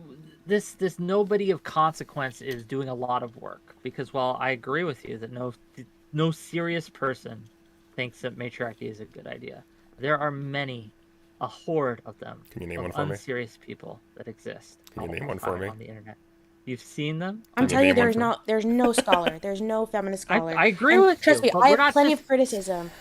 this nobody of consequence is doing a lot of work, because while I agree with you that no serious person thinks that matriarchy is a good idea, there are a horde of them. Can you name of one for me? unserious people that exist. Can you name one for me? On the internet. You've seen them? I'm Can you telling you, name one there's no scholar, there's no feminist scholar. I agree And with trust you, me, but I we're have not plenty just- of criticism.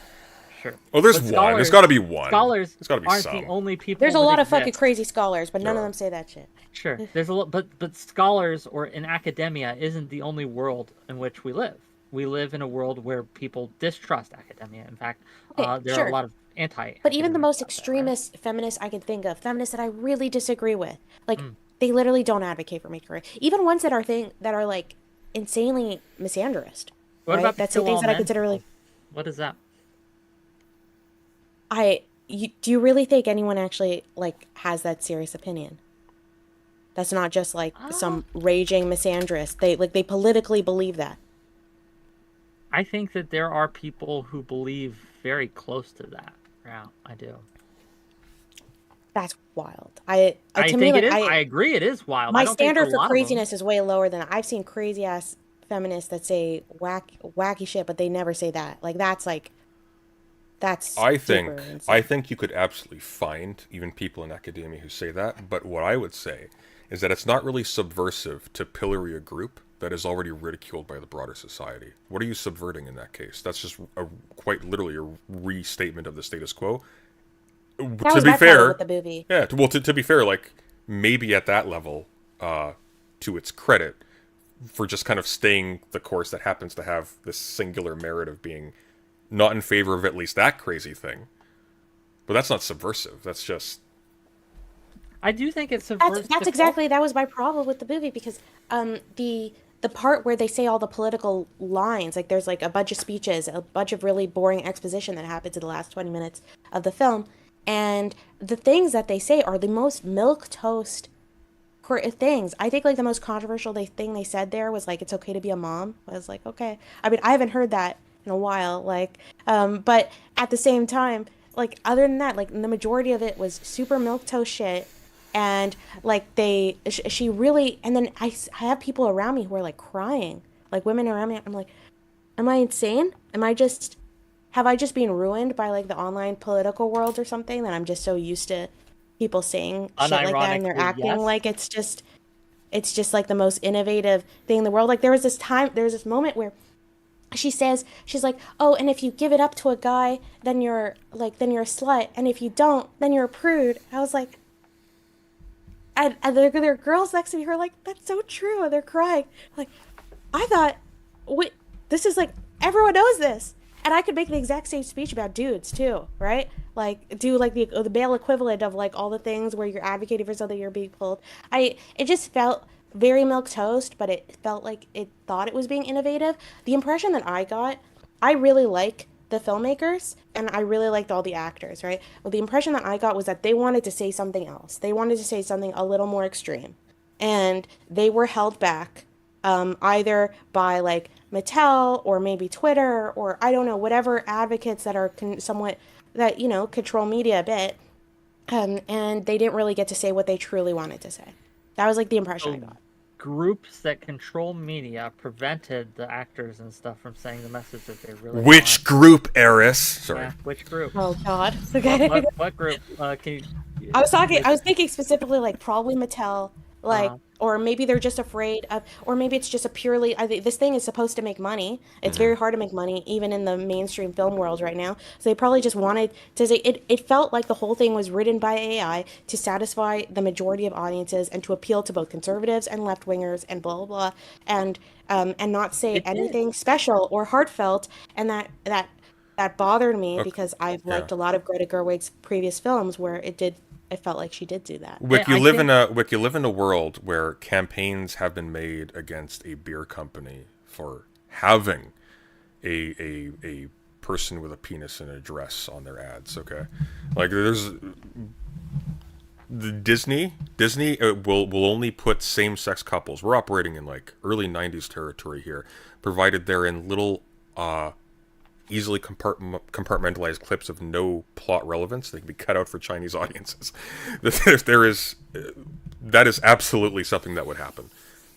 Sure. Well, there's But one. There's got to be one. Scholars There's got to be aren't some. the only people. There's a that lot of fucking exist. crazy scholars, but none Sure. of them say that shit. Sure, there's a lot, but scholars or in academia isn't the only world in which we live. We live in a world where people distrust academia. In fact, Okay, there are sure. a lot of anti. But even the most extremist feminists I can think of, feminists that I really disagree with, like they literally don't advocate for matriarchy. Even ones that are like insanely misandrist. What right? about the That's the kill things all that I men consider really. people? What is that? Do you really think anyone actually like has that serious opinion? That's not just like some raging misandrist. They politically believe that. I think that there are people who believe very close to that. Yeah, I do. That's wild. I I to me, think like, it is. I agree, it is wild. I my don't think standard a for lot of them- craziness is way lower than I've seen crazy ass feminists that say wacky shit, but they never say that. Like that's I super insane. think you could absolutely find even people in academia who say that, but what I would say is that it's not really subversive to pillory a group that is already ridiculed by the broader society. What are you subverting in that case? That's just quite literally a restatement of the status quo. That To was be my problem fair, with the movie. yeah. To be fair, like maybe at that level, to its credit, for just kind of staying the course that happens to have this singular merit of being not in favor of at least that crazy thing. But that's not subversive. That's just I do think it's subversive. That's exactly that was my problem with the movie because the part where they say all the political lines, like there's like a bunch of speeches, a bunch of really boring exposition that happens in the last 20 minutes of the film, and the things that they say are the most milquetoast things. I think like the most controversial thing they said there was like it's okay to be a mom. I was like, okay. I mean, I haven't heard that in a while, like but at the same time, like other than that, like the majority of it was super milquetoast shit. And like she really, and then I have people around me who are like crying, like women around me. I'm like, am I insane? Have I just been ruined by like the online political world or something that I'm just so used to people saying shit like that and they're Unironically, acting yes. like it's just like the most innovative thing in the world. Like there was this moment where she says, she's like, oh, and if you give it up to a guy, then you're a slut, and if you don't, then you're a prude. I was like, and there are girls next to me who are like, that's so true, and they're crying. Like, I thought, wait, this is like, everyone knows this. And I could make the exact same speech about dudes too, right? Like do like the male equivalent of like all the things where you're advocating for something you're being pulled. It just felt very milk toast, but it felt like it thought it was being innovative. The impression that I got, I really like the filmmakers and I really liked all the actors, right? Well, the impression that I got was that they wanted to say something else. They wanted to say something a little more extreme, and they were held back either by like Mattel or maybe Twitter or I don't know, whatever advocates that are somewhat that control media a bit, and they didn't really get to say what they truly wanted to say. That was like the impression I So got. groups that control media prevented the actors and stuff from saying the message that they really Which want. group, Eris? Sorry. Yeah, which group? Oh God. What Okay. what group? Can you? I was thinking specifically like probably Mattel, like, Uh, or maybe they're just afraid of, or maybe it's just a purely, I think this thing is supposed to make money. It's Hmm. very hard to make money even in the mainstream film world right now. So they probably just wanted to say it felt like the whole thing was written by AI to satisfy the majority of audiences and to appeal to both conservatives and left wingers and blah blah blah, and not say it did. anything special or heartfelt, and that bothered me Okay. because I've Yeah. liked a lot of Greta Gerwig's previous films where it felt like she did do that. Wick, you I live in think a world where campaigns have been made against a beer company for having a person with a penis in a dress on their ads. Okay, like there's the Disney will only put same sex couples. We're operating in like early '90s territory here, provided they're in little easily compartmentalized clips of no plot relevance. They can be cut out for Chinese audiences. There is that is absolutely something that would happen.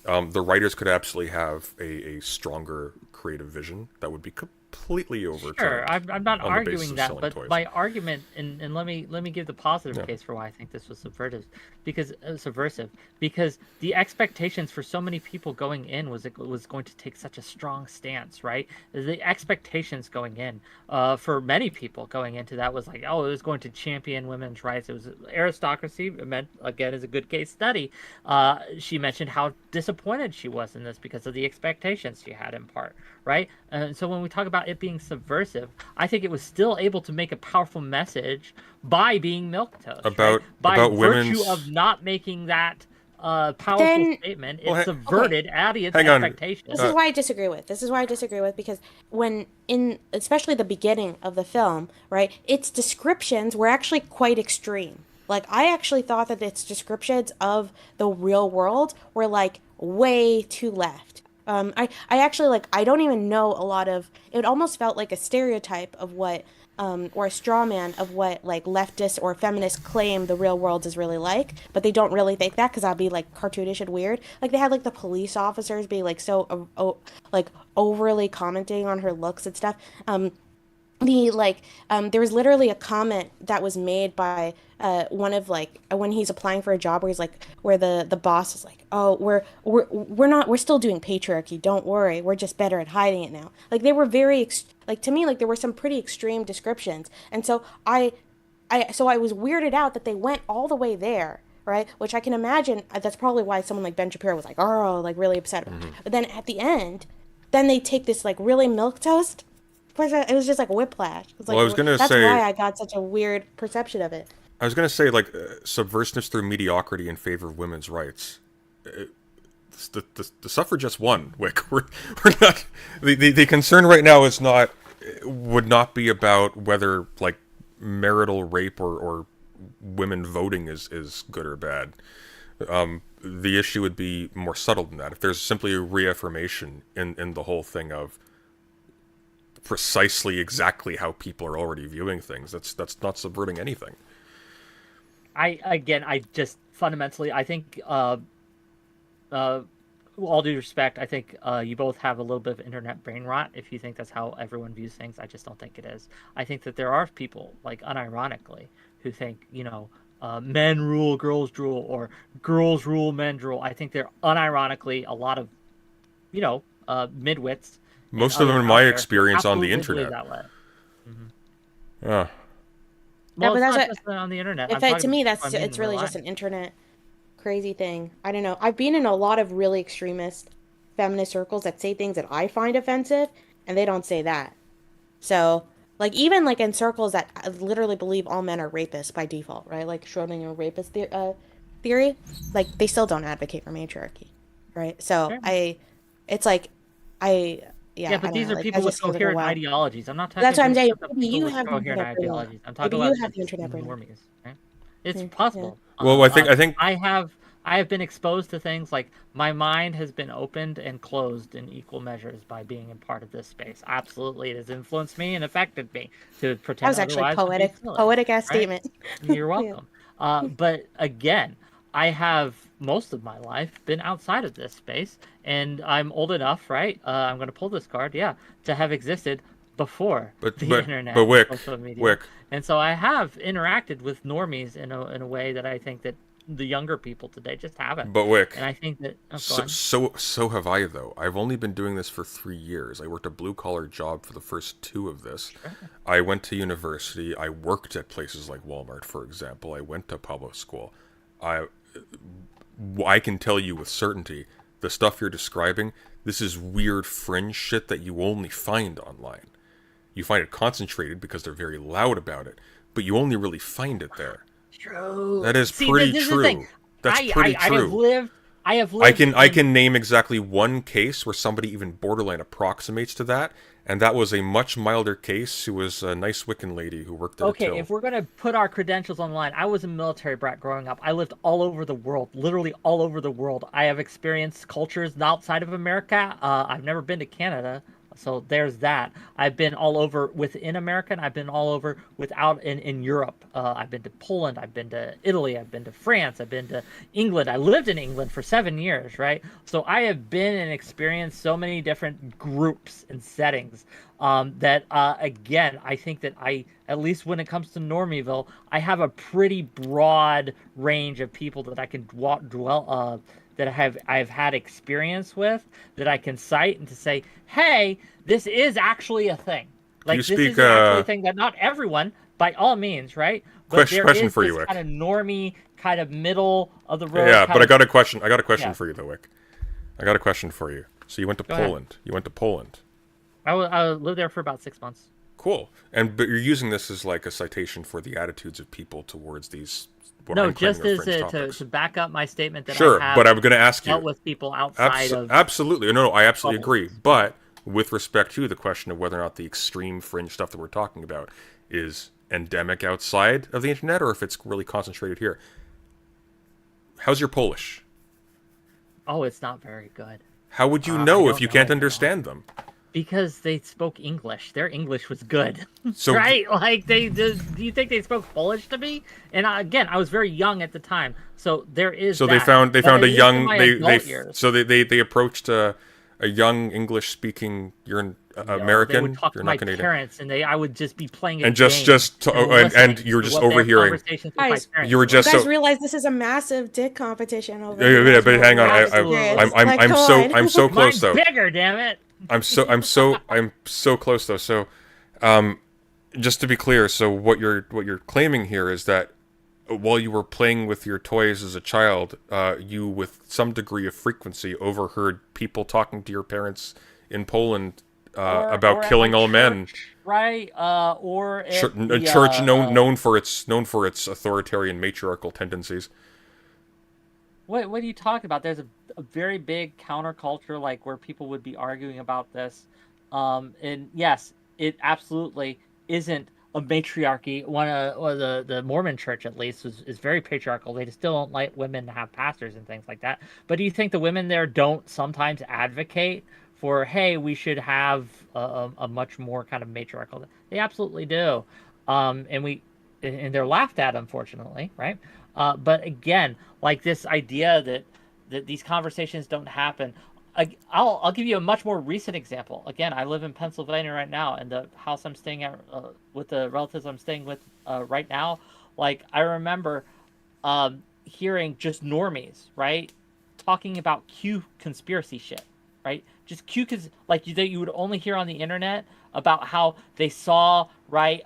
The writers could absolutely have a stronger creative vision that would be completely sure. overturned I'm not on the basis arguing of that, selling but toys. my argument, and let me give the positive Yeah. case for why I think this was subversive, because the expectations for so many people going in was it was going to take such a strong stance, right? The expectations going in, for many people going into that was like, oh, it was going to champion women's rights. It was aristocracy. It meant, again, is a good case study. She mentioned how disappointed she was in this because of the expectations she had in part, right? And so when we talk about it being subversive, I think it was still able to make a powerful message by being milquetoast, right? By About virtue of women's. not making that powerful Then statement, Well, it okay, subverted audience hang on. this expectations. is why I disagree with. This is why I disagree with because when in especially the beginning of the film, right? Its descriptions were actually quite extreme. Like I actually thought that its descriptions of the real world were like way too left. I actually like I don't even know a lot of it almost felt like a stereotype of what or a straw man of what like leftists or feminists claim the real world is really like, but they don't really think that because that'd be like cartoonish and weird. Like they had like the police officers be like so like overly commenting on her looks and stuff. The like there was literally a comment that was made by one of like when he's applying for a job where he's like where the boss is like, oh, we're not, we're still doing patriarchy, don't worry, we're just better at hiding it now. Like they were very like to me like there were some pretty extreme descriptions, and so I was weirded out that they went all the way there, right? Which I can imagine that's probably why someone like Ben Shapiro was like, oh, like really upset about. Mhm. But then at the end, then they take this like really milk toast. It was just like whiplash. It's Well, like that's why I got such a weird perception of it. I was gonna say like subversiveness through mediocrity in favor of women's rights. The suffragettes won. Wick, we're not. The concern right now is not would not be about whether like marital rape or women voting is good or bad. The issue would be more subtle than that. If there's simply a reaffirmation in the whole thing of precisely exactly how people are already viewing things, that's not subverting anything. I just fundamentally, I think, uh, all due respect, I think you both have a little bit of internet brain rot if you think that's how everyone views things. I just don't think it is. I think that there are people, like unironically, who think, men rule, girls drool, or girls rule, men drool. I think there unironically a lot of, midwits Most of others them, in out my there who experience, on the absolutely believe internet. that way. Uh, Yeah, Well, but it's that's not what just on the internet. if I'm I, talking to about me people that's I meet in it's real really just life. an internet crazy thing. I don't know. I've been in a lot of really extremist feminist circles that say things that I find offensive, and they don't say that. So, like even like in circles that literally believe all men are rapists by default, right? Like Schrodinger rapist theory, like they still don't advocate for matriarchy, right? So Sure. it's like, I, Yeah, yeah, I but don't these know. are Like that people with just seems like a coherent wild. ideologies. I'm not That's talking what I'm saying. about Maybe people you with have the coherent internet brain. ideologies. I'm Maybe talking you about have the just internet brain. normies. Right? It's Yeah. possible. well, I think I have been exposed to things like my mind has been opened and closed in equal measures by being a part of this space. Absolutely, it has influenced me and affected me. To That pretend was actually otherwise would be silly, poetic ass right? statement. You're Yeah. welcome. But again, I have most of my life been outside of this space, and I'm old enough, right? I'm going to pull this card, yeah, to have existed before but the but internet and Wick, social media. Wick, And so I have interacted with normies in a way that I think that the younger people today just haven't. but Wick. And I think that, oh, go So, on. so so have I though. I've only been doing this for 3 years. I worked a blue collar job for the first two of this. Sure. I went to university. I worked at places like Walmart, for example. I went to public school. I I can tell you with certainty, the stuff you're describing, this is weird fringe shit that you only find online. You find it concentrated because they're very loud about it, but you only really find it there. True. That is See, pretty this is the thing. true. That's pretty I have true. lived. I have I lived can I in. can name exactly one case where somebody even borderline approximates to that, and that was a much milder case who was a nice Wiccan lady who worked at a Okay, till. if we're gonna put our credentials online, I was a military brat growing up. I lived all over the world, literally all over the world. I have experienced cultures outside of America. I've never been to Canada, so there's that. I've been all over within America, and I've been all over without in Europe. I've been to Poland, I've been to Italy, I've been to France, I've been to England. I lived in England for 7 years, right? So I have been and experienced so many different groups and settings that again, I think that at least when it comes to Normieville, I have a pretty broad range of people that I can that I've had experience with, that I can cite and to say, hey, this is actually a thing. Do you Like this speak? is actually a thing that not everyone, by all means, right? But there Question is for this you, Wick. kind of normie, kind of middle of the road Yeah, kind but I of got a question. I got a question yeah. for you, though, Wick. I got a question for you. So you went to Go ahead. Poland. You went to Poland. I lived there for about 6 months. Cool. But you're using this as like a citation for the attitudes of people towards these what No, I'm claiming just are as fringe to topics. back up my statement that Sure, I have but I'm going to ask dealt you. with people outside of Absolutely. No, I absolutely bubbles. agree. But with respect to the question of whether or not the extreme fringe stuff that we're talking about is endemic outside of the internet or if it's really concentrated here. How's your Polish? Oh, it's not very good. How would you I know if don't you know can't at all. understand them? Because they spoke English. Their English was good, So right? Like do you think they spoke Polish to me? And again, I was very young at the time, so there is so that. they But found a at least in young my they adult years, so they approached a young English speaking you're an no, they American, would talk you're to my not Canadian. parents, and I would just be playing a And game and listening you were to just what their overhearing. conversations with my Guys, parents You were were. just you guys so realize this is a massive dick competition over yeah, who yeah, has but more hang on, lived Absolutely. experience. Like, come on. I'm so close Mine's though. bigger, damn it. I'm so close though. So, just to be clear, so what you're claiming here is that while you were playing with your toys as a child, you with some degree of frequency overheard people talking to your parents in Poland Or about at killing my all men. church, right? Or at A the church known for its authoritarian matriarchal tendencies. what are you talking about? There's a very big counterculture, like where people would be arguing about this. And yes, it absolutely isn't a matriarchy. Or the Mormon Church, at least, is very patriarchal. They still don't like women to have pastors and things like that. But do you think the women there don't sometimes advocate for, hey, we should have a much more kind of matriarchal? They absolutely do. And they're laughed at, unfortunately, right? But again, like this idea that these conversations don't happen. I'll give you a much more recent example. Again, I live in Pennsylvania right now, and the house I'm staying at with the relatives I'm staying with right now, like I remember hearing just normies, right, talking about Q conspiracy shit, right? Just cute kids like that you would only hear on the internet about how they saw, right?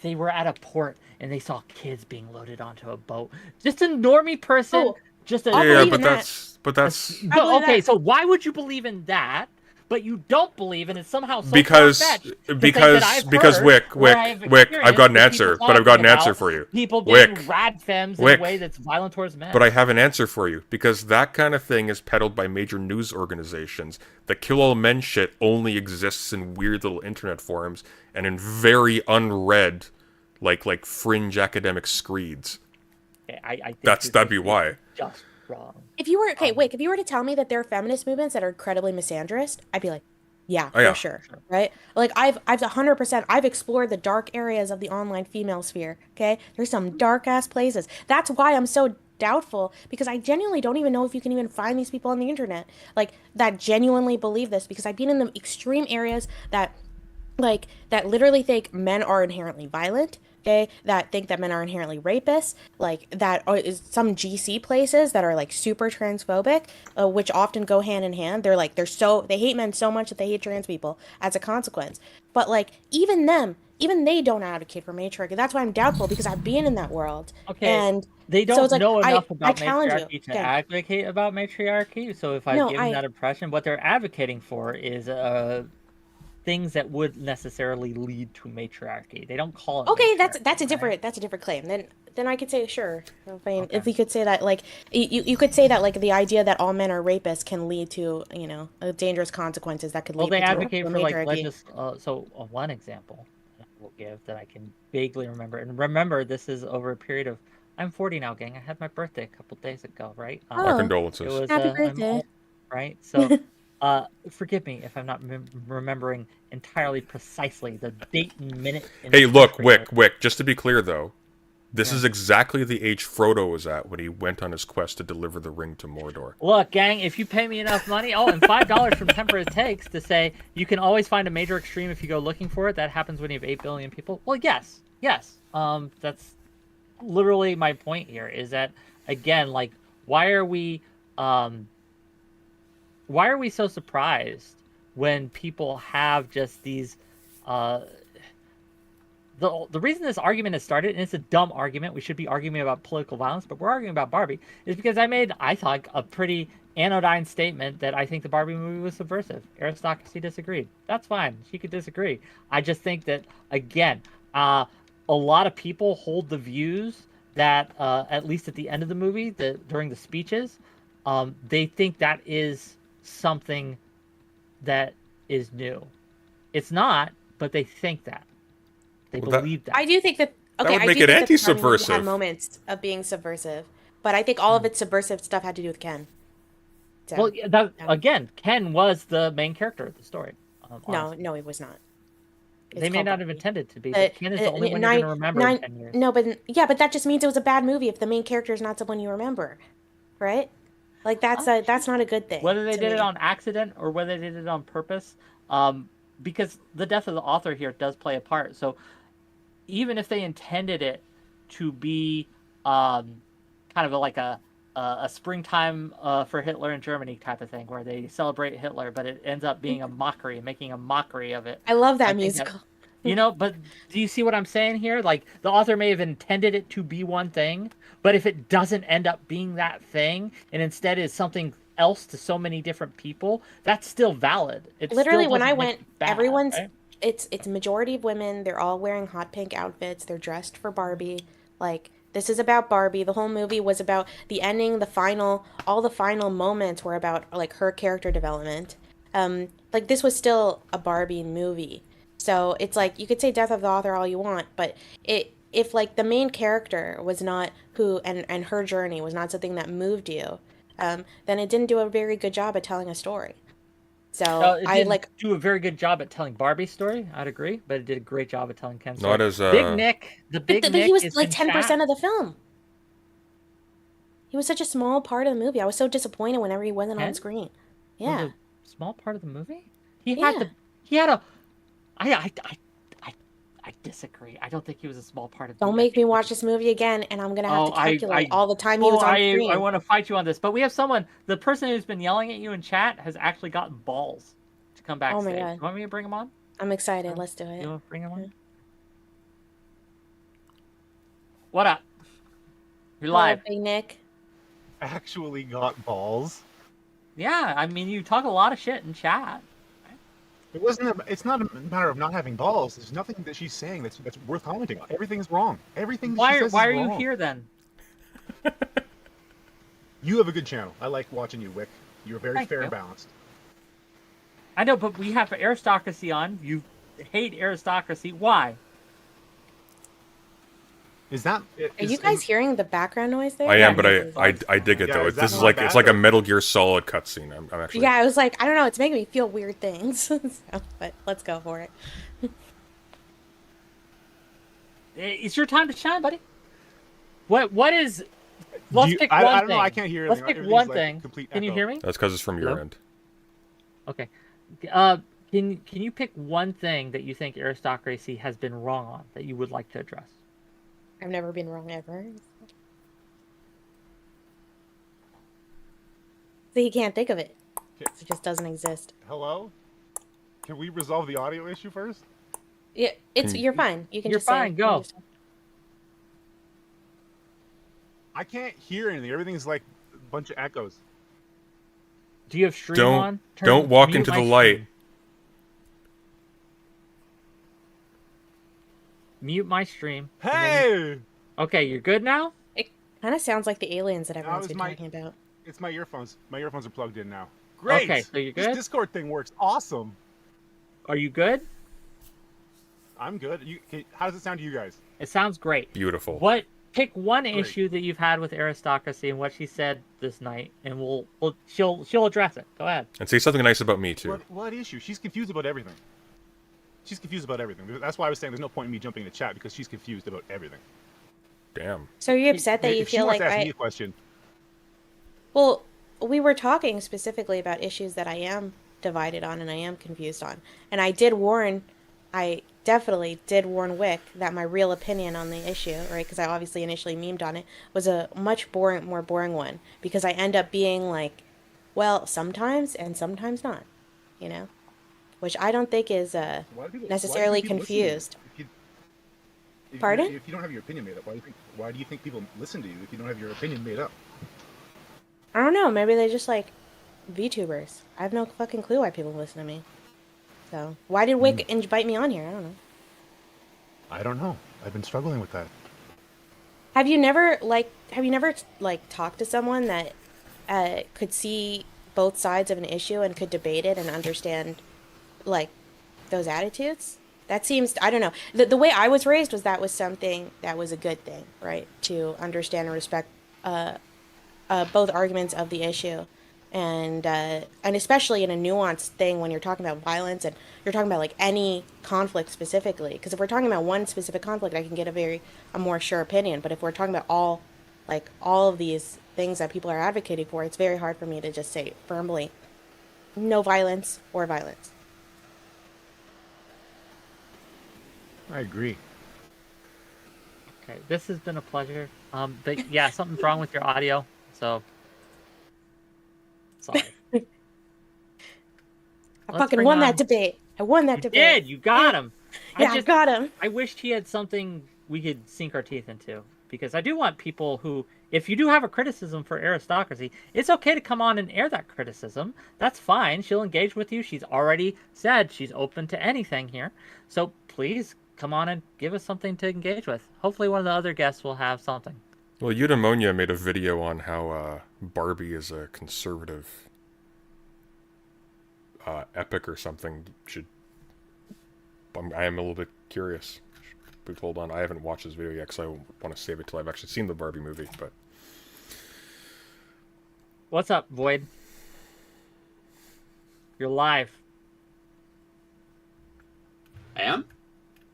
They were at a port and they saw kids being loaded onto a boat. Just a normie person, Oh, just a I'll Yeah, believe but in that. that's I believe okay. that. So why would you believe in that? But you don't believe, and it's somehow so far because fetched to think that I've heard Wick, or I've I've got experienced an with people answer, but I've got talking an answer about for you. people getting Wick, rad femmes in a way Wick. that's violent towards men. But I have an answer for you, because that kind of thing is peddled by major news organizations. The kill all men shit only exists in weird little internet forums and in very unread, like fringe academic screeds. I think That'd be why. just wrong. If you were if you were to tell me that there are feminist movements that are incredibly misandrist, I'd be like, yeah, Oh, yeah. for sure, right? Like I've 100%, I've explored the dark areas of the online female sphere. Okay, there's some dark ass places. That's why I'm so doubtful, because I genuinely don't even know if you can even find these people on the internet, like that genuinely believe this, because I've been in the extreme areas that literally think men are inherently violent, okay, that think that men are inherently rapists, like that is some GC places that are like super transphobic, which often go hand in hand. They hate men so much that they hate trans people as a consequence. But like even they don't advocate for matriarchy. That's why I'm doubtful, because I've been in that world. Okay, And they so don't it's like know enough I about challenge you matriarchy to again. advocate about matriarchy. So if I've No, given that impression, what they're advocating for is things that would necessarily lead to matriarchy. They don't call it okay, matriarchy, that's a right? different claim. Then I could say sure. I mean, Okay. if you could say that, like you could say that, like the idea that all men are rapists can lead to, dangerous consequences that could Well, lead they potentially to advocate a for like matriarchy. one example that I will give that I can vaguely remember. And remember, this is over a period of. I'm 40 now, gang. I had my birthday a couple days ago, right? My Oh, It condolences. was happy I'm birthday! old, right? So, forgive me if I'm not remembering entirely precisely the date and minute in Hey, the look, country. Wick. Just to be clear, though, this Yeah. is exactly the age Frodo was at when he went on his quest to deliver the ring to Mordor. Look, gang, if you pay me enough money, and $5 from Temperate Takes to say you can always find a major extreme if you go looking for it. That happens when you have 8 billion people. Well, yes. That's literally my point here. Is that again, like, why are we so surprised when people have just these uh the reason this argument has started, and it's a dumb argument, we should be arguing about political violence, but we're arguing about Barbie, is because I thought, a pretty anodyne statement that I think the Barbie movie was subversive. Aristocracy disagreed. That's fine. She could disagree. I just think that, again, a lot of people hold the views that, at least at the end of the movie, during the speeches, they think that is something that is new. It's not, but they think that. They Well, that- believe that. I do think that. Okay, would I make do it think that the Barbie movie anti-subversive. had moments of being subversive, but I think all of its subversive stuff had to do with Ken. So, Well, again, Ken was the main character of the story. Honestly. no, it was not. It's They may called not have Barbie. intended to be, but Ken is the only one you're going to remember in 10 years. No, but yeah, but that just means it was a bad movie if the main character is not someone you remember, right? Like that's not a good thing. Whether they to did me. it on accident or whether they did it on purpose, because the death of the author here does play a part. So even if they intended it to be kind of like a springtime for Hitler in Germany type of thing, where they celebrate Hitler, but it ends up being a mockery, making a mockery of it. I love that I think musical. but do you see what I'm saying here? Like, the author may have intended it to be one thing, but if it doesn't end up being that thing, and instead is something else to so many different people, that's still valid. It Literally, still when I doesn't make went, it bad, everyone's right? it's a majority of women. They're all wearing hot pink outfits. They're dressed for Barbie. Like, this is about Barbie. The whole movie was about the ending, all the final moments were about like her character development. Like, this was still a Barbie movie. So it's like, you could say death of the author all you want, but if like the main character was not and her journey was not something that moved you, then it didn't do a very good job at telling a story. So It I didn't like do a very good job at telling Barbie's story. I'd agree, but it did a great job at telling Ken's story. Not as Big Nick, the Big but Nick he was is like in 10% chat. of the film. He was such a small part of the movie. I was so disappointed whenever he wasn't on Ken screen. was Yeah. a small part of the movie. He had Yeah. the he had a I I disagree. I don't think he was a small part of. Don't make me watch this movie again, and I'm gonna have to calculate all the time he was on screen. I want to fight you on this, but we have someone. The person who's been yelling at you in chat has actually gotten balls to come backstage. Oh my god! You want me to bring him on? I'm excited. Let's do it. You want to bring him on? What up? You're live. Big Nick. Actually got balls. Yeah, I mean, you talk a lot of shit in chat. It wasn't. It's not a matter of not having balls. There's nothing that she's saying that's worth commenting on. Everything's wrong. Everything. She says Why is are you wrong. here then? You have a good channel. I like watching you, Wick. You're very Thank fair you. and balanced. I know, but we have Aristocracy on. You hate Aristocracy. Why? Is that? Are you guys hearing the background noise there? I am, but I dig it Yeah, though. is that This is not like bad, it's like a or- Metal Gear Solid cutscene. I'm actually. Yeah, I was like, I don't know. It's making me feel weird things. So, but let's go for it. It's your time to shine, buddy. What is? Let's pick one I don't thing. know. I can't hear. Let's anything. pick Everything's one like thing. complete Can you echo. hear me? That's because it's from your Hello? end. Okay. Can you pick one thing that you think Aristocracy has been wrong on that you would like to address? I've never been wrong ever. So he can't think of it. It just doesn't exist. Hello. Can we resolve the audio issue first? Yeah, you're fine. You can You're just say fine, it. go. I can't hear anything. Everything's like a bunch of echoes. Do you have stream Don't- on? don't walk mute into my the light. stream. Mute my stream. and then- Hey, Okay, you're good now? It kind of sounds like the aliens that everyone's was been my- talking about. it's my earphones. My earphones are plugged in now. Great. Okay, so you're This good? Discord thing works awesome. Are you good? I'm good. How does it sound to you guys? It sounds great. Beautiful. Pick one Great. issue that you've had with Aristocracy and what she said this night, and she'll address it. Go ahead. And say something nice about me too. What issue? She's confused about everything. She's confused about everything. That's why I was saying there's no point in me jumping in the chat because she's confused about everything. Damn. So are you upset that you If she feel wants like to ask me a question, Well, we were talking specifically about issues that I am divided on and I am confused on. And I definitely did warn Wick that my real opinion on the issue, right, because I obviously initially memed on it, was a much more boring one. Because I end up being like, well, sometimes and sometimes not, you know? Which I don't think is why do people- necessarily why do people listen to you? confused. If Pardon? If you don't have your opinion made up, why do you think people listen to you if you don't have your opinion made up? I don't know, maybe they're just like VTubers. I have no fucking clue why people listen to me. So, why did Wick invite me on here? I don't know. I don't know. I've been struggling with that. Have you never talked to someone that could see both sides of an issue and could debate it and understand like those attitudes? That seems, I don't know. The way I was raised was that was something that was a good thing, right? To understand and respect both arguments of the issue. And especially in a nuanced thing when you're talking about violence and you're talking about like any conflict specifically. Because if we're talking about one specific conflict, I can get a more sure opinion. But if we're talking about all of these things that people are advocating for, it's very hard for me to just say firmly, no violence or violence. I agree. Okay, this has been a pleasure. But yeah, something's wrong with your audio, so sorry. I Let's fucking bring won on- that debate. I won that You debate. did. You got him. Yeah, I got him. I wished he had something we could sink our teeth into, because I do want people who, if you do have a criticism for Aristocracy, it's okay to come on and air that criticism. That's fine. She'll engage with you. She's already said she's open to anything here. So please come on and give us something to engage with. Hopefully one of the other guests will have something. Well, Eudaimonia made a video on how Barbie is a conservative epic or something. I am a little bit curious. Should be told on. I haven't watched this video yet because I want to save it till I've actually seen the Barbie movie. But What's up, Void? You're live. I am?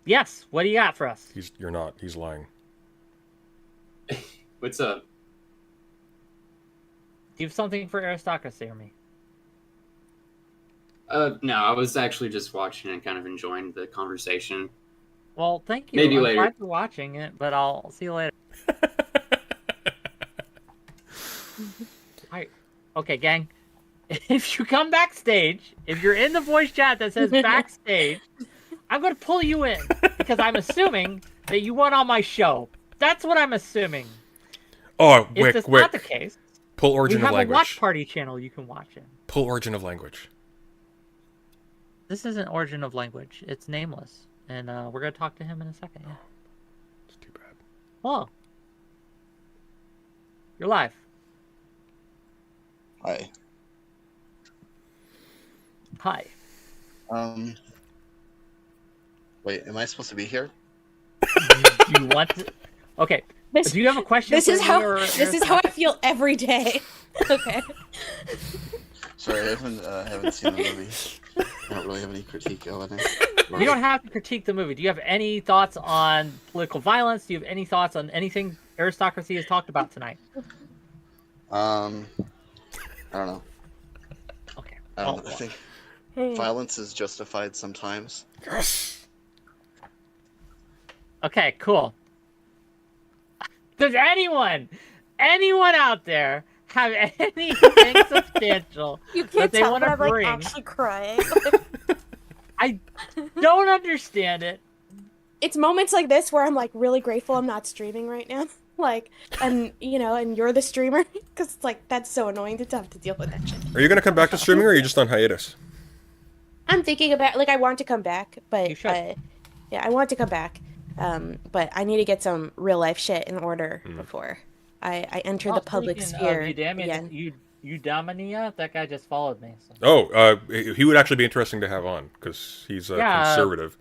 Yes. What do you got for us? you're not. He's lying. What's up? Do you have something for Aristocracy or me? No, I was actually just watching and kind of enjoying the conversation. Well, thank you. Maybe I'm later. glad you're watching it, but I'll see you later. Okay, gang. If you come backstage, if you're in the voice chat that says backstage, I'm going to pull you in because I'm assuming that you went on my show. That's what I'm assuming. Oh, If that's not the case, Pull we origin of have a watch language. party channel you can watch in. Pull origin of language. This isn't origin of language. It's nameless. And we're going to talk to him in a second. Yeah. It's too bad. Hello. You're live. Hi. Hi. Wait, am I supposed to be here? Do you want to... Okay. Do you have a question? This is for how me or this is how I feel every day. Okay. Sorry, I haven't seen the movie. I don't really have any critique on it. You don't have to critique the movie. Do you have any thoughts on political violence? Do you have any thoughts on anything Aristocracy has talked about tonight? I don't know. Okay. I don't know. I think violence is justified sometimes. Yes. Okay, cool. Does anyone out there have anything substantial You that can't they tell, want but to I'm like bring? actually crying. I don't understand it. It's moments like this where I'm like really grateful I'm not streaming right now. Like, and you're the streamer because it's like that's so annoying to have to deal with that shit. Are you gonna come back to streaming, or are you just on hiatus? I'm thinking about I want to come back, but You should. yeah, I want to come back. But I need to get some real life shit in order before I enter the public sphere again. Eudaimonia, that guy just followed me. So. Oh, he would actually be interesting to have on because he's conservative.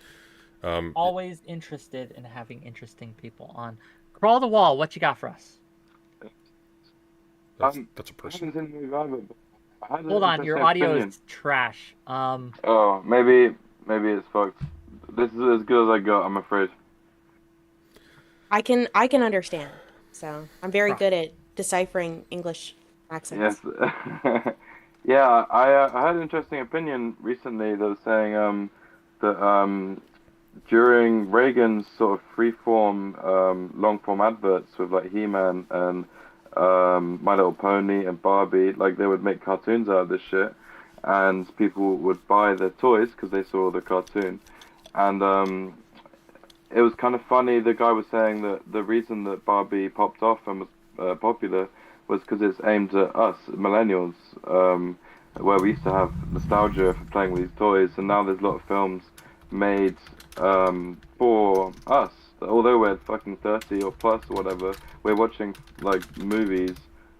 Always interested in having interesting people on. Crawl the wall. What you got for us? That's a I person. haven't seen the movie either, but I had an Hold on, your interesting audio opinion. is trash. Oh, maybe it's fucked. This is as good as I got, I'm afraid. I can understand. So I'm very good at deciphering English accents. Yes. Yeah, I had an interesting opinion recently that was saying that during Reagan's sort of freeform long-form adverts with like He-Man and My Little Pony and Barbie, like they would make cartoons out of this shit, and people would buy their toys because they saw the cartoon, and it was kind of funny. The guy was saying that the reason that Barbie popped off and was popular was because it's aimed at us millennials, where we used to have nostalgia for playing with these toys, and now there's a lot of films made for us. Although we're fucking 30 or plus or whatever, we're watching like movies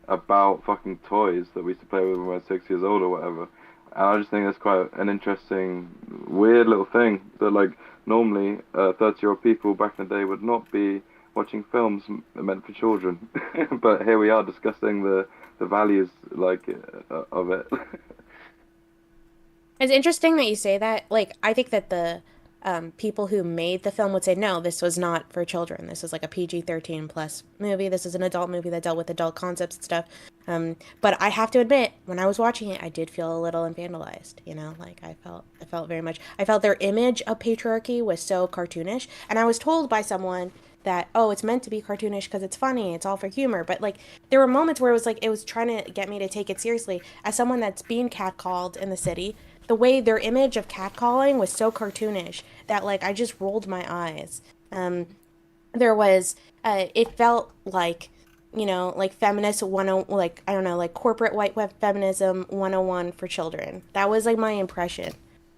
about fucking toys that we used to play with when we were 6 years old or whatever. And I just think that's quite an interesting, weird little thing that like normally 30-year-old people back in the day would not be watching films meant for children. But here we are discussing the values like of it. It's interesting that you say that. Like, I think that the people who made the film would say, no, this was not for children. This is like a PG-13 plus movie. This is an adult movie that dealt with adult concepts and stuff. But I have to admit, when I was watching it, I did feel a little vandalized. Like I felt very much. I felt their image of patriarchy was so cartoonish, and I was told by someone that, oh, it's meant to be cartoonish because it's funny, it's all for humor. But like, there were moments where it was trying to get me to take it seriously. As someone that's being catcalled in the city, the way their image of catcalling was so cartoonish that like I just rolled my eyes. There was it felt like, like feminist like I don't know, like corporate white feminism 101 for children. That was like my impression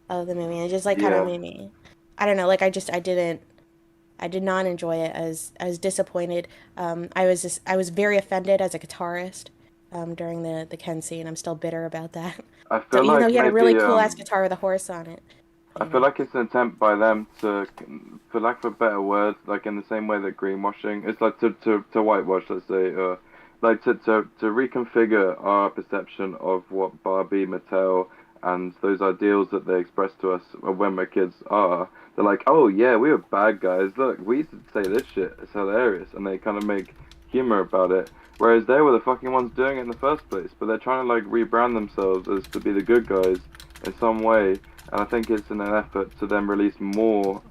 of the movie. And it just like kind of made me, I don't know, like I did not enjoy it. I was disappointed. I was very offended as a guitarist during the Ken scene. I'm still bitter about that. I So feel even like though he had a really maybe, cool ass guitar with a horse on it. I feel like it's an attempt by them to, for lack of a better word, like in the same way that greenwashing, it's like to whitewash, let's say, like to reconfigure our perception of what Barbie, Mattel, and those ideals that they express to us when we're kids are. They're like, oh yeah, we were bad guys. Look, we used to say this shit. It's hilarious, and they kind of make humor about it. Whereas they were the fucking ones doing it in the first place, but they're trying to like rebrand themselves as to be the good guys in some way, and I think it's in an effort to then release more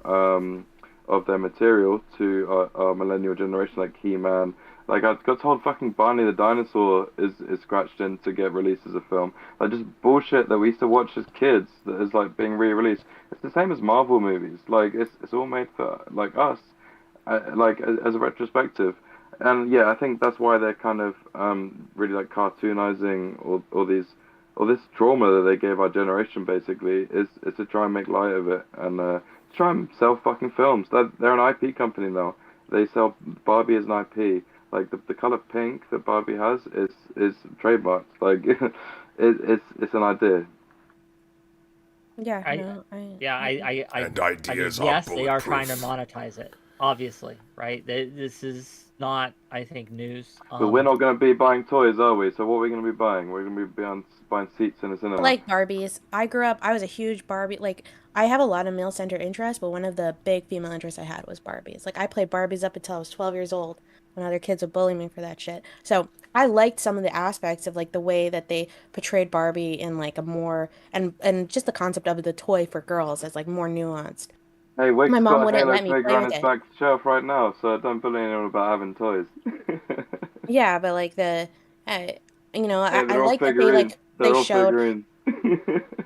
of their material to our millennial generation, like He-Man. Like I got told fucking Barney the Dinosaur is scratched in to get released as a film. Like just bullshit that we used to watch as kids that is like being re-released. It's the same as Marvel movies. Like it's all made for like us, like as a retrospective. And yeah, I think that's why they're kind of really like cartoonizing all this trauma that they gave our generation basically is to try and make light of it and try and sell fucking films. They're an IP company now. They sell Barbie as an IP. Like the color pink that Barbie has is trademarked. Like it's an idea. Yeah, And ideas are yes, they are trying to bulletproof. monetize it. Obviously, right? This is not, I think, news. But we're not going to be buying toys, are we? So what are we going to be buying? We're going to be buying seats in a I cinema. like Barbies. I was a huge Barbie. Like, I have a lot of male centered interests, but one of the big female interests I had was Barbies. Like, I played Barbies up until I was 12 years old when other kids would bully me for that shit. So, I liked some of the aspects of, like, the way that they portrayed Barbie in, like, a more, and just the concept of the toy for girls as, like, more nuanced. Hey, Wake's My mom got a wouldn't Halo let me figure play on with his it. back shelf right now, so don't bully anyone about having toys. Yeah, but, like, uh, Hey, I they're all like that they, figurines. like, they They're all showed. figurines.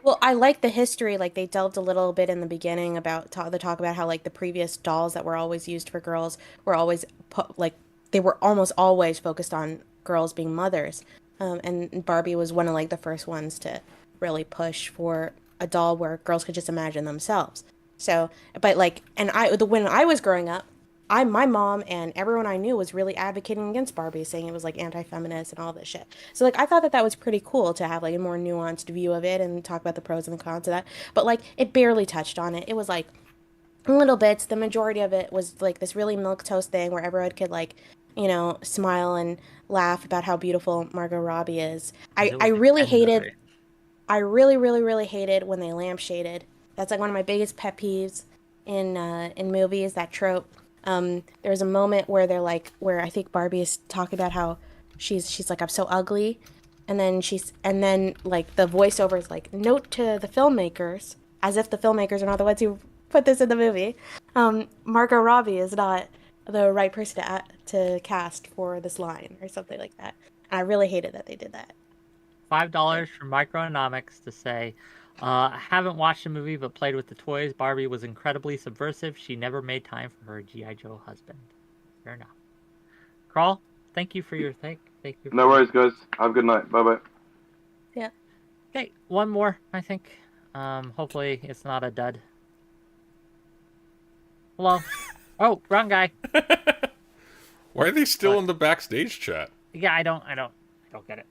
Well, I like the history. Like they delved a little bit in the beginning about the talk about how like the previous dolls that were always used for girls were always put like they were almost always focused on girls being mothers. And Barbie was one of like the first ones to really push for a doll where girls could just imagine themselves. So, but like, and when I was growing up, my mom and everyone I knew was really advocating against Barbie, saying it was like anti-feminist and all this shit. So like I thought that was pretty cool to have like a more nuanced view of it and talk about the pros and the cons of that. But like it barely touched on it. It was like little bits. The majority of it was like this really milquetoast thing where everyone could like, smile and laugh about how beautiful Margot Robbie is. It I was really hated legendary. I really, really, really hated when they lampshaded. That's like one of my biggest pet peeves in movies. That trope. There's a moment where where I think Barbie is talking about how she's like I'm so ugly, and then like the voiceover is like note to the filmmakers, as if the filmmakers are not the ones who put this in the movie. Margot Robbie is not the right person to cast for this line or something like that. And I really hated that they did that. $5 from Microeconomics to say, I haven't watched the movie but played with the toys. Barbie was incredibly subversive. She never made time for her G.I. Joe husband. Fair enough. Crawl, thank you for your thank you. No worries, guys. Have a good night. Bye bye. Yeah. Okay, one more, I think. Hopefully it's not a dud. Hello. Oh, wrong guy. Why are they still What? in the backstage chat? Yeah, I don't get it.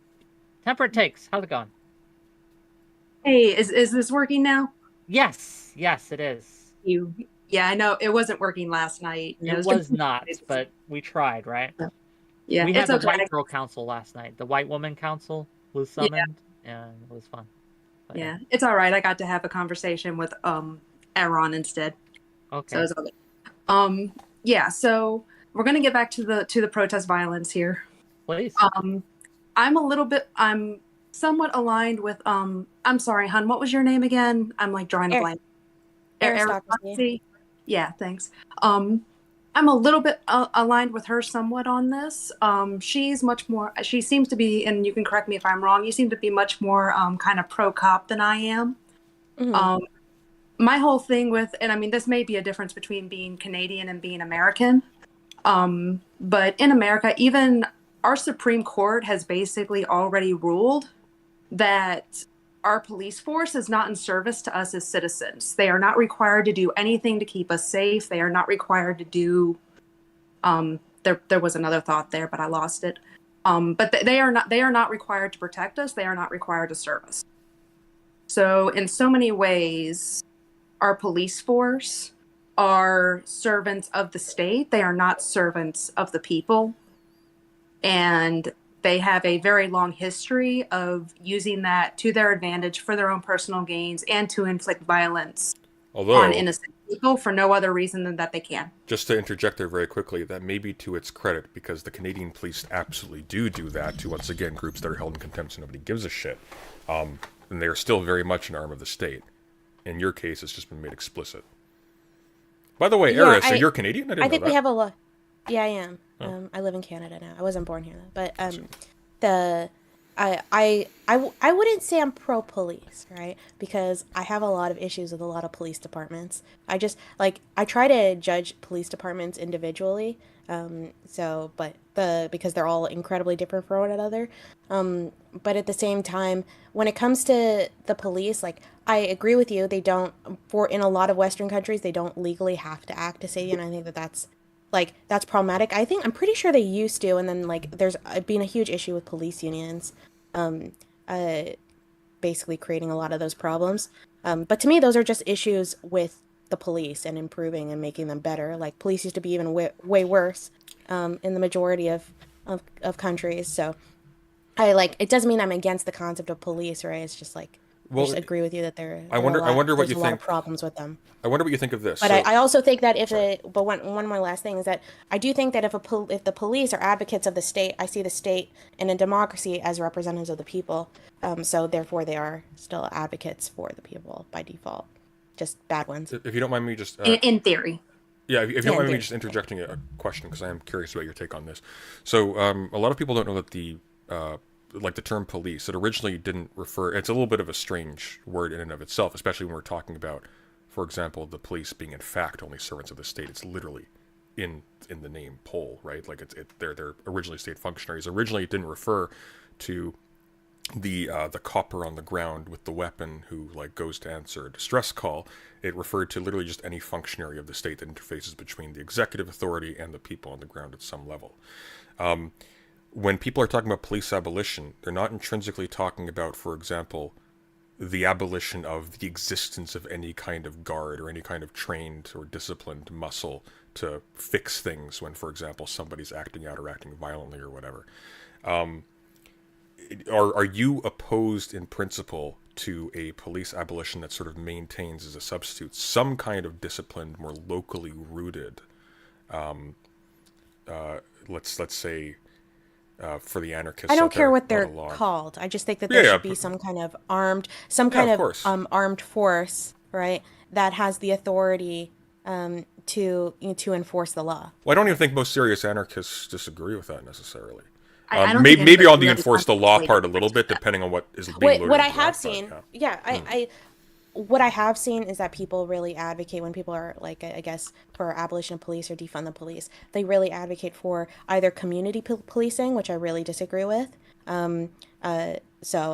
Temperate Takes, how's it going? Hey, is this working now? Yes, it is. Yeah, I know it wasn't working last night. It was not, but we tried, right? Yeah, We had it's the okay. White Girl Council last night. The White Woman Council was summoned, and it was fun. But, Yeah, it's all right. I got to have a conversation with Aaron instead, Okay. so it's all good. Yeah, so we're gonna get back to the protest violence here. Please. I'm somewhat aligned with I'm sorry, hun, what was your name again? I'm like drawing a blank. Aristocracy. Yeah, thanks. I'm a little bit aligned with her somewhat on this. She's much more, she seems to be, and you can correct me if I'm wrong, you seem to be much more kind of pro-cop than I am. Mhm. My whole thing with, and I mean, this may be a difference between being Canadian and being American, but in America, even our Supreme Court has basically already ruled that our police force is not in service to us as citizens. They are not required to do anything to keep us safe. They are not required to do. There was another thought there, but I lost it. But they are not. They are not required to protect us. They are not required to serve us. So in so many ways, our police force are servants of the state. They are not servants of the people, and they have a very long history of using that to their advantage for their own personal gains and to inflict violence on innocent people for no other reason than that they can. Just to interject there very quickly, that may be to its credit, because the Canadian police absolutely do that to, once again, groups that are held in contempt so nobody gives a shit. And they are still very much an arm of the state. In your case, it's just been made explicit. By the way, Yeah, Eris, you're Canadian? I didn't I think know that. we have a lot. Yeah, I am. Oh. I live in Canada now. I wasn't born here though. But the I wouldn't say I'm pro police, right? Because I have a lot of issues with a lot of police departments. I just like I try to judge police departments individually. Because they're all incredibly different from one another. But at the same time, when it comes to the police, like I agree with you, they don't for in a lot of Western countries they don't legally have to act as city, and I think that's problematic. I'm pretty sure they used to, and then like there's been a huge issue with police unions, um, uh, basically creating a lot of those problems. But to me, those are just issues with the police and improving and making them better. Like police used to be even way worse, in the majority of countries. So it doesn't mean I'm against the concept of police, right? It's just like I just agree with you that I wonder what there's you a lot think. of problems with them. I wonder what you think of this. But So, I also think that one more last thing is that I do think that if the police are advocates of the state, I see the state in a democracy as representatives of the people. So therefore, they are still advocates for the people by default, just bad ones. if you don't mind me just In theory. yeah, if you don't mind me indeed. just interjecting a question, because I am curious about your take on this. So, a lot of people don't know that the term police, it originally didn't refer. It's a little bit of a strange word in and of itself, especially when we're talking about, for example, the police being in fact only servants of the state. It's literally in the name "pol," right? Like they're originally state functionaries. Originally, it didn't refer to the copper on the ground with the weapon who like goes to answer a distress call. It referred to literally just any functionary of the state that interfaces between the executive authority and the people on the ground at some level. When people are talking about police abolition, they're not intrinsically talking about, for example, the abolition of the existence of any kind of guard or any kind of trained or disciplined muscle to fix things when, for example, somebody's acting out or acting violently or whatever. Are you opposed in principle to a police abolition that sort of maintains as a substitute some kind of disciplined, more locally rooted, let's say, for the anarchists? I don't out care there, what not they're a law. called. I just think that there Yeah, should be some kind of armed course. armed force, right, that has the authority to enforce the law. Well, I don't even think most serious anarchists disagree with that necessarily. I don't think Maybe anybody on the really enforce the wants to law persuade part a them little to bit, that. depending on what is being loaded What I into have that part, seen, yeah. I what I have seen is that people really advocate when people are like, I guess, for abolition of police or defund the police. They really advocate for either community policing, which I really disagree with. So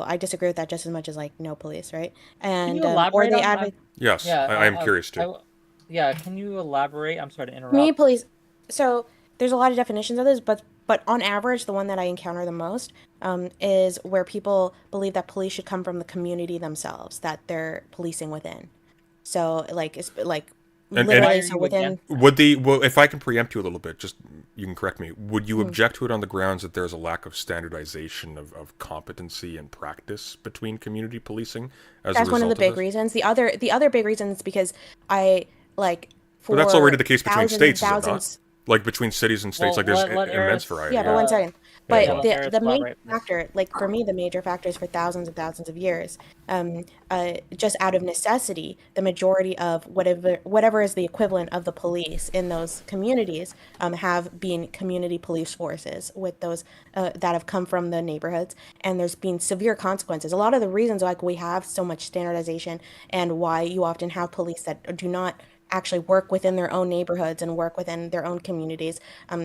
I disagree with that just as much as like no police, right? Can And you or elaborate they on advocate Yes, Yeah, I am curious too. yeah, can you elaborate? I'm sorry to community interrupt. police. So there's a lot of definitions of this, but on average, the one that I encounter the most is where people believe that police should come from the community themselves, that they're policing within. So like it's like And literally, Why are so you within. against well, if I can preempt you a little bit, just you can correct me. Would you object to it on the grounds that there's a lack of standardization of competency and practice between community policing as a That's one of result the big this? reasons. The other big reason is because I like But that's for already the case between thousands and states, is it not? thousands. Like between cities and states, Well, like there's let immense Eris, variety. Yeah, but one second. But yeah, let Eris the major elaborate. factor, like for me, the major factor is for thousands and thousands of years. Just out of necessity, the majority of whatever is the equivalent of the police in those communities have been community police forces with those that have come from the neighborhoods, and there's been severe consequences. A lot of the reasons like we have so much standardization and why you often have police that do not actually work within their own neighborhoods and work within their own communities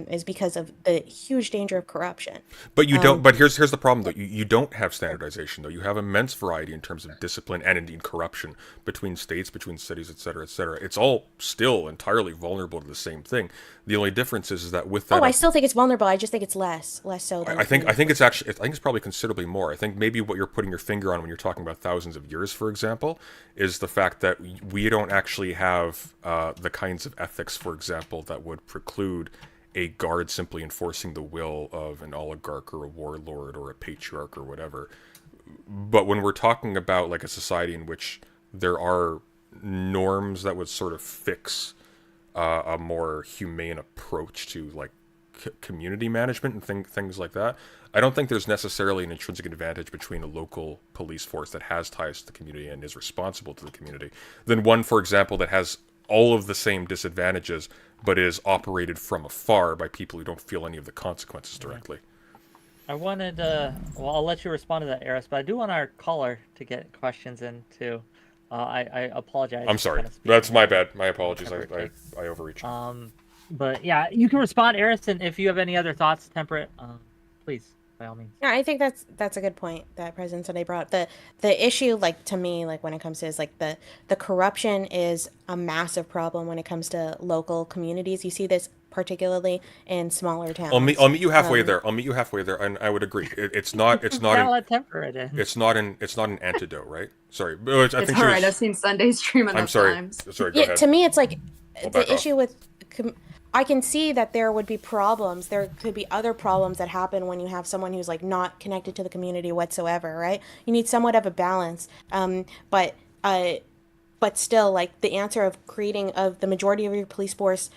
is because of the huge danger of corruption. But you don't. But here's the problem, though. You don't have standardization, though. You have immense variety in terms of discipline and indeed corruption between states, between cities, et cetera, et cetera. It's all still entirely vulnerable to the same thing. The only difference is that with that, Oh, I still think it's vulnerable. I just think it's less so than I think it's actually I think it's probably considerably more. I think maybe what you're putting your finger on when you're talking about thousands of years, for example, is the fact that we don't actually have the kinds of ethics, for example, that would preclude a guard simply enforcing the will of an oligarch or a warlord or a patriarch or whatever. But when we're talking about like a society in which there are norms that would sort of fix a more humane approach to like community management and things like that, I don't think there's necessarily an intrinsic advantage between a local police force that has ties to the community and is responsible to the community than one, for example, that has all of the same disadvantages, but is operated from afar by people who don't feel any of the consequences directly. I wanted well, I'll let you respond to that, Eris, but I do want our caller to get questions in too. I apologize. I'm sorry. Kind of speaking That's my of bad. My apologies. temperate I overreached. But yeah, you can respond, Eris, and if you have any other thoughts, temperate, please, by all means. Yeah, I think that's a good point that President Sunday brought up. The issue, like to me, like when it comes to is like the corruption is a massive problem when it comes to local communities. You see this particularly in smaller towns. I'll meet you halfway there. I'll meet you halfway there, and I would agree. It's not Gotta let temperate in. it's not an antidote, right? Sorry, It's all right. I've seen Sunday stream enough I'm sorry. times. Sorry. Go Yeah, ahead. to me, it's like We'll back the off. issue with. I can see that there would be problems. There could be other problems that happen when you have someone who's like not connected to the community whatsoever, right? You need somewhat of a balance. But still, like the answer of creating of the majority of your police force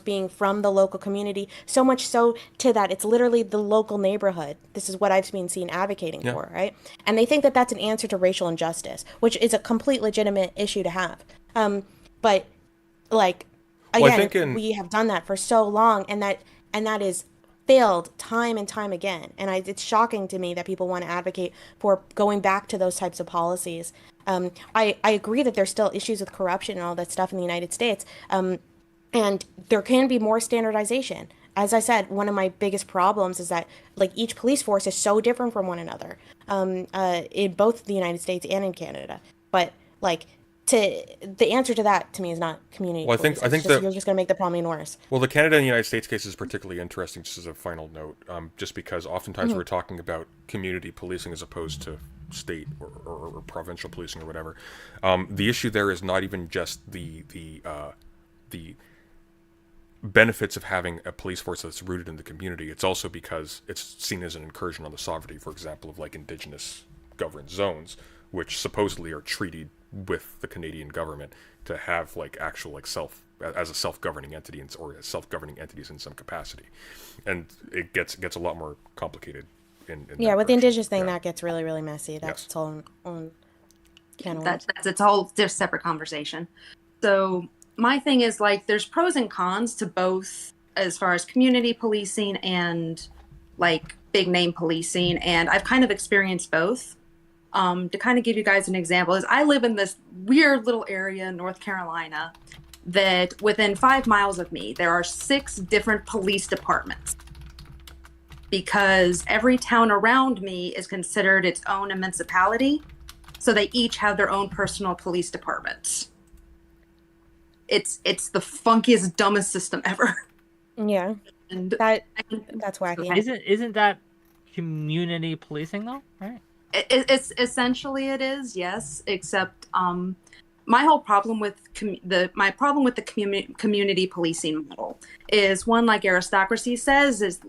being from the local community, so much so to that it's literally the local neighborhood. This is what I've been seen advocating Yeah. for, right? And they think that that's an answer to racial injustice, which is a complete legitimate issue to have. But like Well, I again, think we have done that for so long, and that is failed time and time again. And it's shocking to me that people want to advocate for going back to those types of policies. I agree that there's still issues with corruption and all that stuff in the United States. And there can be more standardization. As I said, one of my biggest problems is that like each police force is so different from one another, in both the United States and in Canada. But like the answer to that to me is not community. Well, I police. think It's just, that- you're just going to make the problem even worse. Well, the Canada and United States case is particularly interesting, just as a final note, just because oftentimes we're talking about community policing as opposed to state or provincial policing or whatever. The issue there is not even just the benefits of having a police force that's rooted in the community. It's also because it's seen as an incursion on the sovereignty, for example, of like Indigenous governed zones, which supposedly are treated with the Canadian government to have like actual like as a self-governing entity or as self-governing entities in some capacity, and it gets a lot more complicated. In Yeah, that with the direction. indigenous thing, Yeah. that gets really, really messy. That's Yes. its own can of worms. That's its whole just separate conversation. So my thing is like there's pros and cons to both as far as community policing and like big name policing, and I've kind of experienced both. To kind of give you guys an example is I live in this weird little area in North Carolina that within 5 miles of me there are 6 different police departments because every town around me is considered its own municipality, so they each have their own personal police departments. It's the funkiest, dumbest system ever. Yeah, And that's wacky. Isn't that community policing though? Right. it's essentially it is, yes. Except my whole problem with the community policing model is one, like Aristocracy says, it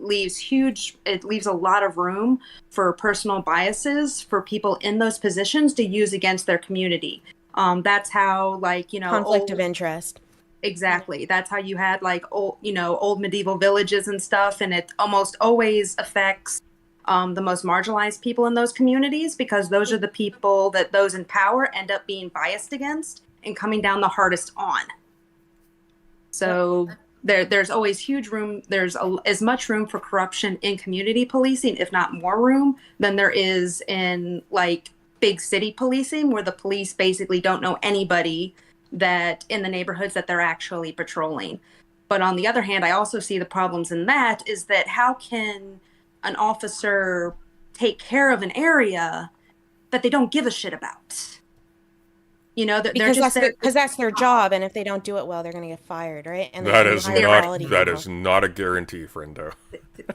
leaves a lot of room for personal biases for people in those positions to use against their community. That's how, like, Conflict of interest. Exactly. That's how you had like old medieval villages and stuff, and it almost always affects the most marginalized people in those communities because those are the people that those in power end up being biased against and coming down the hardest on. So there's always huge room. There's as much room for corruption in community policing, if not more room, than there is in like big city policing, where the police basically don't know anybody that in the neighborhoods that they're actually patrolling. But on the other hand, I also see the problems in that is that how can an officer take care of an area that they don't give a shit about? Because that's their job, and if they don't do it well, they're going to get fired, right? And That they're is gonna hire quality people. not a guarantee, friendo.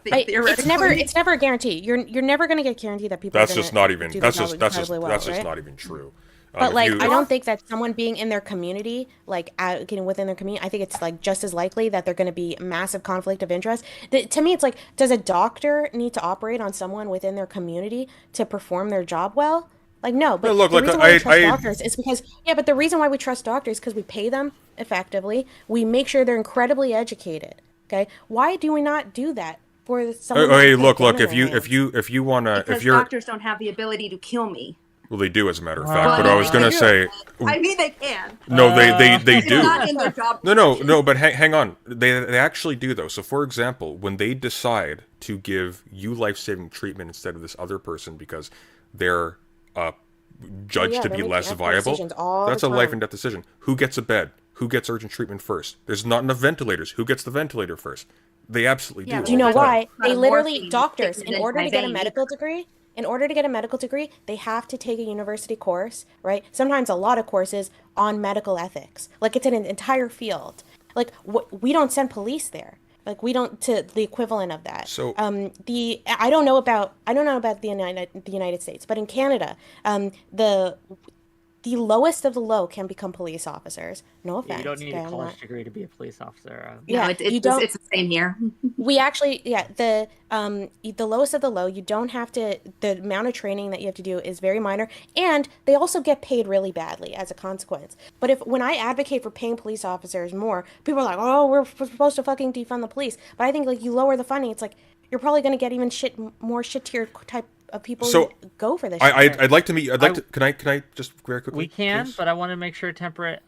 It's never a guarantee. You're never going to get guaranteed that people. That's are just gonna not even. do That's the just job that's just incredibly well, that's just right? not even true. But like, I don't think that someone being in their community, like getting within their community, I think it's like just as likely that they're going to be massive conflict of interest. To me, it's like, does a doctor need to operate on someone within their community to perform their job well? Like, no. But look, the like, reason why we trust I- doctors is because but the reason why we trust doctors is because we pay them effectively. We make sure they're incredibly educated. Okay, why do we not do that for someone? Hey, who's look. got a gun in If their hands? you wanna, because if you're doctors don't have the ability to kill me. Well, they do, as a matter of Well, fact. But I was gonna they do. say, I mean, they can. no, they It's do. not in their job. No. But hang on. They actually do though. So, for example, when they decide to give you life-saving treatment instead of this other person because they're judged yeah, to they're be making less ethical viable, decisions all that's the a life time. and death decision. Who gets a bed? Who gets urgent treatment first? There's not enough ventilators. Who gets the ventilator first? They absolutely Yeah, do. Do you all know the time. why? Not They a literally, morphine doctors, stick in it in order my to get a vein medical degree, they have to take a university course, right? Sometimes a lot of courses on medical ethics. Like it's an entire field. Like we don't send police there. Like we don't to the equivalent of that. So- The I don't know about the United States, but in Canada, the lowest of the low can become police officers. No Yeah, offense. you don't need Okay, a I'm college not. degree to be a police officer. No, Yeah, it's you don't. it's the same here. We actually, yeah, the lowest of the low, you don't have to, the amount of training that you have to do is very minor, and they also get paid really badly as a consequence. But when I advocate for paying police officers more, people are like, oh, we're supposed to fucking defund the police. But I think like you lower the funding, it's like you're probably gonna get even more shit tier type of people So, who go for this shit. I'd like to meet. I'd like to. Can I just very quickly? We can, please? but I want to make sure Temperate.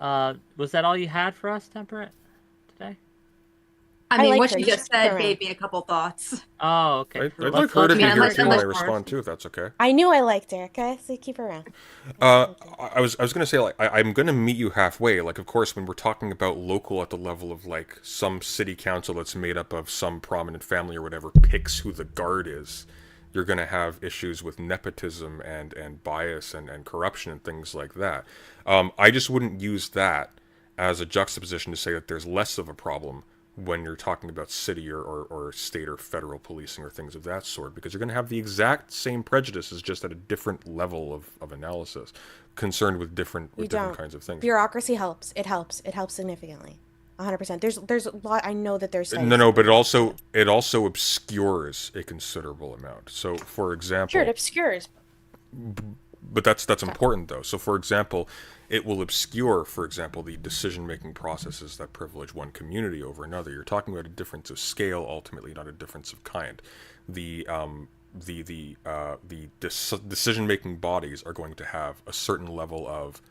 Was that all you had for us, Temperate, today? I mean, like what her. you You just should stick said around. gave me a couple thoughts. Oh, okay. I'd like her to be Yeah, here unless- too when I unless- respond too, if that's okay. I knew I liked her, okay? So keep her around. I was gonna say like I'm gonna meet you halfway. Like of course when we're talking about local at the level of like some city council that's made up of some prominent family or whatever picks who the guard is, you're gonna have issues with nepotism and bias and corruption and things like that. I just wouldn't use that as a juxtaposition to say that there's less of a problem when you're talking about city or state or federal policing or things of that sort, because you're going to have the exact same prejudices just at a different level of analysis concerned with different kinds of things. Bureaucracy helps. It helps. It helps significantly. 100%. There's a lot. I know that there's studies. No, but it also obscures a considerable amount. So, for example, Sure, it obscures. but that's important though. So, for example, it will obscure, for example, the decision-making processes that privilege one community over another. You're talking about a difference of scale, ultimately, not a difference of kind. The decision-making bodies are going to have a certain level of,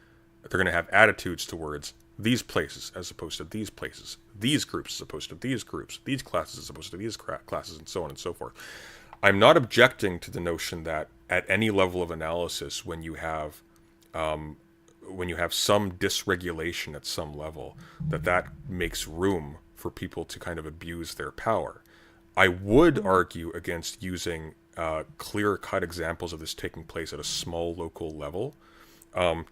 they're going to have attitudes towards these places as opposed to these places, these groups as opposed to these groups, these classes as opposed to these classes, and so on and so forth. I'm not objecting to the notion that at any level of analysis, when you have some dysregulation at some level, that makes room for people to kind of abuse their power. I would argue against using clear-cut examples of this taking place at a small local level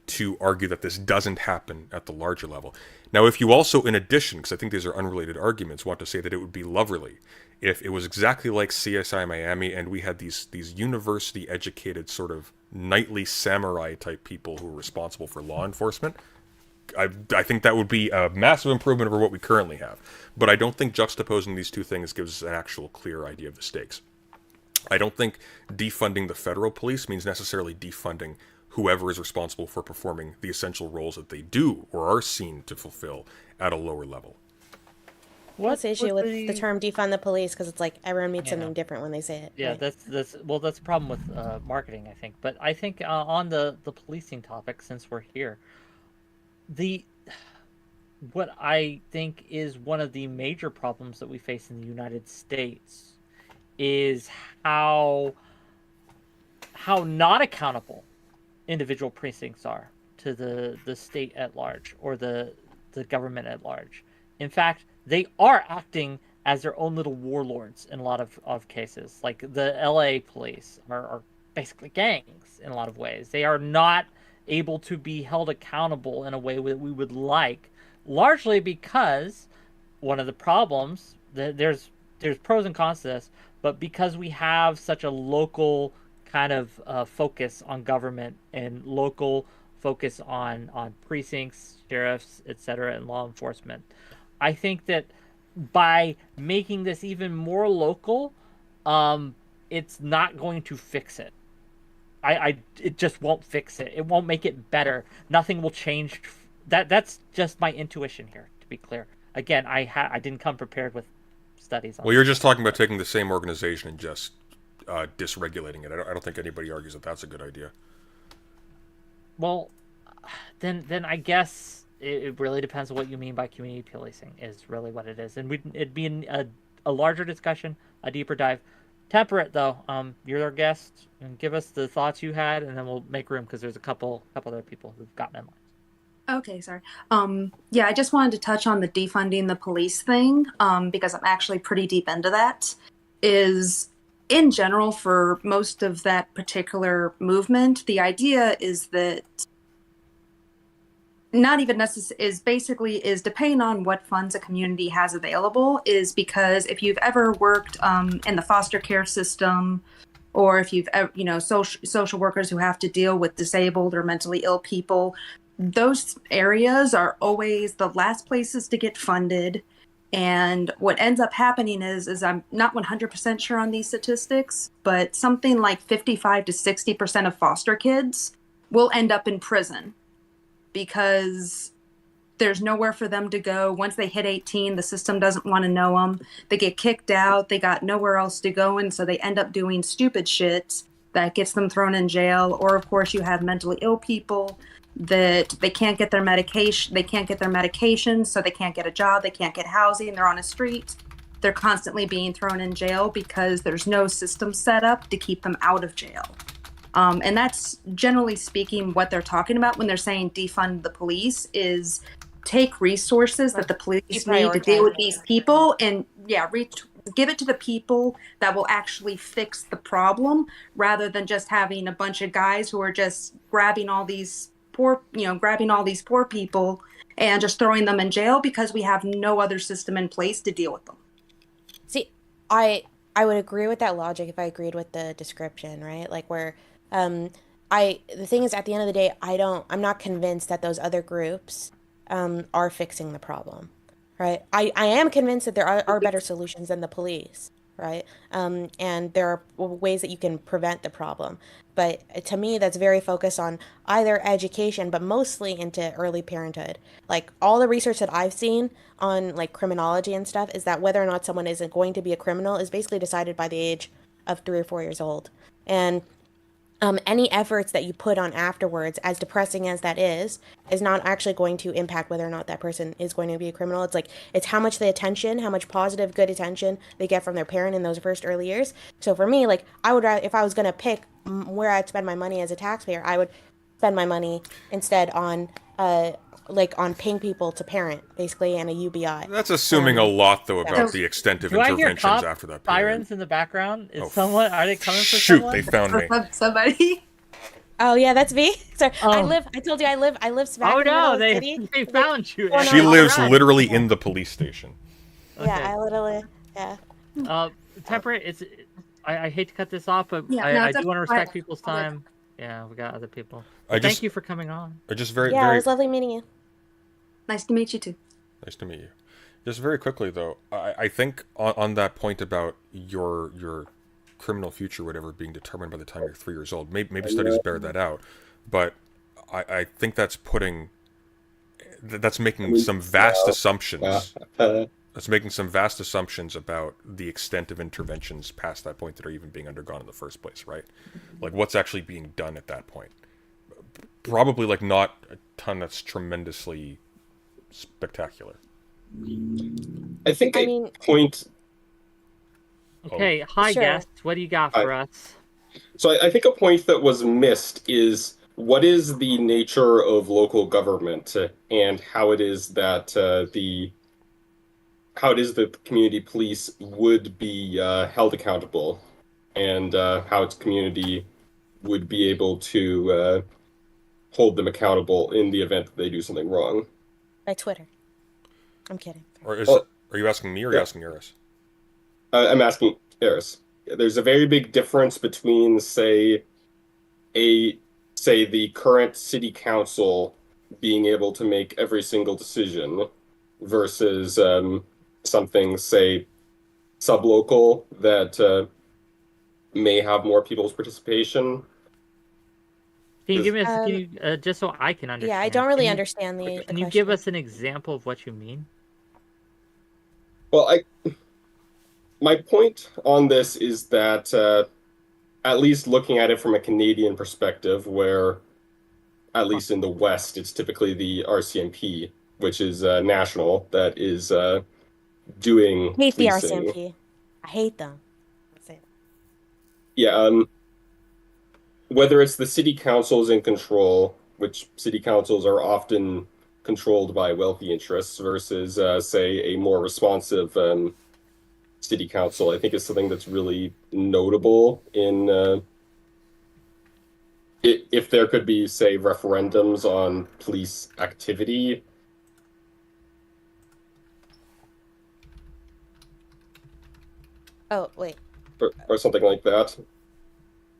to argue that this doesn't happen at the larger level. Now, if you also, in addition, because I think these are unrelated arguments, want to say that it would be lovely if it was exactly like CSI Miami and we had these university-educated sort of knightly samurai-type people who are responsible for law enforcement, I think that would be a massive improvement over what we currently have. But I don't think juxtaposing these two things gives us an actual clear idea of the stakes. I don't think defunding the federal police means necessarily defunding whoever is responsible for performing the essential roles that they do or are seen to fulfill at a lower level. What's the issue with the term defund the police? Because it's like everyone means Yeah. something different when they say it. Yeah, right? that's the problem with marketing, I think. But I think on the policing topic, since we're here, what I think is one of the major problems that we face in the United States is how not accountable individual precincts are to the state at large or the government at large. In fact, they are acting as their own little warlords in a lot of cases. Like the LA police are basically gangs in a lot of ways. They are not able to be held accountable in a way that we would like, largely because one of the problems, there's pros and cons to this, but because we have such a local kind of focus on government and local focus on precincts, sheriffs, etc., and law enforcement, I think that by making this even more local, it's not going to fix it. It just won't fix it. It won't make it better. Nothing will change. That's just my intuition here, to be clear. Again, I didn't come prepared with studies on Well, you're just talking about taking the same organization and just dysregulating it. I don't think anybody argues that that's a good idea. Well, then I guess it really depends on what you mean by community policing. Is really what it is, and it'd be a larger discussion, a deeper dive. Temperate though, you're our guest, and give us the thoughts you had, and then we'll make room because there's a couple other people who've gotten in line. Okay, sorry. Yeah, I just wanted to touch on the defunding the police thing, because I'm actually pretty deep into that. Is in general for most of that particular movement, the idea is that not even necessary is basically is depending on what funds a community has available, is because if you've ever worked in the foster care system, or if you've social workers who have to deal with disabled or mentally ill people, those areas are always the last places to get funded. And what ends up happening is I'm not 100% sure on these statistics, but something like 55 to 60% of foster kids will end up in prison because there's nowhere for them to go. Once they hit 18, the system doesn't want to know them. They get kicked out. They got nowhere else to go, and so they end up doing stupid shit that gets them thrown in jail. Or, of course, you have mentally ill people that they can't get their medication. They can't get their medication, so they can't get a job. They can't get housing. They're on the street. They're constantly being thrown in jail because there's no system set up to keep them out of jail. And that's generally speaking what they're talking about when they're saying defund the police is take resources that the police need to deal with these people and give it to the people that will actually fix the problem, rather than just having a bunch of guys who are just grabbing all these poor people and just throwing them in jail because we have no other system in place to deal with them. See, I would agree with that logic if I agreed with the description, right? Like where the thing is, at the end of the day, I'm not convinced that those other groups are fixing the problem, right? I am convinced that there are better solutions than the police, right? And there are ways that you can prevent the problem. But to me, that's very focused on either education, but mostly into early parenthood. Like all the research that I've seen on like criminology and stuff is that whether or not someone is going to be a criminal is basically decided by the age of 3 or 4 years old. And any efforts that you put on afterwards, as depressing as that is not actually going to impact whether or not that person is going to be a criminal. It's how much how much positive, good attention they get from their parent in those first early years. So for me, like I would rather, if I was going to pick where I'd spend my money as a taxpayer, I would spend my money instead on on paying people to parent, basically, and a UBI. That's assuming a lot, though, about So, the extent of do I hear interventions cop after that period. sirens in the background? Is Oh, someone? Are they coming for Shoot, someone? they found me. Somebody. Oh yeah, that's me. Sorry, Oh. I told you I live smack Oh in the middle no, of the they city. they found you. going She on lives Run. literally in the police station. Yeah, Okay. I literally, yeah. Temperate. I hate to cut this off, but Yeah, I no, do it's want to okay. respect people's All good. time. Yeah, we got other people. I Thank just- you for coming on. Just very, Yeah, it very was lovely meeting you. Nice to meet you too. nice to meet you. Just very quickly, though, I think on that point about your criminal future, whatever, being determined by the time you're 3 years old, maybe studies bear that out, but I think that's making some vast assumptions. That's making some vast assumptions about the extent of interventions past that point that are even being undergone in the first place, right? Like what's actually being done at that point. Probably like not a ton that's tremendously spectacular. I think I a mean- point. Okay, hi Sure. guests. What do you got for us? So I think a point that was missed is what is the nature of local government and how it is that the community police would be held accountable, and how its community would be able to hold them accountable in the event that they do something wrong. By Twitter. I'm kidding. Or Well, are you asking me or are you yeah. asking Eris? I'm asking Eris. There's a very big difference between, say, the current city council being able to make every single decision versus something, say, sublocal that may have more people's participation. Can you give me Um, can you, just so I can understand? Yeah, I don't really can you- understand the Can question. you give us an example of what you mean? Well, my point on this is that at least looking at it from a Canadian perspective, where at least in the West, it's typically the RCMP, which is national, that is doing I hate the policing. RCMP. I hate them. That's it. Yeah, whether it's the city councils in control, which city councils are often controlled by wealthy interests, versus, say, a more responsive city council, I think is something that's really notable in if there could be, say, referendums on police activity. Oh, wait. Or something like that.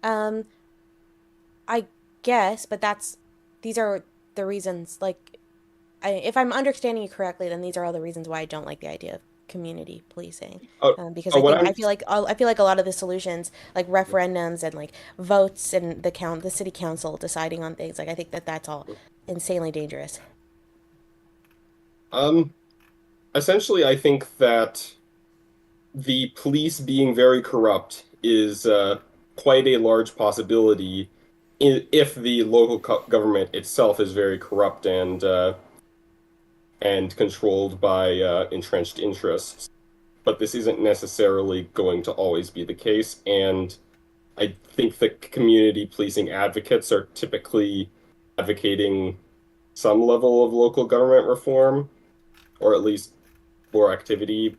Um, I guess, but these are the reasons, like, if I'm understanding you correctly, then these are all the reasons why I don't like the idea of community policing. Oh, Because oh, what I'm I feel like a lot of the solutions, like referendums and like votes and the city council deciding on things, like I think that's all insanely dangerous. um essentially, I think that the police being very corrupt is quite a large possibility if the local government itself is very corrupt and controlled by entrenched interests. But this isn't necessarily going to always be the case, and I think that community policing advocates are typically advocating some level of local government reform, or at least more activity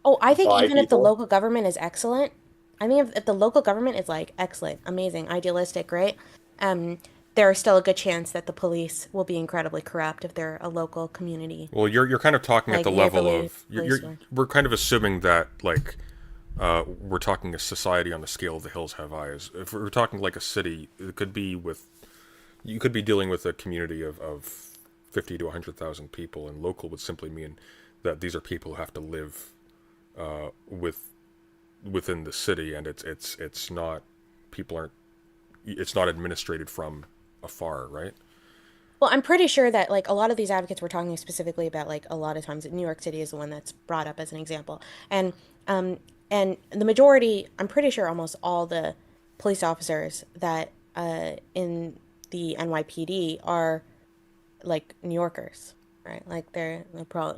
Oh, I think by even if the people. local government is excellent, I think if the local government is like excellent, amazing, idealistic, right? Um, there's still a good chance that the police will be incredibly corrupt if they're a local community, Well, you're kind of talking at like the level neighborly of police force. we're kind of assuming that like we're talking a society on the scale of the hills have eyes. If we're talking like a city, it could be with you could be dealing with a community of 50 to 100,000 people, and local would simply mean that these are people who have to live with within the city, and it's not people aren't it's not administrated from afar, right? Well, I'm pretty sure that like a lot of these advocates we're talking specifically about, like a lot of times New York City is the one that's brought up as an example. Um and the majority, I'm pretty sure almost all the police officers that in the NYPD are like New Yorkers, right? Like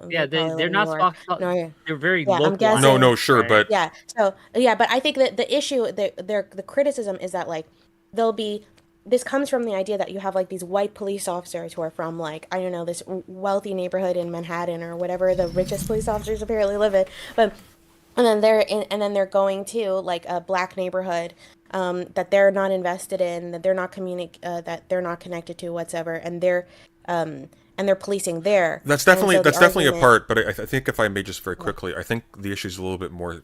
Yeah, they probably live they're in New not York. soft. No, They're very yeah, I'm No, localized, guessing. no, sure, right? but Yeah. So yeah, but I think that the issue, the criticism is that like there'll be this comes from the idea that you have like these white police officers who are from like I don't know this wealthy neighborhood in Manhattan or whatever the richest police officers apparently live in, but and then they're going to like a black neighborhood that they're not invested in, that that they're not connected to whatsoever, um, and they're policing there. And so the that's definitely a argument, part. But I think if I may just very quickly, I think the issue is a little bit more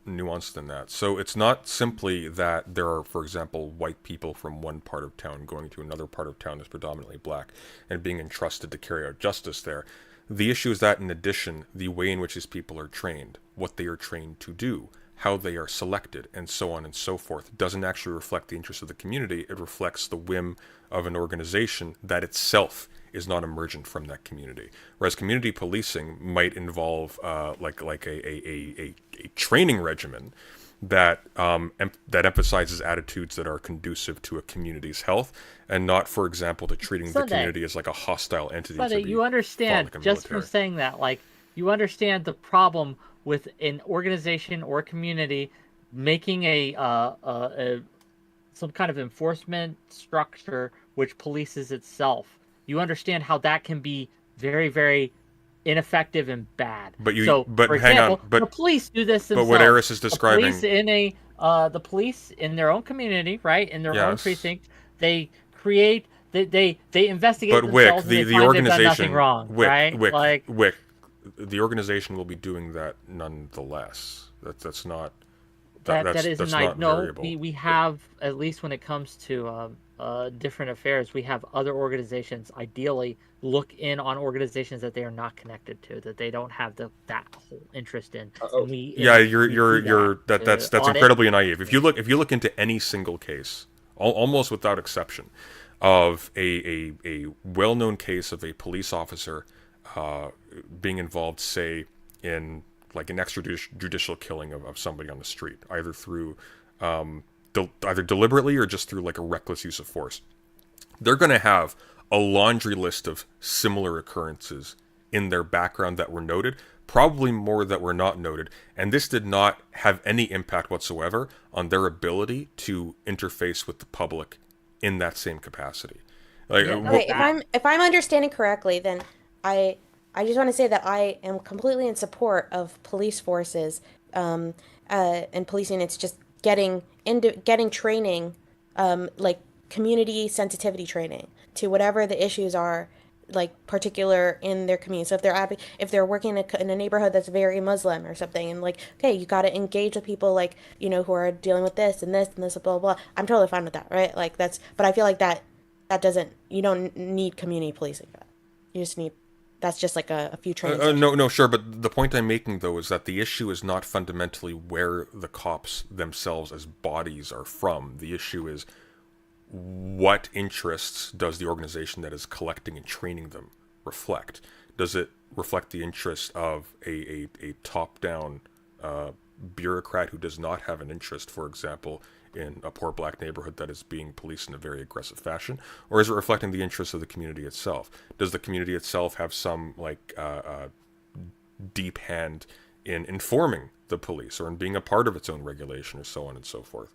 nuanced than that. So it's not simply that there are, for example, white people from one part of town going to another part of town that's predominantly black and being entrusted to carry out justice there. The issue is that, in addition, the way in which these people are trained, what they are trained to do, how they are selected, and so on and so forth, doesn't actually reflect the interests of the community. It reflects the whim of an organization that itself is not emergent from that community. Whereas community policing might involve like a training regimen that that emphasizes attitudes that are conducive to a community's health, and not, for example, to treating the Sunday. community as like a hostile entity. But to be you fought understand, like a just from military. saying that, like, you understand the problem with an organization or community making some kind of enforcement structure which polices itself. You understand how that can be very, very ineffective and bad. But you, So, but for hang on, example, the police do this but themselves. what Eris is describing, The police in their own community, right, in their own yes. precinct, they create they investigate But Wick, themselves and they the find they've done nothing organization, wrong, right? Like Wick, the organization will be doing that nonetheless. That's not that is that's an not no. variable. We have, at least when it comes to different affairs, we have other organizations ideally look in on organizations that they are not connected to, that they don't have that whole interest in, Oh, and we Yeah, we do that's to audit. incredibly naive. If you look into any single case, almost without exception, of a well-known case of a police officer being involved, say, in like an extrajudicial killing of somebody on the street, either through either deliberately or just through like a reckless use of force. they're going to have a laundry list of similar occurrences in their background that were noted, probably more that were not noted, and this did not have any impact whatsoever on their ability to interface with the public in that same capacity. Like, Yeah, Okay, if I'm understanding correctly, then I I just want to say that I am completely in support of police forces, and policing. It's just getting training, like community sensitivity training to whatever the issues are, like particular in their community. So if they're working in a neighborhood that's very Muslim or something, and like, okay, you got to engage with people like who are dealing with this and this and this, blah blah blah. I'm totally fine with that, right? Like that's, but I feel like that doesn't, you don't need community policing for that. You just need, that's just like a few training sessions. No, sure, but the point I'm making, though, is that the issue is not fundamentally where the cops themselves as bodies are from. The issue is what interests does the organization that is collecting and training them reflect? Does it reflect the interest of a top-down bureaucrat who does not have an interest, for example, in a poor black neighborhood that is being policed in a very aggressive fashion? Or is it reflecting the interests of the community itself? Does the community itself have some deep hand in informing the police or in being a part of its own regulation or so on and so forth?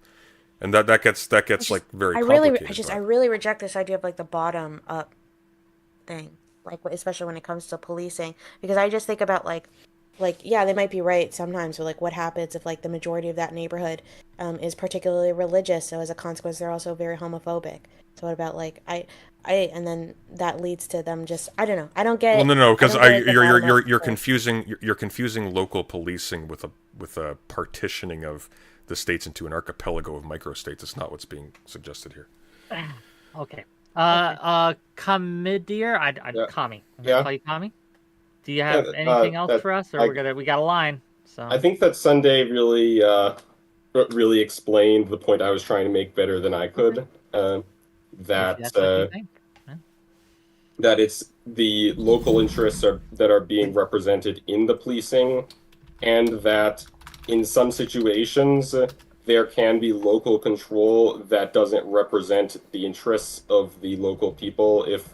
And that gets like very complicated. I really reject this idea of like the bottom up thing, like especially when it comes to policing, because I just think about like yeah, they might be right sometimes, but like what happens if like the majority of that neighborhood is particularly religious, so as a consequence they're also very homophobic. So what about like and then that leads to them just, I don't know, I don't get. Well, no, because you're Right. confusing local policing with a partitioning of the states into an archipelago of microstates. It's not what's being suggested here. Okay. Commideer, Yeah. Kami. I'm Yeah. gonna call you Kami. Do you have Yeah, anything else for us, or I- we got a line? So I think that Sunday really explained the point I was trying to make better than I could. if That that's what you think. Yeah. that it's the local interests that are being represented in the policing, and that in some situations there can be local control that doesn't represent the interests of the local people if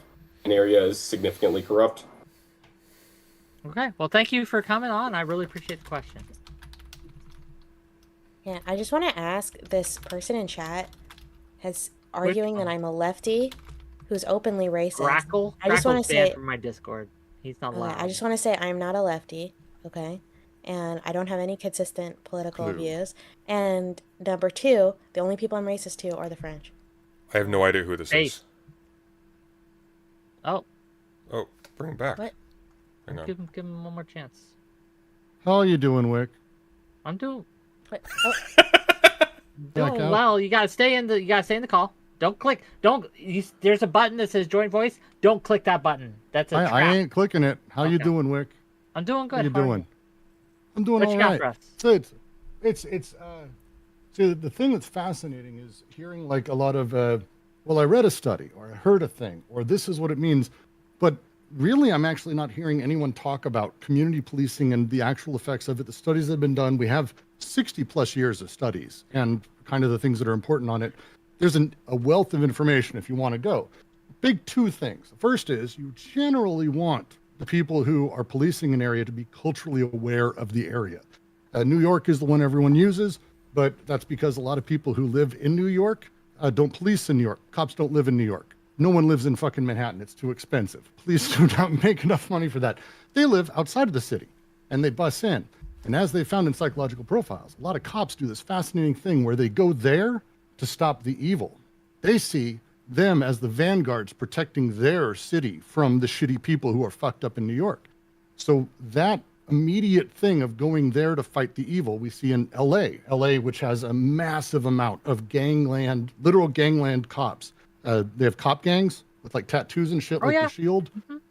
an area is significantly corrupt. Okay. Well, thank you for coming on. I really appreciate the question. Yeah, I just want to ask, this person in chat has arguing that I'm a lefty who's openly racist. Grackle. I just want Grackle's to banned say, from my Discord. He's not okay, allowed. I just want to say I'm not a lefty, okay? And I don't have any consistent political Clue. views. And number two, the only people I'm racist to are the French. I have no idea who this Hey. is. Oh, Oh, bring him back. What? Hang on. give him one more chance. How are you doing, Wick? I'm doing What? Oh, Back out? well. You gotta stay in the call. Don't click. There's a button that says join voice. Don't click that button. That's a trap. I ain't clicking it. How you Okay. doing, Wick? I'm doing good. How you How are doing? I'm doing What all you got right. for us? So it's see, the thing that's fascinating is hearing like a lot of well, I read a study or I heard a thing or this is what it means, but really I'm actually not hearing anyone talk about community policing and the actual effects of it. The studies that have been done, we have 60 plus years of studies and kind of the things that are important on it. There's a wealth of information if you want to go. Big two things. The first is you generally want the people who are policing an area to be culturally aware of the area. New York is the one everyone uses, but that's because a lot of people who live in New York don't police in New York. Cops don't live in New York. No one lives in fucking Manhattan. It's too expensive. Police do not make enough money for that. They live outside of the city and they bus in. And as they found in psychological profiles, a lot of cops do this fascinating thing where they go there to stop the evil. They see them as the vanguards protecting their city from the shitty people who are fucked up in New York. So that immediate thing of going there to fight the evil we see in LA, which has a massive amount of gangland, literal gangland cops. They have cop gangs with like tattoos and shit, like yeah. the Shield.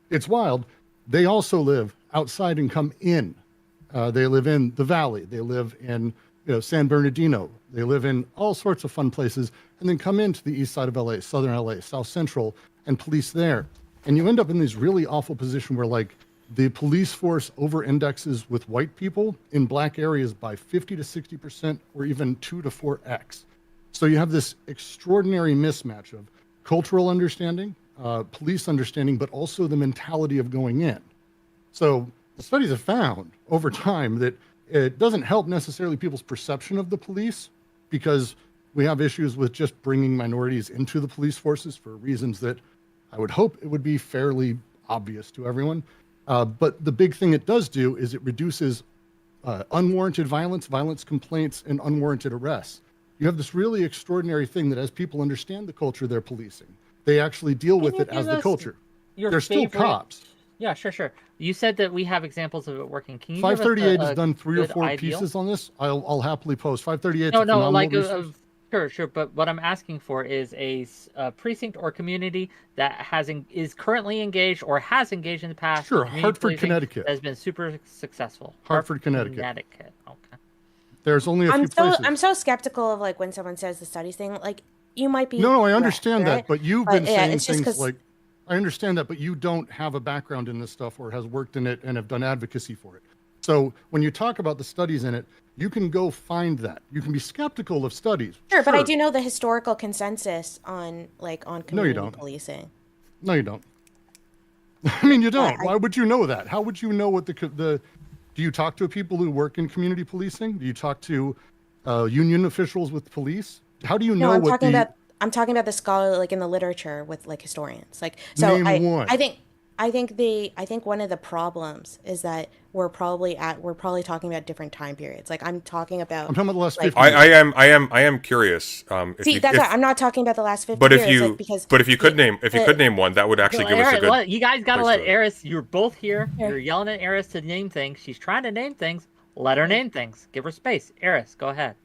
It's wild. They also live outside and come in. They live in the Valley. They live in San Bernardino. They live in all sorts of fun places, and then come into the east side of LA, southern LA, South Central, and police there. And you end up in this really awful position where like the police force over indexes with white people in black areas by 50 to 60%, or even 2 to 4x. So you have this extraordinary mismatch of cultural understanding, police understanding, but also the mentality of going in. So the studies have found over time that it doesn't help necessarily people's perception of the police, because we have issues with just bringing minorities into the police forces for reasons that I would hope it would be fairly obvious to everyone. But the big thing it does do is it reduces unwarranted violence complaints, and unwarranted arrests. You have this really extraordinary thing that as people understand the culture they're policing, they actually deal with it as the culture. They're still cops. Yeah, sure. You said that we have examples of it working. Can you 538 has done 3 or good 4 ideal? pieces on this. I'll happily post 538. No, like sure. But what I'm asking for is a precinct or community that is currently engaged or has engaged in the past. Sure, community Hartford, policing Connecticut. has been super successful. Hartford, Connecticut. Okay. There's only a few places. I'm so skeptical of like when someone says the studies thing. Like you might be. No, I understand right? that, but you've been saying things 'cause- like, I understand that, but you don't have a background in this stuff or has worked in it and have done advocacy for it. So when you talk about the studies in it, you can go find that. You can be skeptical of studies. Sure, but I do know the historical consensus on community don't. policing. No, you don't. I mean, you don't. Why would you know that? How would you know what the do you talk to people who work in community policing? Do you talk to union officials with police? How do you know I'm what talking about I'm talking about the scholar like in the literature with like historians. Like so Name one. I think one of the problems is that we're probably talking about different time periods. Like I'm talking about the last like, 50 years. I am curious. Why I'm not talking about the last 50 but years. If you could name one, that would actually give us a good. You guys gotta let place to- Eris. You're both here. You're yelling at Eris to name things. She's trying to name things. Let her name things. Give her space. Eris, go ahead.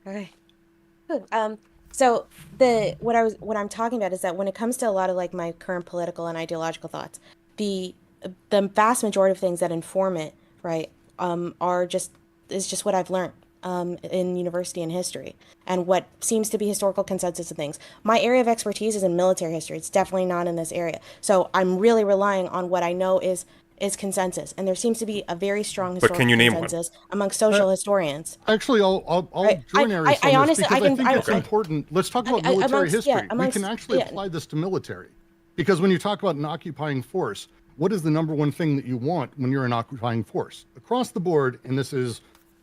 Okay. So what I'm talking about is that when it comes to a lot of like my current political and ideological thoughts, the vast majority of things that inform it, right, is just what I've learned in university and history, and what seems to be historical consensus of things. My area of expertise is in military history. It's definitely not in this area. So I'm really relying on what I know is consensus, and there seems to be a very strong historical can you name consensus among social historians. Actually, I'll join Eris on honestly, this because I think it's important. Let's talk about military history. We can actually apply this to military, because when you talk about an occupying force, what is the number one thing that you want when you're an occupying force? Across the board, and this is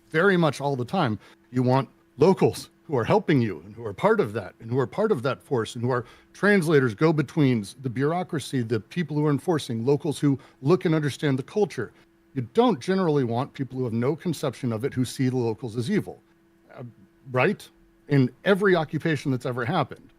very much all the time, you want locals who are helping you and who are part of that and who are part of that force and who are translators, go-betweens, the bureaucracy, the people who are enforcing, locals who look and understand the culture. You don't generally want people who have no conception of it, who see the locals as evil, right? In every occupation that's ever happened,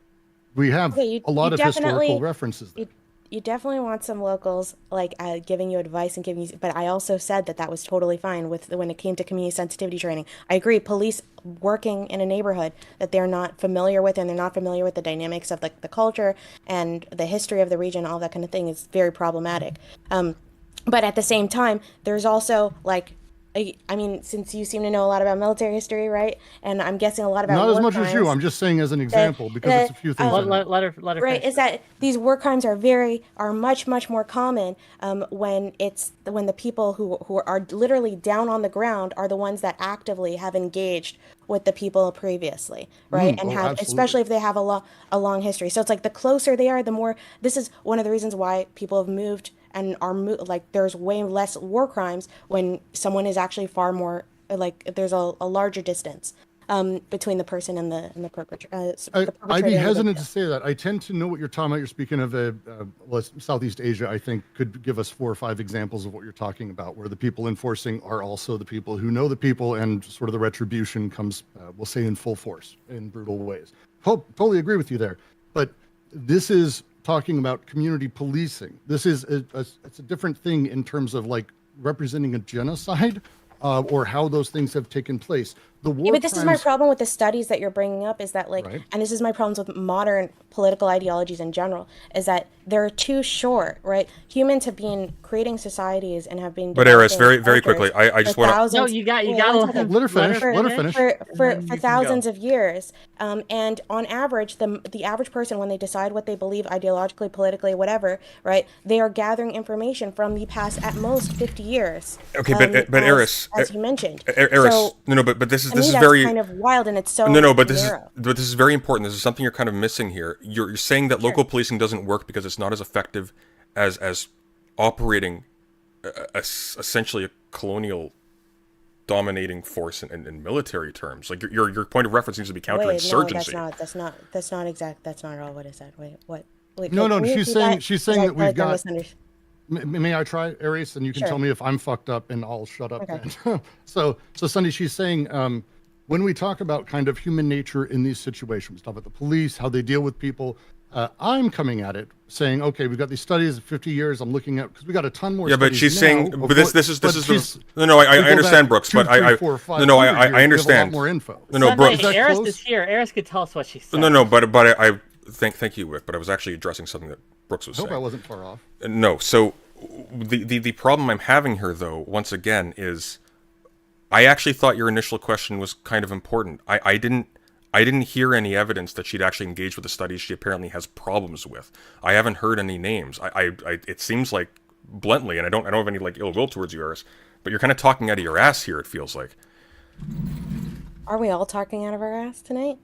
we have a lot of historical references there. You definitely want some locals like giving you advice and giving you, but I also said that was totally fine with when it came to community sensitivity training. I agree, police working in a neighborhood that they're not familiar with, and they're not familiar with the dynamics of the culture and the history of the region, all that kind of thing, is very problematic. But at the same time, there's also like, I mean, since you seem to know a lot about military history, right? And I'm guessing a lot about not war as much crimes, as you. I'm just saying as an example because it's a few things. Let her right, finish. is that these war crimes are much more common when the people who are literally down on the ground are the ones that actively have engaged with the people previously, right? And have, absolutely. especially if they have a long history. So it's like the closer they are, the more. This is one of the reasons why people have moved and like there's way less war crimes when someone is actually far more like there's a larger distance between the person and the perpetrator. I'd be hesitant to say that. I tend to know what you're talking about. You're speaking of Southeast Asia, I think, could give us 4 or 5 examples of what you're talking about, where the people enforcing are also the people who know the people, and sort of the retribution comes, we'll say, in full force, in brutal ways. Totally agree with you there. But this is talking about community policing. This is it's a different thing in terms of like representing a genocide or how those things have taken place. The war but this is my problem with the studies that you're bringing up, is that like, right. And this is my problems with modern political ideologies in general, is that they're too short, right? Humans have been creating societies and have been. But Eris, very quickly, I just want to. No, you got let her finish. Let her finish. For thousands of years, and on average, the average person, when they decide what they believe ideologically, politically, whatever, right, they are gathering information from the past at most 50 years. Okay, but Eris, as you mentioned, Eris, no, but this is to me, is that's very kind of wild, and it's so no, but this narrow. is very important. This is something you're kind of missing here. You're saying that Sure. local policing doesn't work because it's not as effective as operating essentially a colonial dominating force in military terms. Like your point of reference seems to be counterinsurgency. Wait, no, that's not exact. That's not at all what I said. Wait, what? Wait, No, can you she's repeat saying that? she's saying I that feel we've like I got. misunderstood. May I try, Aries, and you can Sure. tell me if I'm fucked up, and I'll shut up Okay. then. So Sunday, she's saying when we talk about kind of human nature in these situations, talk about the police, how they deal with people. I'm coming at it saying, okay, we've got these studies of 50 years. I'm looking at because we got a ton more. Yeah, but studies she's now saying, of but this what- is but the she's- no. I we go understand, back Brooks, 2, but 3, 4, 500 I years, we have a lot understand. more info. No, Sunday, Brooks. Is that Eris close? is here. Eris could tell us what she said. No, but I thank you, Wick. But I was actually addressing something that Brooks was I hope saying. I wasn't far off. No, so the problem I'm having here, though, once again, is I actually thought your initial question was kind of important. I didn't hear any evidence that she'd actually engaged with the studies she apparently has problems with. I haven't heard any names. It seems like bluntly, and I don't have any like ill will towards you, Eris, but you're kind of talking out of your ass here. It feels like. Are we all talking out of our ass tonight?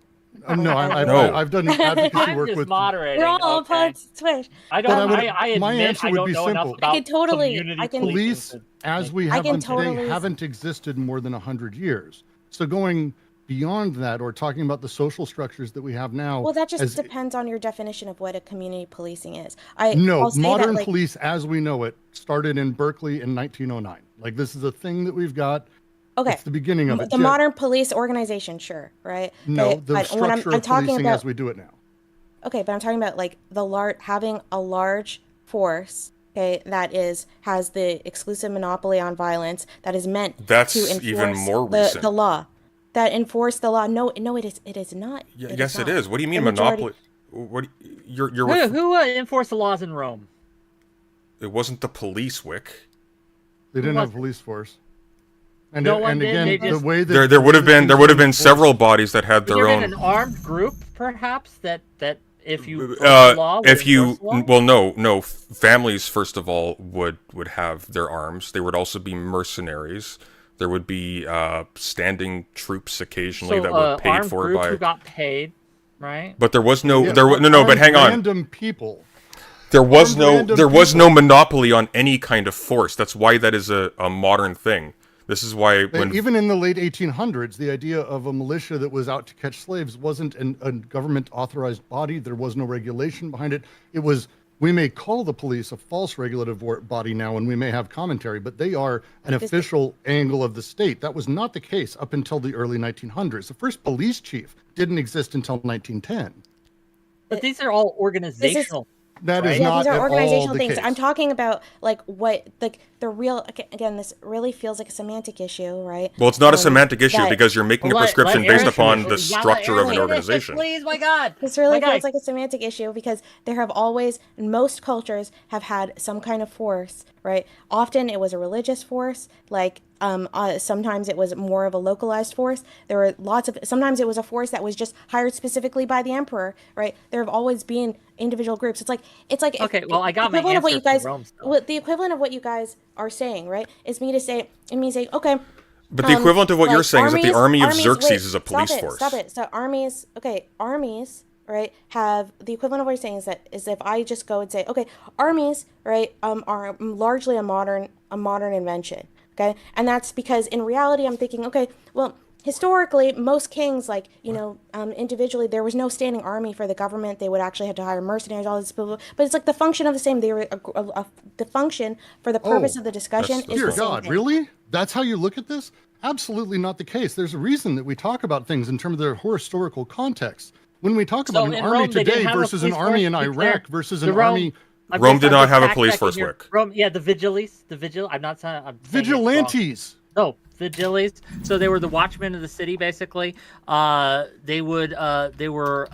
No, No. I've done advocacy I'm work just with. moderating. We're all okay? on Twitch. I don't. But I admit my answer I would don't be know simple. enough about I can totally- community I can- policing Police, to as make- we I have can them today, totally- haven't existed more than 100 years. So going beyond that, or talking about the social structures that we have now. Well, that just as- depends on your definition of what a community policing is. No, I'll say modern that, like, police, as we know it, started in Berkeley in 1909. Like this is a thing that we've got. okay, It's the beginning of it. the Yeah. modern police organization, sure, right? No, Okay, the but when structure I'm of talking policing about as we do it now. okay, but I'm talking about like having a large force, okay, that has the exclusive monopoly on violence that is meant That's to enforce even more the recent. law. That enforce the law. No, it is not. Yes, it not. is. What do you mean The majority- monopoly? What you're Who enforced the laws in Rome? It wasn't the police, Wick. They didn't was have a police force. And, No one and did, again, they the just- way that There would have been enforced- several bodies that had Would their there have been own. an armed group, perhaps, that if you broke the law, would If you enforce the law? well, no. Families first of all would have their arms. There would also be mercenaries. There would be standing troops occasionally so, that were paid armed for group by. who got paid, right? But there was no Yeah, no. But hang on. Random people. There was random no monopoly on any kind of force. That's why that is a modern thing. This is why when Even in the late 1800s, the idea of a militia that was out to catch slaves wasn't a government authorized body. There was no regulation behind it. It was, we may call the police a false regulative body now, and we may have commentary, but they are an official angle of the state. That was not the case up until the early 1900s. The first police chief didn't exist until 1910. But these are all organizational. That is Right? Yeah, not these are at all organizational the things. case. I'm talking about like what the real again. This really feels like a semantic issue, right? well, it's not a semantic issue that- because you're making a Let prescription Aaron based upon finish. the Yeah, let structure of Aaron an finish, organization. Please, my God. This really My feels guy. like a semantic issue because there have always, most cultures have had some kind of force, right? Often it was a religious force, like sometimes it was more of a localized force. There were sometimes it was a force that was just hired specifically by the emperor, right? There have always been individual groups. It's like Okay, well, I got my equivalent of what answer you guys, from Rome stuff. what the equivalent of what you guys are saying, right? Is me saying, okay. But the equivalent of what you're like saying is that the army of armies- Xerxes wait, is a police force. Stop it. So armies, right, have the equivalent of what you're saying is if I just go and say, okay, armies, right, are largely a modern invention, okay, and that's because in reality I'm thinking, okay, well, historically most kings, like individually, there was no standing army for the government. They would actually have to hire mercenaries, all this, blah, blah, blah. But it's like the function of the same. They were the function for the purpose of the discussion that's is Dear the same God, thing. really? That's how you look at this? Absolutely not the case. There's a reason that we talk about things in terms of their historical context. When we talk about So an in army Rome, they didn't today have a versus an police army force, in to be Iraq fair. versus The an army. Rome did not have a police force, here. Wick. Rome, yeah, the vigiles, I'm not saying I'm saying it's wrong. Vigilantes. No, vigiles. So they were the watchmen of the city, basically. They were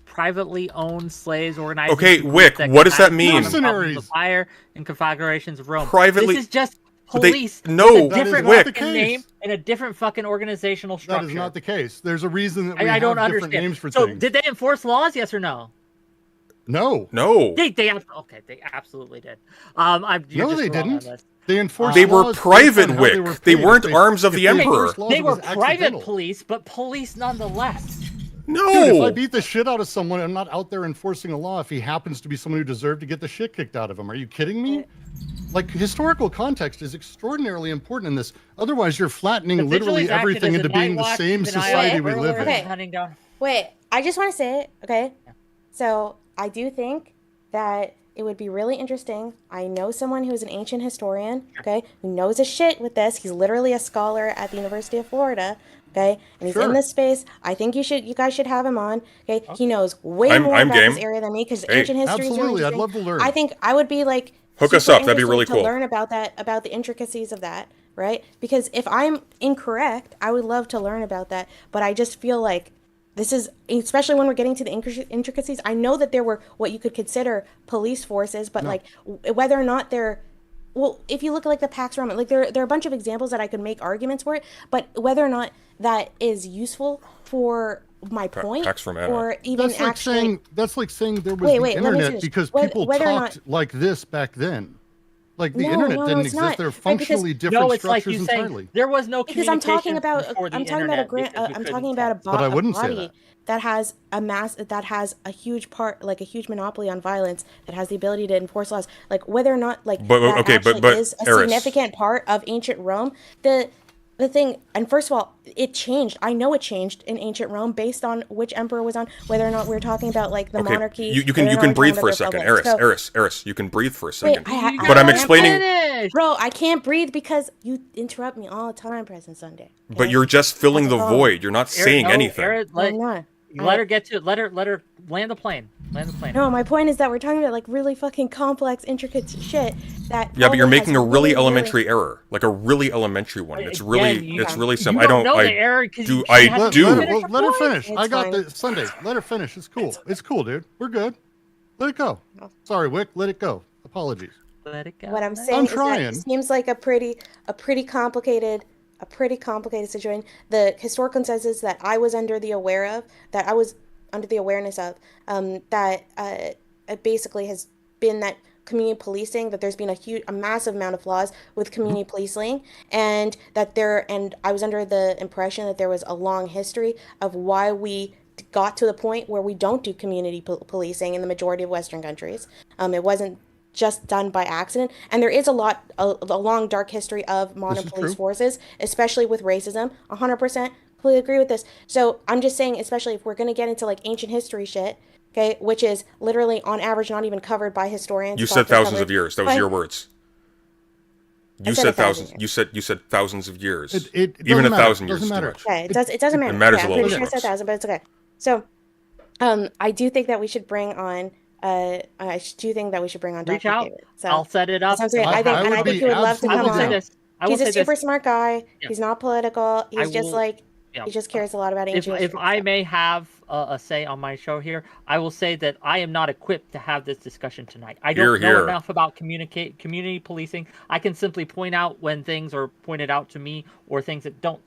privately owned slaves organized. Okay, into Wick, groups what does that combated mean? the problems of Mercenaries. fire and conflagrations of Rome. Privately- This is just But they- police. no, with a that is different not the fucking case. name and a different fucking organizational structure. That is not the case. There's a reason that we I have don't different understand. names for So things. did they enforce laws? Yes or no? No. No. They absolutely did. You're No, just they wrong on didn't. this. They enforced They were laws private, based on how Wick. were They paid. weren't If arms of if the they Emperor. enforced laws, They it were was private accidental. police, but police nonetheless. No. Dude, if I beat the shit out of someone, I'm not out there enforcing a law if he happens to be someone who deserved to get the shit kicked out of him. Are you kidding me? Like, historical context is extraordinarily important in this. Otherwise, you're flattening The literally Vigilantes acted everything as a into being night the watch, same keep an eye on society we live burglars in. Okay. and hunting down. Wait, I just want to say it, okay? So I do think that it would be really interesting. I know someone who is an ancient historian, okay, who knows his shit with this. He's literally a scholar at the University of Florida, okay, and he's in Sure. this space. I think you guys should have him on, okay? He knows way I'm- more I'm about this game. area than me because Hey. ancient history is really Absolutely, I'd interesting. love to learn. I think I would be like Hook us super up, that'd be interested really to cool. learn about that, about the intricacies of that, right? Because if I'm incorrect, I would love to learn about that. But I just feel like this is, especially when we're getting to the intricacies. I know that there were what you could consider police forces, but like whether or not they're, well, if you look at like the Pax Romana, like there are a bunch of examples that I could make arguments for it, but whether or not that is useful for my point, Pax Romana. or even That's like actually, saying there was Wait, the wait, let me internet finish. because Whether- people whether or talked like this back then. Like the No, internet no, didn't it's exist. not. They're Right, because- functionally different No, it's like structures you saying entirely. there was no because I'm talking communication about before the I'm talking about internet because we I'm couldn't talking about a, text. But I wouldn't say body that. that has a mass that has a huge part, like a huge monopoly on violence, that has the ability to enforce laws, like whether or not like But- that okay, actually but, is a Eris. significant part of ancient Rome. The thing, and first of all, it changed. I know it changed in ancient Rome based on which emperor was on, whether or not we're talking about like the Okay, monarchy. you whether can or you not can we're breathe talking for a about the second, republic. Eris. You can breathe for a Wait, second. I I'm can't explaining- Finish. Bro, I can't breathe because you interrupt me all the time, Present Sunday. But okay? you're just filling That's the a problem. void. You're not saying anything. I'm not. Let her get to it. Let her land the plane. Land the plane. No, my point is that we're talking about like really fucking complex, intricate shit that. Yeah, but you're probably making a has really elementary error, like a really elementary one. It's really, Again, it's Okay. really You simple. I don't don't. know the I error 'cause do. you I haven't do. finished your Let her point. finish. It's I got fine. the Sunday. Let her finish. It's cool. It's cool, dude. We're good. Let it go. Sorry, Wick. Let it go. Apologies. Let it go. What I'm saying is that trying. it seems like a pretty complicated situation. The historic consensus that I was under the awareness of, that it basically has been that community policing, that there's been a massive amount of flaws with community policing, and I was under the impression that there was a long history of why we got to the point where we don't do community policing in the majority of Western countries. It wasn't just done by accident, and there is a long dark history of modern is police true. forces, especially with racism. 100% completely agree with this. So I'm just saying, especially if we're going to get into like ancient history shit, okay, which is literally on average not even covered by historians. You it's said often thousands of covered years. That was by- your words. You said said 1,000 thousands. You said thousands of years. It Even doesn't a matter. 1,000 years Doesn't is too matter. much. Okay, it doesn't matter. matters Okay, a I'm little pretty bit. sure I said 1,000, but it's okay. So, I do think that we should bring on. I do think that we should bring on Reach Dr. out. David. So I'll set it up. that sounds great. I would think be he would love to I come will say on. this. I will He's a say super this. smart guy. Yeah. He's not political. I He's just will- like yeah. he just cares a lot about If ancient history. I so. may have a say on my show here, I will say that I am not equipped to have this discussion tonight. I don't Hear, know hear. enough about community policing. I can simply point out when things are pointed out to me or things that don't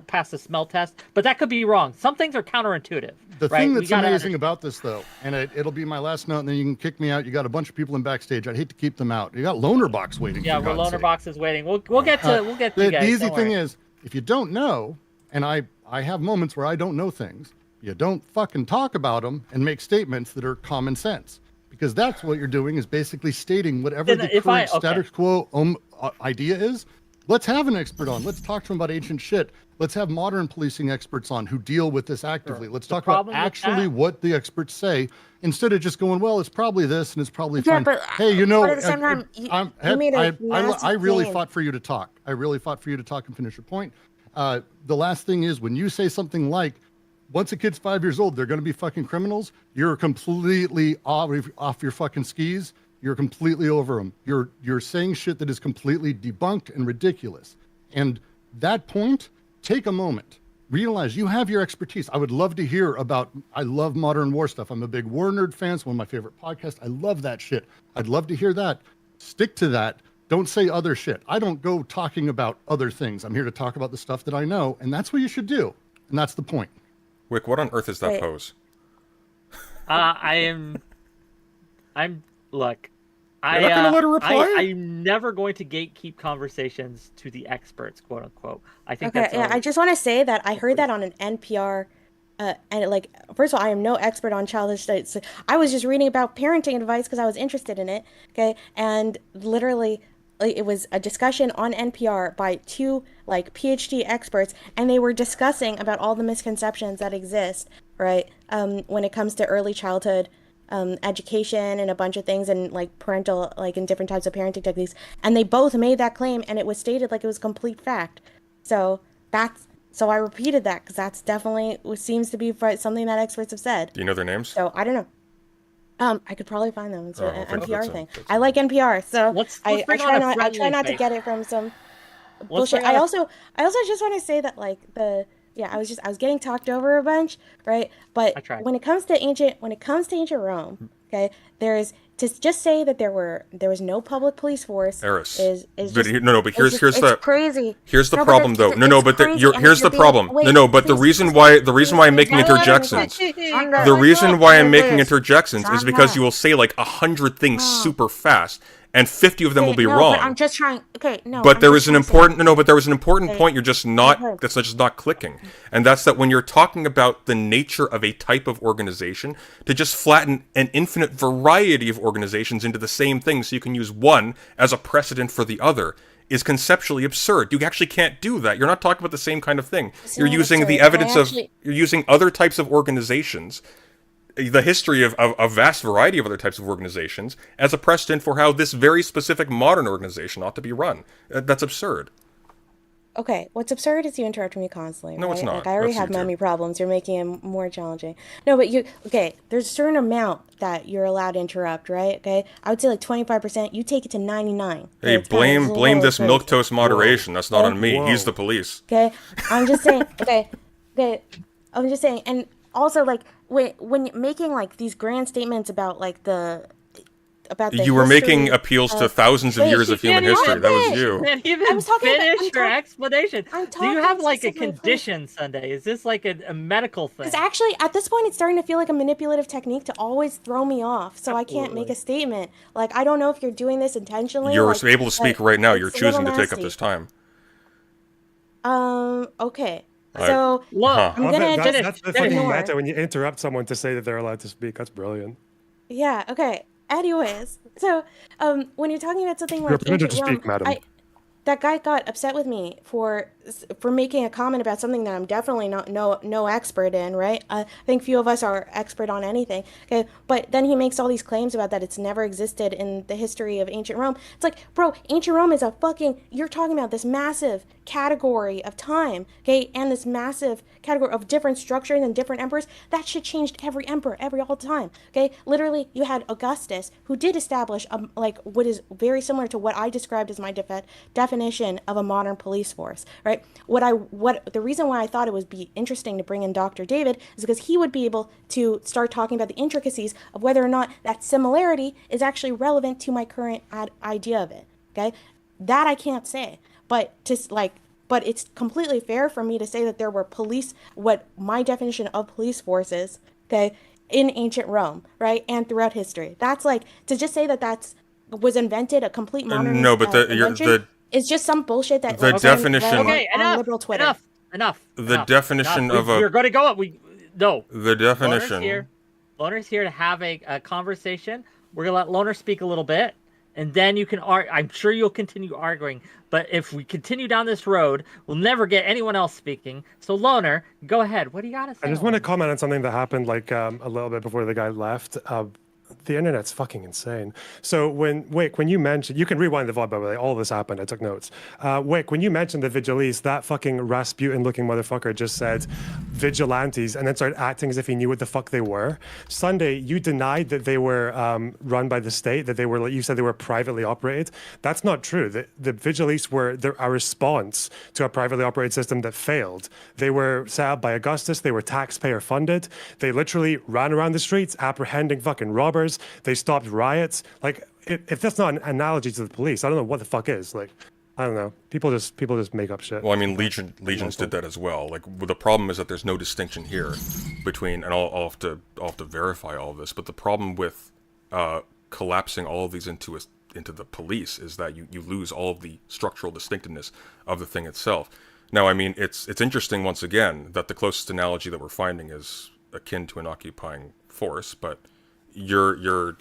pass the smell test. But that could be wrong. Some things are counterintuitive. The right? thing We that's gotta amazing about this, though, and it'll be my last note, and then you can kick me out. You got a bunch of people in backstage. I'd hate to keep them out. You got Loner Box waiting. Yeah, for we're God's loner sake. boxes waiting. We'll get to you The guys. easy Don't thing worry. is, if you don't know, and I have moments where I don't know things, you don't fucking talk about them and make statements that are common sense, because that's what you're doing is basically stating whatever Then the if I- current status quo idea is. Let's have an expert on. Let's talk to him about ancient shit. Let's have modern policing experts on who deal with this actively. Sure. Let's The talk about problem with actually that- what the experts say instead of just going, well, it's probably this and it's probably Yeah, fine. but, Hey, you know, but at the same time, you made a massive I really claim. fought for you to talk. I really fought for you to talk and finish your point. The last thing is when you say something like, once a kid's 5 years old, they're going to be fucking criminals. You're completely off your fucking skis. You're completely over them. You're saying shit that is completely debunked and ridiculous. And that point, take a moment. Realize you have your expertise. I would love to hear about, I love modern war stuff. I'm a big war nerd fan. It's one of my favorite podcasts. I love that shit. I'd love to hear that. Stick to that. Don't say other shit. I don't go talking about other things. I'm here to talk about the stuff that I know, and that's what you should do. And that's the point. Wick, what on earth is that Wait. pose? I'm look. You're not gonna let her reply? I'm never going to gatekeep conversations to the experts, quote unquote. I think Okay, that's yeah, I just want to say that I heard that on an NPR, and like, first of all, I am no expert on childish studies. I was just reading about parenting advice because I was interested in it. Okay, and literally, like, it was a discussion on NPR by two like PhD experts, and they were discussing about all the misconceptions that exist, right? When it comes to early childhood education and a bunch of things and like parental like in different types of parenting techniques, and they both made that claim and it was stated like it was complete fact. So so I repeated that because that's definitely seems to be something that experts have said. Do you know their names? So I don't know. I could probably find them. It's an okay. NPR That's thing. that's I like NPR, so Let's I bring try on a not I try friendly not to face. get it from some Let's bullshit. bring on I also just want to say that like I was getting talked over a bunch, right? I But tried. when it comes to ancient Rome, okay, there's to just say that there was no public police force Eris. is But just but here's it's the crazy. here's the No, but problem though. it's No, but crazy, and here's you're the being problem. wait, But the please, reason please, why please, I'm making please, interjections, Sandra, the reason why I'm making please. interjections is because Sandra. you will say like 100 things No. super fast, and 50 of them will Okay, be no, wrong. but I'm just trying. Okay, no. But I'm there just was an trying to say- important but there was an important Okay. point you're just Okay. not that's just not clicking. And that's that when you're talking about the nature of a type of organization, to just flatten an infinite variety of organizations into the same thing so you can use one as a precedent for the other is conceptually absurd. You actually can't do that. You're not talking about the same kind of thing. It's You're not using the absurd. evidence you're using other types of organizations, the history of a vast variety of other types of organizations as a precedent for how this very specific modern organization ought to be run. That's absurd. Okay, what's absurd is you interrupt me constantly. No, right? it's not. Like I already That's have you, memory problems. You're making it more challenging. No, but there's a certain amount that you're allowed to interrupt, right? Okay, I would say like 25%. You take it to 99. Hey, Okay, it's kind of a blame little this crazy. milquetoast moderation. That's not on me. Whoa. He's the police. Okay, I'm just saying. Okay, I'm just saying, and also like when making like these grand statements about like the You were making history appeals to of- thousands of Wait, years of human can't history. even That was finish. you. Can't even I was talking about- finish I'm your talk- explanation. I'm Do you have talking like a specifically- condition, Sunday? Is this like a medical thing? It's actually at this point it's starting to feel like a manipulative technique to always throw me off, so I can't make a statement. Like I don't know if you're doing this intentionally. You're like, able to speak but right now. it's You're a little choosing to take up nasty. this time. Okay. Alright. So Look, Huh. I'm gonna finish, just that's the finish. fucking ignore. meta when you interrupt someone to say that they're allowed to speak. That's brilliant. Yeah. Okay. Anyways, so when you're talking about something You're like permitted to ancient Rome, speak, madam. that guy got upset with me for making a comment about something that I'm definitely not no expert in, right? I think few of us are expert on anything. Okay, but then he makes all these claims about that it's never existed in the history of ancient Rome. It's like, bro, ancient Rome is a fucking you're talking about this massive category of time, okay, and this massive category of different structures and different emperors. That shit changed every emperor all the time. Okay, literally, you had Augustus who did establish like what is very similar to what I described as my definition of a modern police force, right? The reason why I thought it would be interesting to bring in Dr. David is because he would be able to start talking about the intricacies of whether or not that similarity is actually relevant to my current idea of it. Okay, that I can't say, but it's completely fair for me to say that there were what my definition of police forces, okay, in ancient Rome, right, and throughout history. That's like to just say that was invented a complete modern No, but invention is just some bullshit that the like, definition- ran Okay, on enough. liberal Twitter. Enough. The definition of We're going to go up. No. the definition. Loner's here to have a conversation. We're gonna let Loner speak a little bit, and then you can argue. I'm sure you'll continue arguing. But if we continue down this road, we'll never get anyone else speaking. So Loner, go ahead. What do you got to say? I just want to comment on something that happened like a little bit before the guy left. The internet's fucking insane. So when you mentioned, you can rewind the VOD by the way, all this happened, I took notes. Wick, when you mentioned the Vigilees, that fucking Rasputin looking motherfucker just said vigilantes and then started acting as if he knew what the fuck they were. Sunday, you denied that they were run by the state, that they were, you said they were privately operated. That's not true. The Vigilees were a response to a privately operated system that failed. They were set up by Augustus, they were taxpayer funded. They literally ran around the streets apprehending fucking robbers. They stopped riots. Like, if that's not an analogy to the police, I don't know what the fuck is. Like, I don't know. People just make up shit. Well, I mean, legions did that as well. Like, the problem is that there's no distinction here between, and I'll have to verify all of this. But the problem with collapsing all of these into into the police is that you lose all of the structural distinctiveness of the thing itself. Now, I mean, it's interesting once again that the closest analogy that we're finding is akin to an occupying force, but there's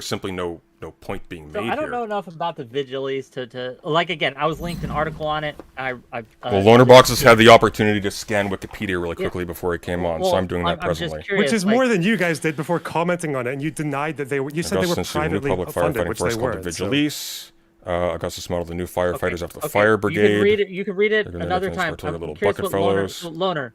simply no point being made So I don't here. know enough about the Vigiles to like, again, I was linked an article on it. Well, Lonerbox has had the opportunity to scan Wikipedia really quickly before he came on, so I'm doing that I'm just presently. curious, Which is like, more than you guys did before commenting on it, and you denied that they were. You said they were Augustus instituted a new privately public funded, firefighting which force they called the weren't. So. Vigiles. Augustus modeled the new firefighters after the okay, fire brigade. You can read it They're gonna another make time. things for I'm little curious bucket what fellows. Loner.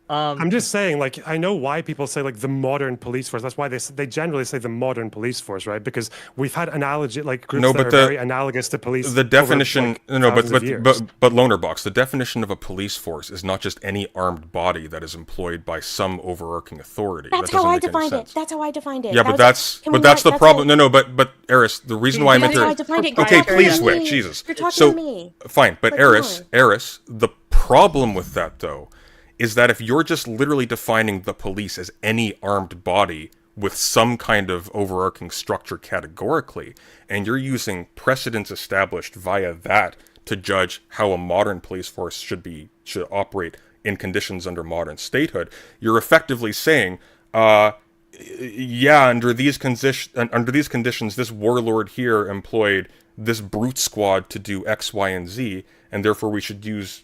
I'm just saying, like, I know why people say like the modern police force. That's why they generally say the modern police force, right? Because we've had analogy like groups that are very analogous to police. The definition, over, like, but Lonerbox, the definition of a police force is not just any armed body that is employed by some overarching authority. That's how I defined it. That's how I defined it. Yeah, but that's the problem. No, but Eris, the reason why I'm okay, please, Wick, Jesus. You're talking so to me. fine, but Eris, the problem with that though is that if you're just literally defining the police as any armed body with some kind of overarching structure categorically, and you're using precedents established via that to judge how a modern police force should operate in conditions under modern statehood, you're effectively saying, yeah, under these conditions, this warlord here employed this brute squad to do X, Y, and Z, and therefore we should use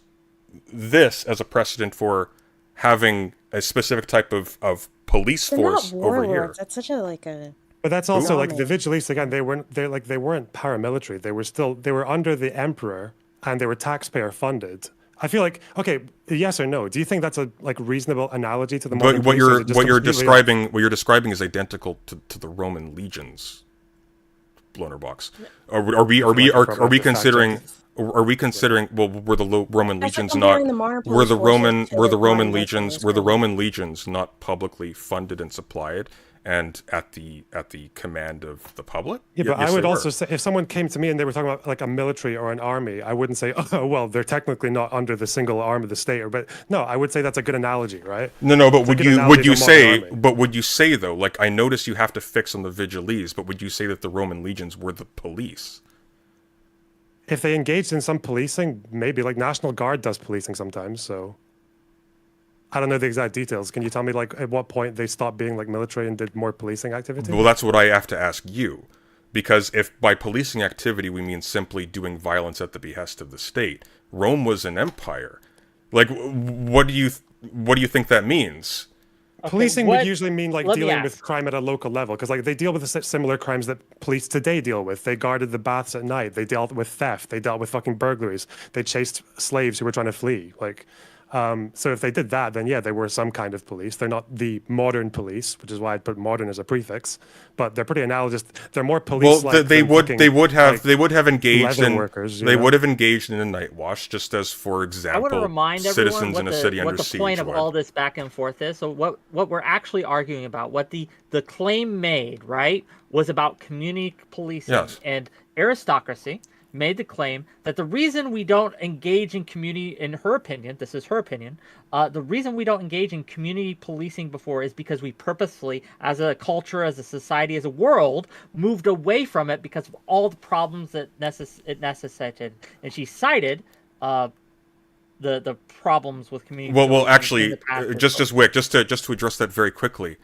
this as a precedent for having a specific type of police force over here. That's such a But that's also like the Vigilistes again. They weren't paramilitary. They were under the emperor and they were taxpayer funded. I feel like, okay, yes or no? Do you think that's a reasonable analogy to the modern But police, what you're describing is identical to the Roman legions. Lonerbox. Are we considering? Are we considering? Well, were the Roman legions not? Were the Roman legions not publicly funded and supplied, and at the command of the public? Yeah, but I would also say if someone came to me and they were talking about like a military or an army, I wouldn't say, oh well, they're technically not under the single arm of the state. But no, I would say that's a good analogy, right? No, but would you say though? Like I notice you have to fix on the Vigiles, but would you say that the Roman legions were the police? If they engaged in some policing, maybe like National Guard does policing sometimes. So I don't know the exact details. Can you tell me like at what point they stopped being like military and did more policing activity? Well, that's what I have to ask you, because if by policing activity we mean simply doing violence at the behest of the state, Rome was an empire. Like, what do you think that means? Policing would usually mean like dealing with crime at a local level, because like they deal with the similar crimes that police today deal with. They guarded the baths at night. They dealt with theft. They dealt with fucking burglaries. They chased slaves who were trying to flee. Like, so if they did that, then yeah, they were some kind of police. They're not the modern police, which is why I put modern as a prefix. But they're pretty analogous. They're more police. Well, they would have engaged in workers, they would have engaged in a night watch, just as, for example, I want to remind citizens everyone in a city under what the siege point of would. all this back and forth is. So what we're actually arguing about, what the claim made, right, was about community policing. Yes. And Aristocracy made the claim that the reason we don't engage in community, in her opinion, this is her opinion, the reason we don't engage in community policing before is because we purposefully, as a culture, as a society, as a world, moved away from it because of all the problems that it necessitated. And she cited the problems with community. Well, actually, just to address that very quickly.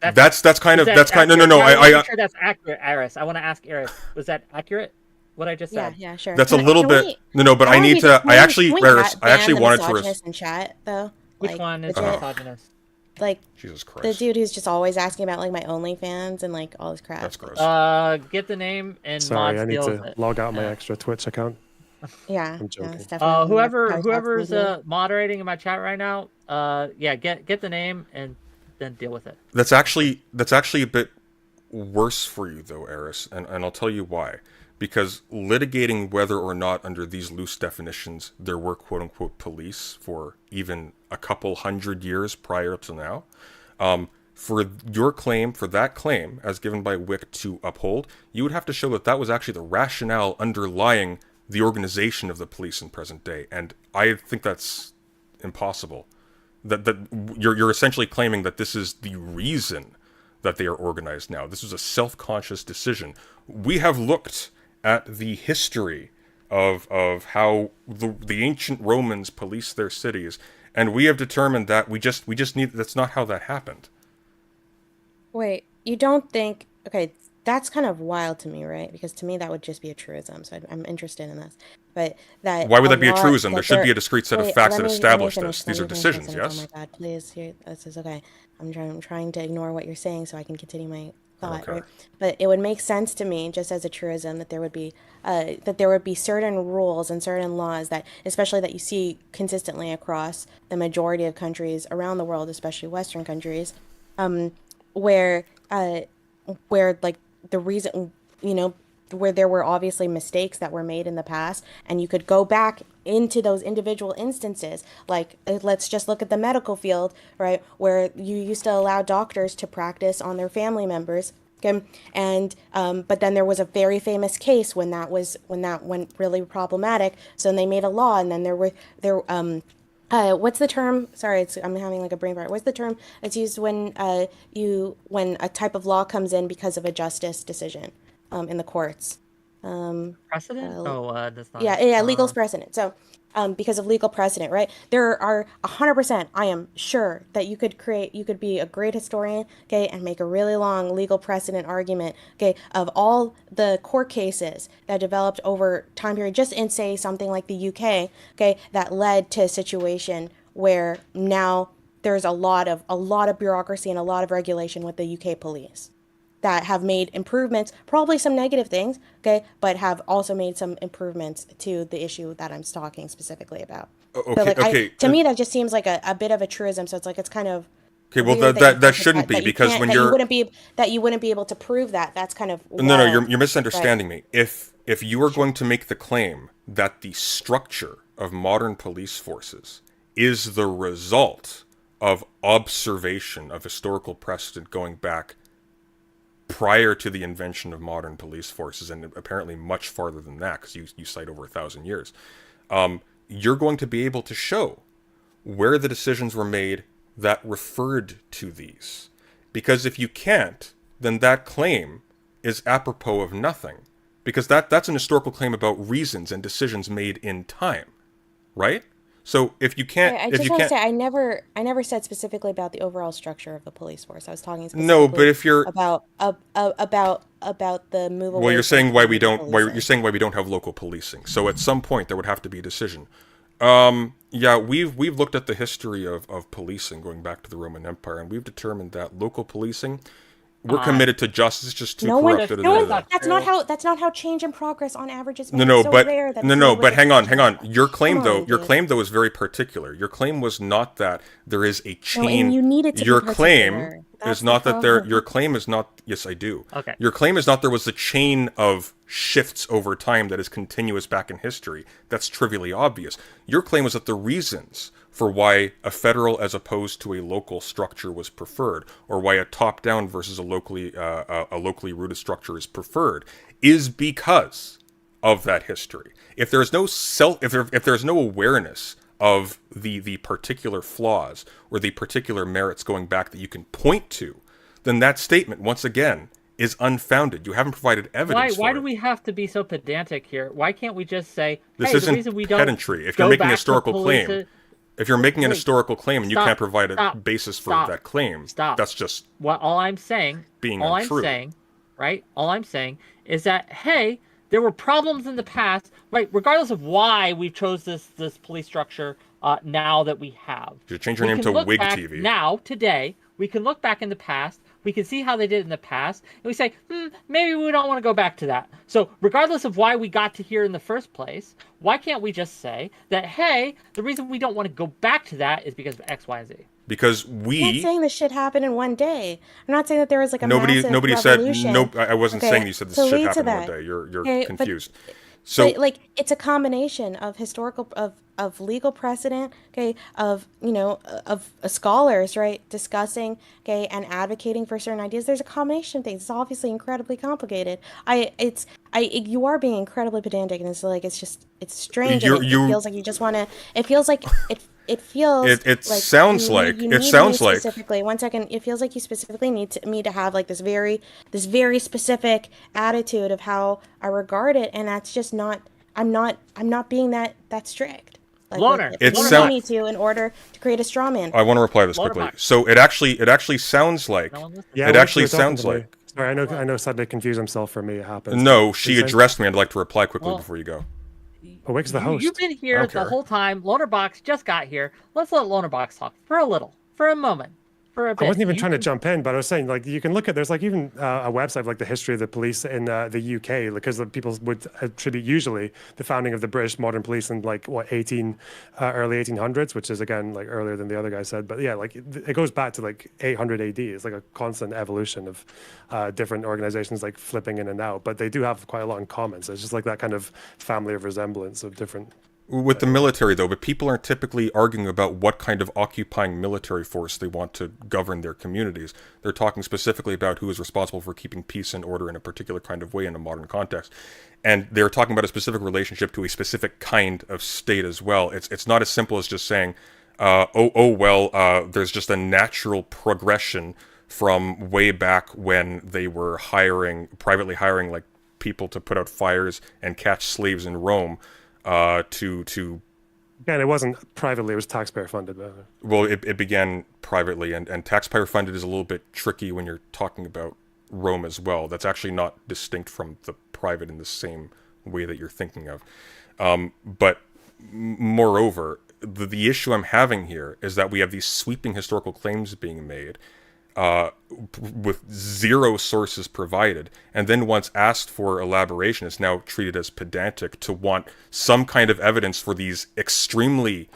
That's kind of no. I'm sure that's accurate, Eris. I want to ask Eris, was that accurate? What I just said. Yeah, sure. That's a little bit. No, but I need to. I actually wanted to. In chat though. Which one is misogynist? Like Jesus Christ. The dude who's just always asking about like my OnlyFans and like all this crap. That's gross. Get the name and sorry, mod I need steals to it. log out my extra Twitch account. Yeah. I'm joking. Whoever's moderating in my chat right now, get the name and then deal with it. That's actually a bit worse for you though, Eris, and I'll tell you why. Because litigating whether or not under these loose definitions there were quote-unquote police for even a couple hundred years prior to now, for that claim, as given by Wick to uphold, you would have to show that that was actually the rationale underlying the organization of the police in present day. And I think that's impossible. That you're essentially claiming that this is the reason that they are organized now. This was a self-conscious decision. We have looked at the history of how the ancient Romans policed their cities, and we have determined that we just need, that's not how that happened. Wait, you don't think? Okay, that's kind of wild to me, right? Because to me that would just be a truism. So I'm interested in this. But that Why would a that be a lot truism? There that should be a discrete set of wait, facts let that me establish finish, this. These let are me finish decisions, this yes? sentence. Oh my God, please, this is okay. I'm trying to ignore what you're saying so I can continue my thought, Okay. right? But it would make sense to me, just as a truism, that there would be certain rules and certain laws that, especially that you see consistently across the majority of countries around the world, especially Western countries, where like the reason, where there were obviously mistakes that were made in the past, and you could go back into those individual instances. Like, let's just look at the medical field, right, where you used to allow doctors to practice on their family members. Okay, and but then there was a very famous case when that went really problematic. So then they made a law, and then what's the term? Sorry, I'm having like a brain fart. What's the term that's used when when a type of law comes in because of a justice decision in the courts? Precedent? That's not. Yeah, legal precedent. So, because of legal precedent, right? There are 100%, I am sure, that you could be a great historian, okay, and make a really long legal precedent argument, okay, of all the court cases that developed over time period, just in, say, something like the UK, okay, that led to a situation where now there's a lot of bureaucracy and a lot of regulation with the UK police that have made improvements, probably some negative things, okay, but have also made some improvements to the issue that I'm talking specifically about. Okay, So like, okay. to me, that just seems like a bit of a truism. So it's kind of Okay, well, weird that shouldn't be, because when you wouldn't be able to prove that. That's kind of No, wild. you're misunderstanding me. If you are going to make the claim that the structure of modern police forces is the result of observation of historical precedent going back prior to the invention of modern police forces, and apparently much farther than that, because you cite over 1,000 years, you're going to be able to show where the decisions were made that referred to these. Because if you can't, then that claim is apropos of nothing. Because that's an historical claim about reasons and decisions made in time, right? So if you can't, I just want to say I never said specifically about the overall structure of the police force. I was talking specifically no, but if you're about the move away. well, you're saying from why we local don't policing. you're saying why we don't have local policing. So at some point there would have to be a decision. Yeah, we've looked at the history of policing going back to the Roman Empire, and we've determined that local policing, we're committed to justice, just too corrupt. That's not how change and progress on average is made. No, It's so but rare that no, it's no, made but with hang on. exception. Your claim Come on, your dude. claim though is very particular. Your claim was not that there is a chain. and you need it to be your claim particular. is That's not the that there. problem. Your claim is not. Yes, I do. Okay. Your claim is not there was a chain of shifts over time that is continuous back in history. That's trivially obvious. Your claim was that the reasons for why a federal as opposed to a local structure was preferred, or why a top-down versus a locally rooted structure is preferred, is because of that history. If there is no if there is no awareness of the particular flaws or the particular merits going back that you can point to, then that statement once again is unfounded. You haven't provided evidence. Why for do it. we have to be so pedantic here? Why can't we just say, This hey, isn't the reason we don't pedantry. If go you're making a back to historical police claim, if you're making an Wait, historical claim and you stop, can't provide a stop, basis for stop, that claim, stop. that's just all I'm saying, being all untrue. I'm saying, right? All I'm saying is that, hey, there were problems in the past, right? Regardless of why we chose this police structure now that we have. You should change your name can to look Wig back TV. Now, today, we can look back in the past. We can see how they did in the past, and we say, maybe we don't want to go back to that. So regardless of why we got to here in the first place, why can't we just say that, hey, the reason we don't want to go back to that is because of X, Y, and Z? Because I'm not saying this shit happened in one day. I'm not saying that there was like a nobody massive said revolution. no. I wasn't okay, saying you said this to shit lead to happened in one that. day. You're Okay, confused. But like it's a combination of historical of legal precedent, okay, of of scholars, right, discussing, okay, and advocating for certain ideas. There's a combination of things. It's obviously incredibly complicated. You are being incredibly pedantic, and it's strange. And it feels like you just want to. It feels like it feels It like sounds like you it need sounds me like specifically. One second, it feels like you specifically need me to have like this very specific attitude of how I regard it, and that's just not. I'm not being that strict. Like with Loner. it. It You sound- need me to in order to create a straw man. I want to reply to this Loader quickly. box. So it actually sounds like No one listens. Yeah, it Wick, actually you were talking sounds to me. like Sorry, I know Sudley confused himself for me. It happens. no. But She he's saying- addressed me. I'd like to reply quickly Well- before you go. Oh, Wick's the host. You've been I here don't the care. whole time. Loaderbox just got here. Let's let Loaderbox talk for a moment, for a bit. I wasn't even You trying to can- jump in, but I was saying, like, you can look at, there's like even a website of, like the history of the police in the UK, because the people would attribute usually the founding of the British modern police in like what early 1800s, which is again like earlier than the other guy said. But yeah, like it goes back to like 800 AD. It's like a constant evolution of different organizations like flipping in and out, but they do have quite a lot in common. So it's just like that kind of family of resemblance of different. With the military, though, but people aren't typically arguing about what kind of occupying military force they want to govern their communities. They're talking specifically about who is responsible for keeping peace and order in a particular kind of way in a modern context. And they're talking about a specific relationship to a specific kind of state as well. It's not as simple as just saying, there's just a natural progression from way back when they were privately hiring like people to put out fires and catch slaves in Rome. To Yeah, it wasn't privately; it was taxpayer funded. well, it began privately, and taxpayer funded is a little bit tricky when you're talking about Rome as well. That's actually not distinct from the private in the same way that you're thinking of. But moreover, the issue I'm having here is that we have these sweeping historical claims being made with zero sources provided, and then once asked for elaboration, is now treated as pedantic to want some kind of evidence for these extremely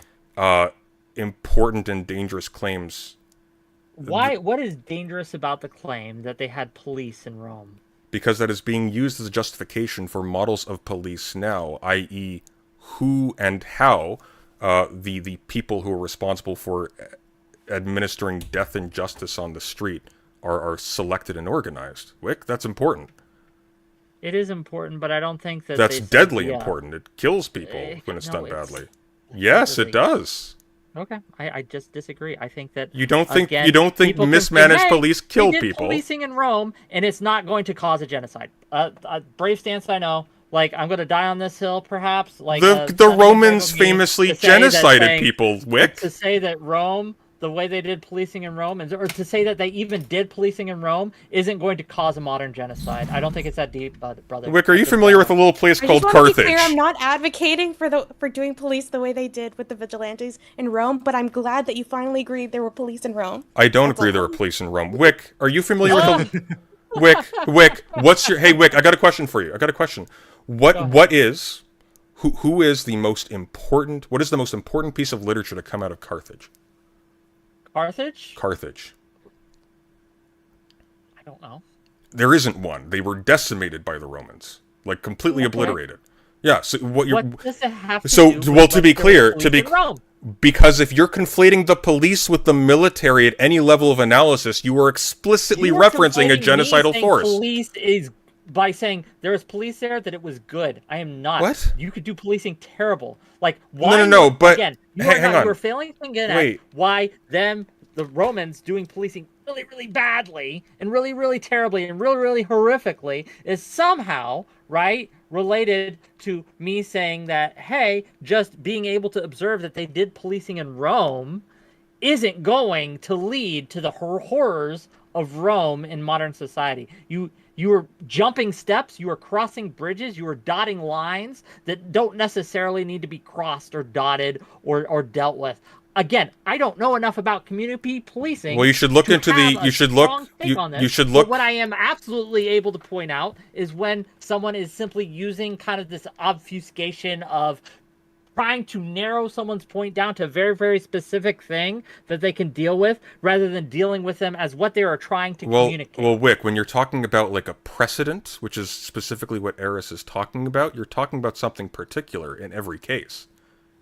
important and dangerous claims. Why? What is dangerous about the claim that they had police in Rome? Because that is being used as a justification for models of police now, i.e., who and how the people who are responsible for administering death and justice on the street are selected and organized. Wick, that's important. It is important, but I don't think that That's they said- deadly yeah. important. It kills people when it's no, done it's- badly. Yes, it does. Okay, I just disagree. I think that You don't think again, you don't think people can say, mismanaged "Hey, police we kill did people? Policing in Rome, and it's not going to cause a genocide. Brave stance, I know. Like I'm going to die on this hill, perhaps. Like The something Romans entitled me famously to say that genocided saying- people, Wick. To say that Rome, the way they did policing in Rome, or to say that they even did policing in Rome, isn't going to cause a modern genocide. I don't think it's that deep, brother. Wick, are you familiar with a little place I called just want to be Carthage? clear, I'm not advocating for doing police the way they did with the vigilantes in Rome, but I'm glad that you finally agreed there were police in Rome. I don't agree there were police in Rome. Wick, are you familiar with the... Wick, what's your... Hey, Wick, I got a question for you. I got a question. What is... Who is the most important... What is the most important piece of literature to come out of Carthage? Carthage? Carthage. I don't know. There isn't one. They were decimated by the Romans. Like, completely Okay. obliterated. Yeah, so what you're... What does it have to So, do well, with to be whether there was clear, police in Rome? because if you're conflating the police with the military at any level of analysis, you are explicitly You are referencing a conflating me genocidal saying force. Police is by saying there was police there that it was good. I am not. What? You could do policing terrible. Like why? No, but- again, you hang are not, on. you are failing to get Wait. at why the Romans doing policing really, really badly and really, really terribly and really, really horrifically is somehow right related to me saying that hey, just being able to observe that they did policing in Rome isn't going to lead to the horrors of Rome in modern society. You are jumping steps, you are crossing bridges, you are dotting lines that don't necessarily need to be crossed or dotted or dealt with. Again, I don't know enough about community policing. Well, you should look to into have the. a You should strong look. take on this, You should but look. what I am absolutely able to point out is when someone is simply using kind of this obfuscation of trying to narrow someone's point down to a very, very specific thing that they can deal with, rather than dealing with them as what they are trying to communicate. Well, Wick, when you're talking about like a precedent, which is specifically what Eris is talking about, you're talking about something particular in every case.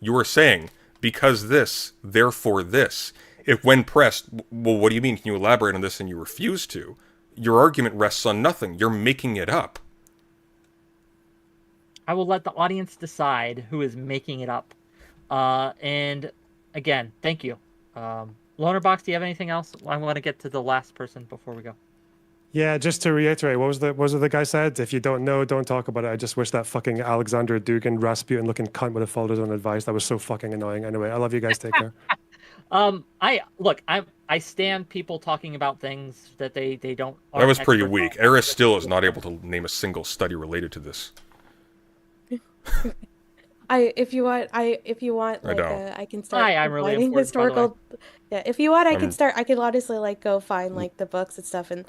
You are saying, because this, therefore this. If when pressed, well, what do you mean? Can you elaborate on this? And you refuse to. Your argument rests on nothing. You're making it up. I will let the audience decide who is making it up. And again, thank you. Lonerbox, do you have anything else? I want to get to the last person before we go. Yeah, just to reiterate, what was it the guy said? If you don't know, don't talk about it. I just wish that fucking Alexander Dugin Rasputin looking cunt would have followed his own advice. That was so fucking annoying. Anyway, I love you guys. Take care. I stand people talking about things that they don't. That was pretty experts weak. on. Eris still is not able to name a single study related to this. If you want, I like, don't. I can start Hi, I'm really finding important, by the way. historical. Yeah, if you want, I I'm- can start. I could honestly like go find like the books and stuff, and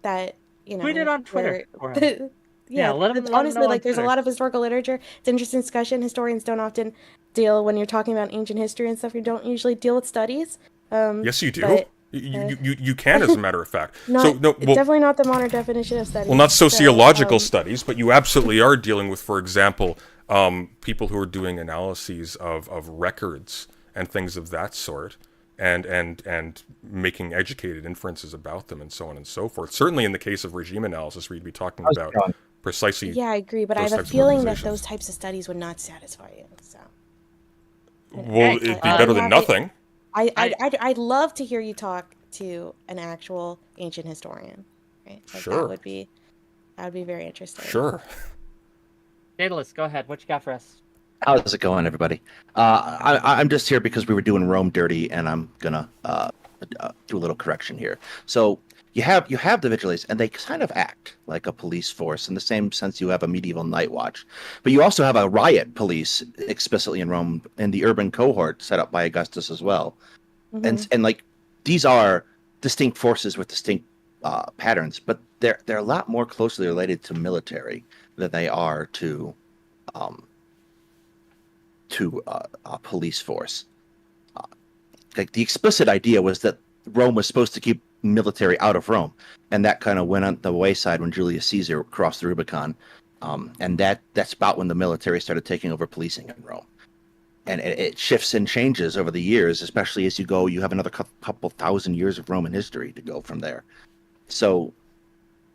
that Tweet it on Twitter for him. where- Yeah, let him- it's let him honestly know on like there's a Twitter. lot of historical literature. It's interesting discussion. Historians don't often deal when you're talking about ancient history and stuff. You don't usually deal with studies. Yes, you do. But, You can, as a matter of fact. not, well, definitely not the modern definition of studies. well, not sociological So, studies, but you absolutely are dealing with, for example, people who are doing analyses of records and things of that sort, and making educated inferences about them, and so on and so forth. Certainly, in the case of regime analysis, we'd be talking about precisely. yeah, I agree, but I those have a types of feeling that organizations. those types of studies would not satisfy you. So. Well, it'd be I'm better than happy- nothing. I'd love to hear you talk to an actual ancient historian. Right? Like, Sure. That would be very interesting. Sure. Daedalus, go ahead. What you got for us? How's it going, everybody? I'm just here because we were doing Rome dirty, and I'm gonna do a little correction here. So you have the vigilantes, and they kind of act like a police force in the same sense you have a medieval night watch, but you also have a riot police explicitly in Rome, and the urban cohort set up by Augustus as well, and like these are distinct forces with distinct patterns, but they're a lot more closely related to military than they are to a police force. Like the explicit idea was that Rome was supposed to keep military out of Rome, and that kind of went on the wayside when Julius Caesar crossed the Rubicon, and that's about when the military started taking over policing in Rome. And it shifts and changes over the years, especially as you have another couple thousand years of Roman history to go from there. So,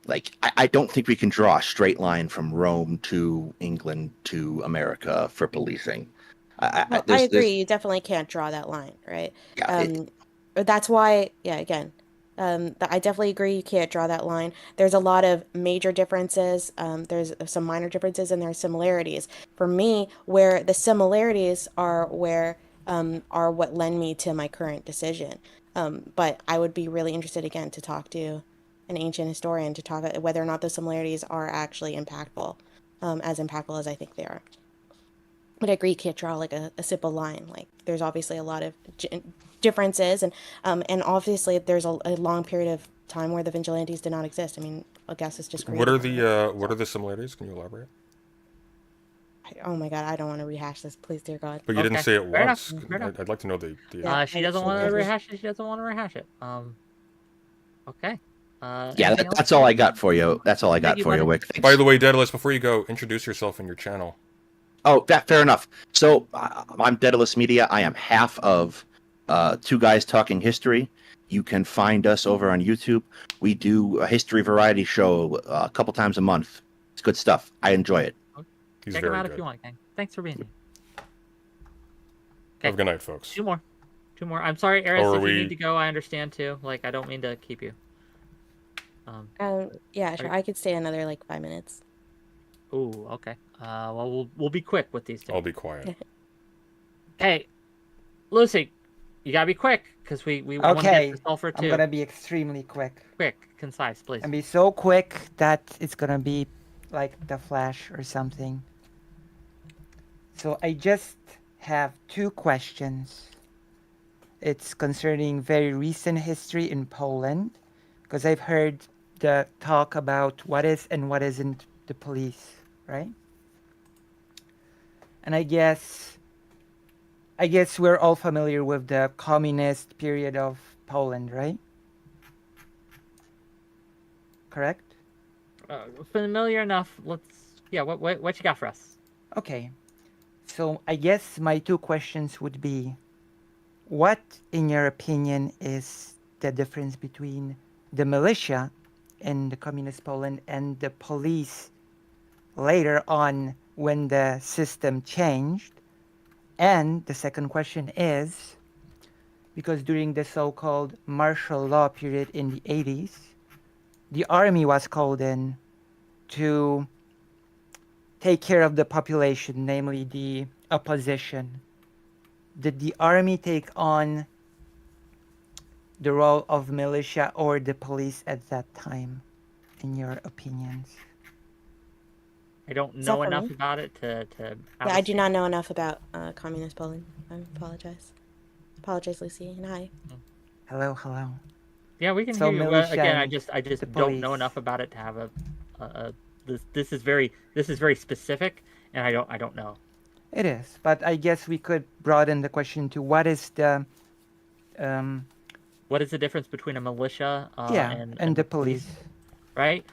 like, I don't think we can draw a straight line from Rome to England to America for policing. I agree. You definitely can't draw that line, right? Yeah, That's why, again, I definitely agree you can't draw that line. There's a lot of major differences. There's some minor differences, and there's similarities. For me, where the similarities are what lend me to my current decision. But I would be really interested again to talk to an ancient historian to talk about whether or not those similarities are actually impactful, as impactful as I think they are. But I agree, you can't draw like a simple line. Like there's obviously a lot of differences, and obviously there's a long period of time where the vigilantes did not exist. I mean, Augustus just created. What are the similarities? Can you elaborate? Oh my God, I don't want to rehash this, please, dear God. But you didn't say it Fair once. enough, fair enough. I'd like to know the She doesn't want to rehash it. She doesn't want to rehash it. Okay. yeah, Anything else? that's all I got for you. That's all I got you, for you, buddy. Wick. Thanks. By the way, Daedalus, before you go, introduce yourself and your channel. Oh, fair enough. So I'm Daedalus Media. I am half of Two Guys Talking History. You can find us over on YouTube. We do a history variety show a couple times a month. It's good stuff. I enjoy it. He's Check him very out good. if you want, gang. Thanks for being here. Have a good night, folks. Two more. I'm sorry, Eris, Or if you we- need to go, I understand too. Like, I don't mean to keep you. Yeah, sure. I could stay another like 5 minutes. Ooh, okay. Well, we'll be quick with these two. I'll be quiet. Hey, Lucy, you gotta be quick because we want to Okay, get to sulfur too. I'm gonna be extremely quick. Quick, concise, please. And be so quick that it's gonna be like the Flash or something. So I just have 2 questions. It's concerning very recent history in Poland, because I've heard the talk about what is and what isn't the police, right? And I guess we're all familiar with the communist period of Poland, right? Correct? Familiar enough. Yeah. What you got for us? Okay. So I guess my 2 questions would be, what, in your opinion, is the difference between the militia in the communist Poland and the police later on when the system changed? And the second question is, because during the so-called martial law period in the 80s, the army was called in to take care of the population, namely the opposition. Did the army take on the role of militia or the police at that time, in your opinions? I don't Is that know for enough me? about it to have Yeah, a I do not statement. know enough about communist Poland. I apologize. Apologize, Lucy, and hi. Hello, hello. Yeah, we can So hear you. Well, militia again, I and just the don't know police. enough about it to have a this is very specific, and I don't know. It is, but I guess we could broaden the question to what is the What is the difference between a militia yeah, and the the police, police. right?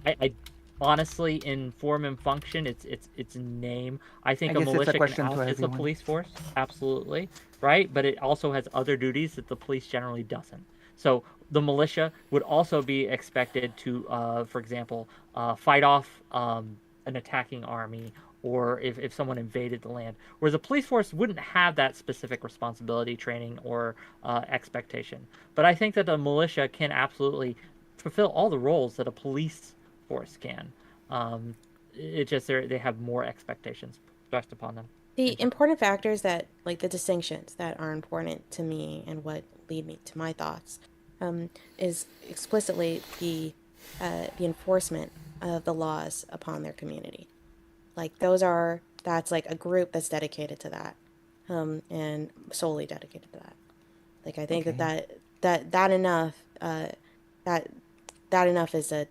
I honestly, in form and function, it's name. I think I a guess it's a militia can question to act as a everyone. police force, absolutely, right? But it also has other duties that the police generally doesn't. So the militia would also be expected to, for example, fight off an attacking army, or if someone invaded the land. Whereas a police force wouldn't have that specific responsibility, training, or expectation. But I think that the militia can absolutely fulfill all the roles that a police force can. It just they have more expectations thrust upon them. The important factors that, like the distinctions that are important to me and what lead me to my thoughts, is explicitly the enforcement of the laws upon their community. Like that's like a group that's dedicated to that, and solely dedicated to that. Like I think Okay. that enough, that enough is a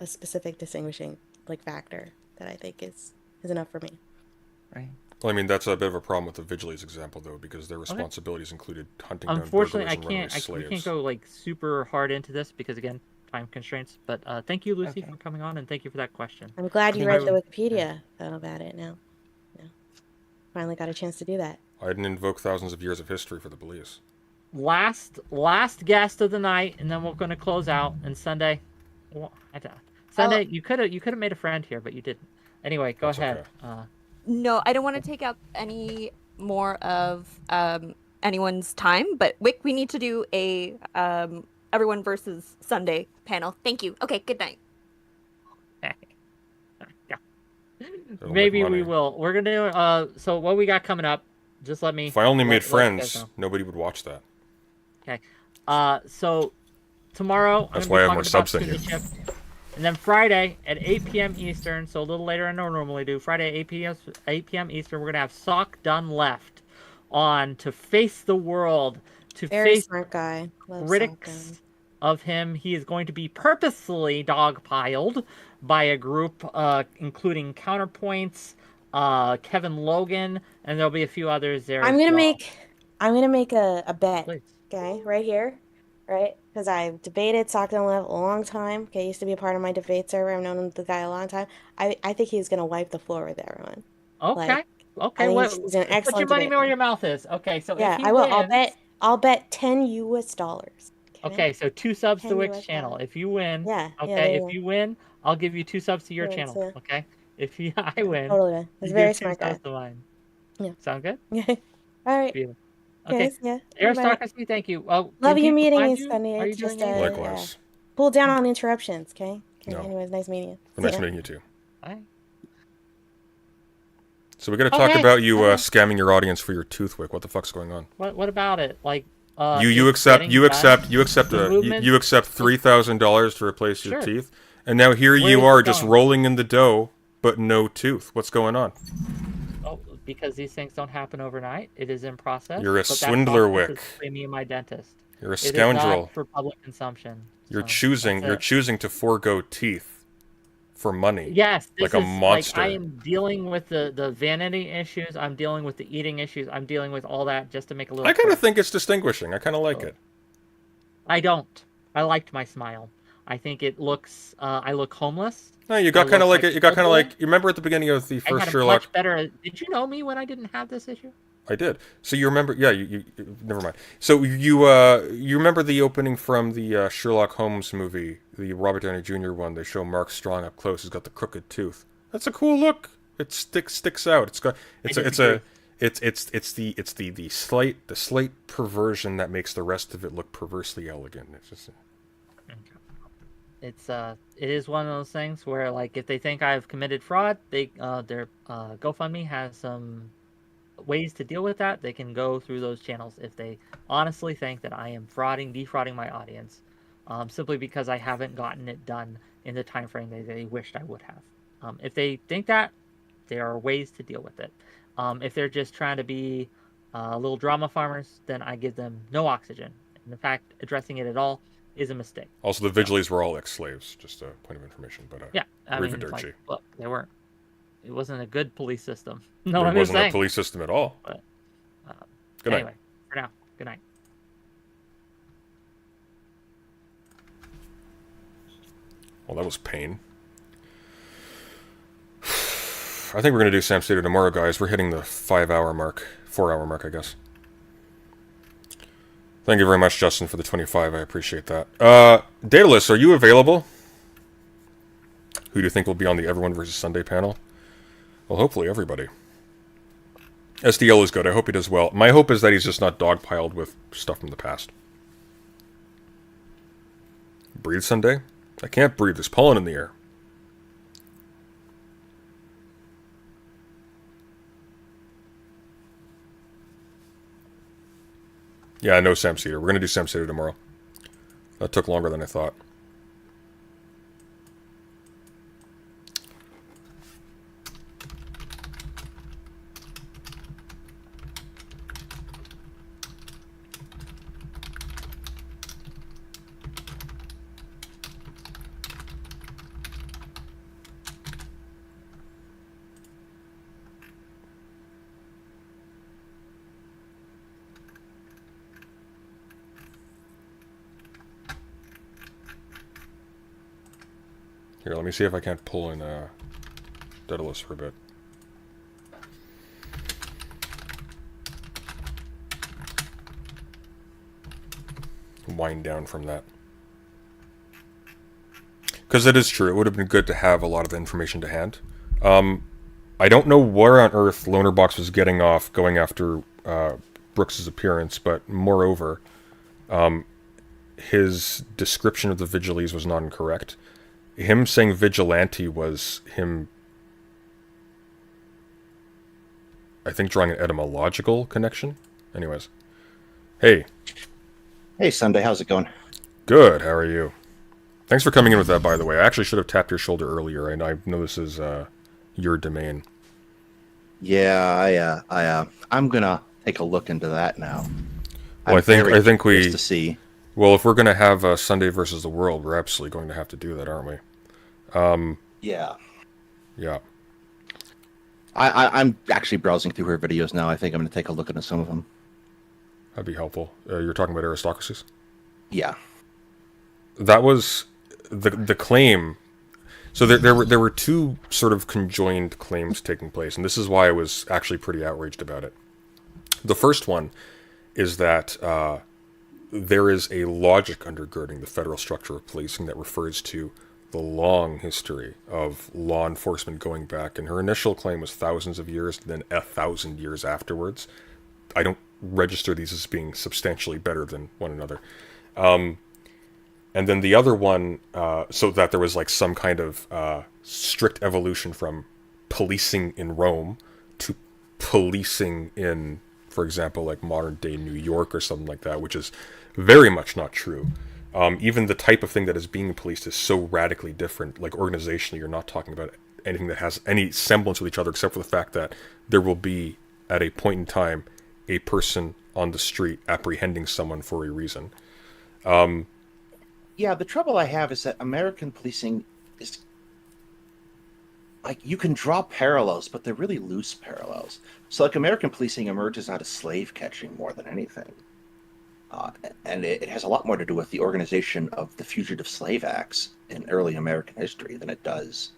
specific distinguishing like factor that I think is enough for me. Right. Well, I mean, that's a bit of a problem with the Vigiles example, though, because their responsibilities included hunting down Unfortunately, burglars and runaway we can't slaves. go like super hard into this because again, time constraints. But thank you, Lucy, Okay. for coming on, and thank you for that question. I'm glad you Thank read you. the Wikipedia about it now. Yeah. Finally got a chance to do that. I didn't invoke thousands of years of history for the police. Last guest of the night, and then we're going to close out. And Sunday, well, Sunday, you could have made a friend here, but you didn't. Anyway, go That's ahead. okay. No, I don't want to take up any more of anyone's time, but Wick, we need to do a everyone versus Sunday panel. Thank you. Okay, good night. Yeah. It'll Maybe make we money. will. We're gonna so what we got coming up. Just let me. If I only made let you guys friends, know. nobody would watch that. Okay. So tomorrow That's I'm why I gonna have be more talking subs than about you. citizenship. And then Friday at 8 p.m. Eastern, so a little later than I normally do. Friday at 8 p.m. Eastern, we're gonna have Sock Done Left on to face the world, to Very face smart guy. Love critics of him. He is going to be purposefully dogpiled by a group, including Counterpoints, Kevin Logan, and there'll be a few others there. I'm as gonna well. make a bet. Please. Okay, right here, right? Because I've debated Stockton Lev a long time. Okay, used to be a part of my debate server. I've known the guy a long time. I think he's gonna wipe the floor with everyone. Okay. Like, Okay. I think What? he's an Put your excellent money where debater. your mouth is. Okay. So Yeah, if he I will. wins, I'll bet $10. okay. So 2 subs to 10 Wick's US channel. dollars. If you win, Yeah, there okay. you If go. you win, I'll give you 2 subs to your Yeah, channel. yeah. Okay. If I win, Totally. He's you a very give 2 smart guy. subs to mine. Yeah. Sound good? Yeah. All right. Beautiful. Okay. Guys, yeah. Bye. Aristocracy, thank you. Well, Love can you people meeting find you, you? Sunny. Are you It's doing just anything? Likewise. pull down on interruptions, okay? Okay. No. Anyways, nice meeting you. Well, nice Yeah. meeting you too. Bye. So we got to talk Okay. about you scamming your audience for your tooth, Wick. What the fuck's going on? What about it? Like, You it's accept getting done. you accept The movement- you accept $3,000 to replace your Sure. teeth, and now here Where you is are it just going? rolling in the dough, but no tooth. What's going on? Oh, because these things don't happen overnight. It is in process. You're a but that swindler, process Wick. is between me and my dentist. You're a It is scoundrel. not for public consumption. You're So, choosing that's it. to forego teeth for money. Yes, this like a is monster. like I am dealing with the vanity issues. I'm dealing with the eating issues. I'm dealing with all that just to make a little. I kind of profit. think it's distinguishing. I kind of like it. I don't. I liked my smile. I think it looks. I look homeless. No, you got I kind of look like it. You got kind of Goldblum. like. You remember at the beginning of the I first had a Sherlock? much better. Did you know me when I didn't have this issue? I did. So you remember? Yeah. You never mind. So you remember the opening from the Sherlock Holmes movie, the Robert Downey Jr. one. They show Mark Strong up close. He's got the crooked tooth. That's a cool look. It sticks out. It's the slight perversion that makes the rest of it look perversely elegant. It's just. It is one of those things where, like, if they think I've committed fraud, their GoFundMe has some ways to deal with that. They can go through those channels if they honestly think that I am defrauding my audience, simply because I haven't gotten it done in the time frame they wished I would have. If they think that, there are ways to deal with it. If they're just trying to be little drama farmers, then I give them no oxygen. And in fact, addressing it at all is a mistake. Also, the Vigiles were all ex-slaves, just a point of information. But yeah, I mean, like, well, they weren't. It wasn't a good police system. No, it wasn't a police system at all. But, good night. Anyway, for now, good night. Well, that was pain. I think we're going to do Sam Stater tomorrow, guys. We're hitting the 4-hour mark, I guess. Thank you very much, Justin, for the 25. I appreciate that. Daedalus, are you available? Who do you think will be on the Everyone vs. Sunday panel? Well, hopefully everybody. SDL is good. I hope he does well. My hope is that he's just not dogpiled with stuff from the past. Breathe, Sunday? I can't breathe. There's pollen in the air. Yeah, I know Sam Cedar. We're going to do Sam Cedar tomorrow. That took longer than I thought. Here, let me see if I can't pull in Daedalus for a bit. Wind down from that. Because it is true, it would have been good to have a lot of the information to hand. I don't know where on earth Lonerbox was getting off going after Brooks's appearance, but moreover, his description of the Vigiles was not incorrect. Him saying vigilante was him, I think, drawing an etymological connection. Anyways. Hey. Hey, Sunday. How's it going? Good. How are you? Thanks for coming in with that, by the way. I actually should have tapped your shoulder earlier, and I know this is your domain. Yeah, I'm gonna take a look into that now. Well, I think we to see. Well, if we're going to have Sunday versus the World, we're absolutely going to have to do that, aren't we? Yeah. Yeah. I'm actually browsing through her videos now. I think I'm going to take a look into some of them. That'd be helpful. You're talking about Aristocracies? Yeah. That was the claim. So there were two sort of conjoined claims taking place, and this is why I was actually pretty outraged about it. The first one is that there is a logic undergirding the federal structure of policing that refers to the long history of law enforcement going back. And her initial claim was thousands of years, then 1,000 years afterwards. I don't register these as being substantially better than one another. And then the other one, so that there was like some kind of strict evolution from policing in Rome to policing in, for example, like modern day New York or something like that, which is very much not true. Even the type of thing that is being policed is so radically different. Like organizationally, you're not talking about anything that has any semblance with each other, except for the fact that there will be, at a point in time, a person on the street apprehending someone for a reason. Yeah, the trouble I have is that American policing is like, you can draw parallels, but they're really loose parallels. So like American policing emerges out of slave catching more than anything. And it has a lot more to do with the organization of the Fugitive Slave Acts in early American history than it does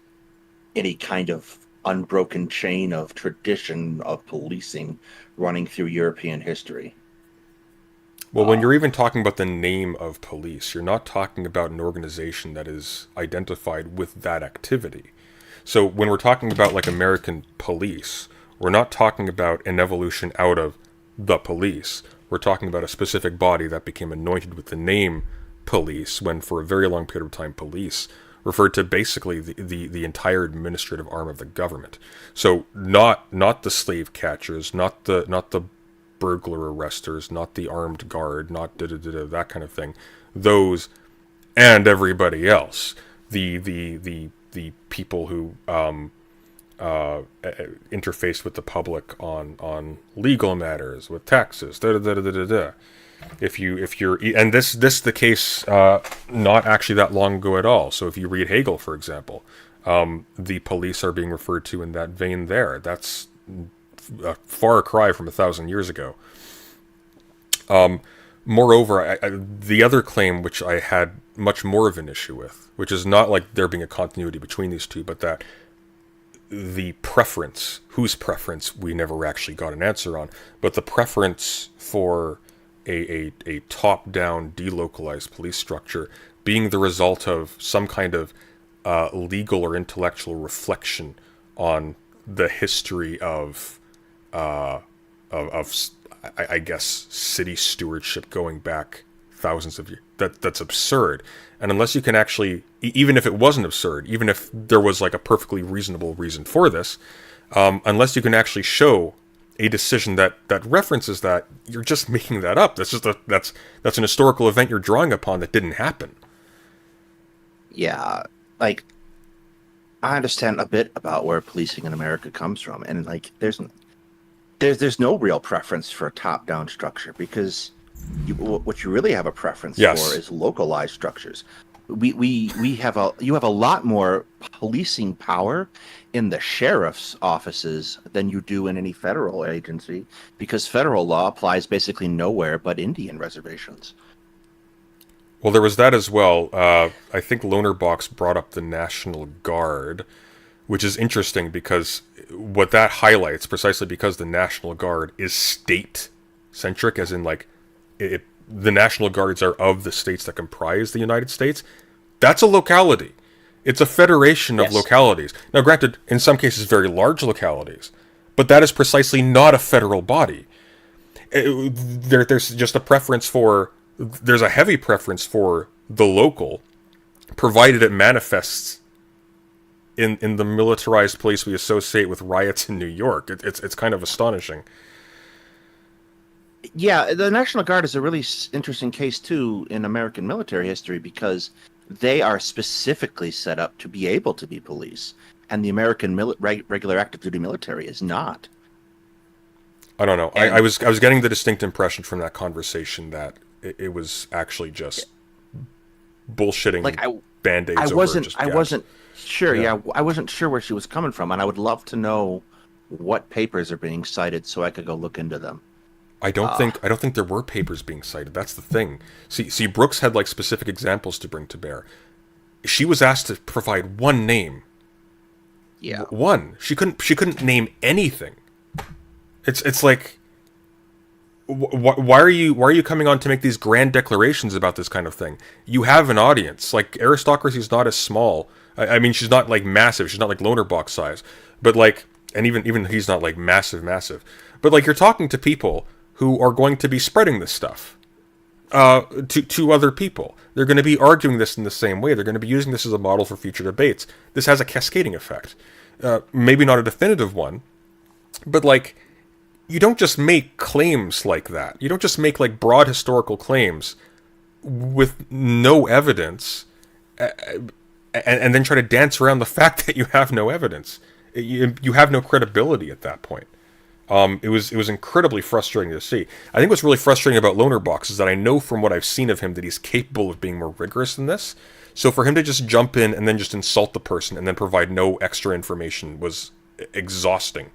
any kind of unbroken chain of tradition of policing running through European history. Well, when you're even talking about the name of police, you're not talking about an organization that is identified with that activity. So when we're talking about like American police, we're not talking about an evolution out of the police. We're talking about a specific body that became anointed with the name police, when for a very long period of time police referred to basically the entire administrative arm of the government. So not the slave catchers, not the burglar arresters, not the armed guard, not that kind of thing. Those and everybody else. The people who interface with the public on legal matters, with taxes, If you're, and this the case not actually that long ago at all. So if you read Hegel, for example, the police are being referred to in that vein there. That's a far cry from 1,000 years ago. Moreover, the other claim which I had much more of an issue with, which is not like there being a continuity between these two, but that the preference, whose preference we never actually got an answer on, but the preference for a top-down, delocalized police structure being the result of some kind of legal or intellectual reflection on the history of I guess, city stewardship going back thousands of years. That's absurd. And unless you can actually, even if it wasn't absurd, even if there was like a perfectly reasonable reason for this, unless you can actually show a decision that references that, you're just making that up. That's just that's an historical event you're drawing upon that didn't happen. Yeah, like I understand a bit about where policing in America comes from, and like there's no real preference for a top-down structure, because what you really have a preference for is localized structures. You have a lot more policing power in the sheriff's offices than you do in any federal agency, because federal law applies basically nowhere but Indian reservations. Well, there was that as well. I think Lonerbox brought up the National Guard, which is interesting because what that highlights, precisely because the National Guard is state-centric, as in like the National Guards are of the states that comprise the United States. That's a locality. It's a federation of localities. Now, granted, in some cases, very large localities, but that is precisely not a federal body. There's just a preference for, there's a heavy preference for the local, provided it manifests in the militarized police we associate with riots in New York. It's kind of astonishing. Yeah, the National Guard is a really interesting case, too, in American military history, because they are specifically set up to be able to be police, and the American regular active duty military is not. I don't know. I was getting the distinct impression from that conversation that it was actually just bullshitting, like band-aids. I wasn't sure. Yeah, I wasn't sure where she was coming from, and I would love to know what papers are being cited so I could go look into them. I don't think there were papers being cited. That's the thing. See, Brooks had like specific examples to bring to bear. She was asked to provide one name. Yeah. One. She couldn't name anything. It's like, why are you coming on to make these grand declarations about this kind of thing? You have an audience. Like, Aristocracy is not as small. I mean, she's not like massive. She's not like Lonerbox size. But like, and even he's not like massive. But like, you're talking to people who are going to be spreading this stuff to other people. They're going to be arguing this in the same way. They're going to be using this as a model for future debates. This has a cascading effect. Maybe not a definitive one, but like, you don't just make claims like that. You don't just make like broad historical claims with no evidence and then try to dance around the fact that you have no evidence. You have no credibility at that point. It was incredibly frustrating to see. I think what's really frustrating about Lonerbox is that I know from what I've seen of him that he's capable of being more rigorous than this. So for him to just jump in and then just insult the person and then provide no extra information was exhausting.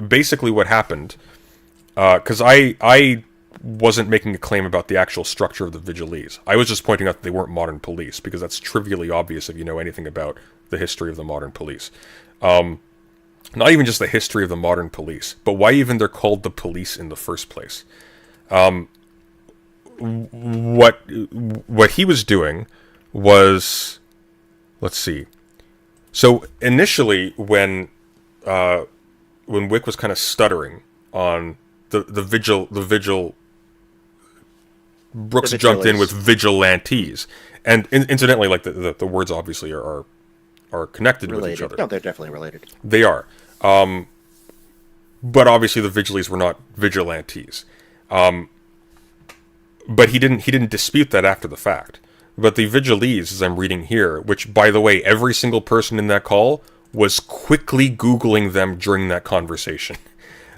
Basically what happened, because I wasn't making a claim about the actual structure of the Vigilees. I was just pointing out that they weren't modern police, because that's trivially obvious if you know anything about the history of the modern police. Not even just the history of the modern police, but why even they're called the police in the first place. What he was doing was, let's see. So initially, when Wick was kind of stuttering on the vigil, Brooks jumped in with vigilantes, and incidentally, like the words obviously are connected related. with each other. No, they're definitely related. They are, but obviously the Vigiles were not vigilantes. But he didn't dispute that after the fact. But the Vigiles, as I'm reading here, which, by the way, every single person in that call was quickly Googling them during that conversation.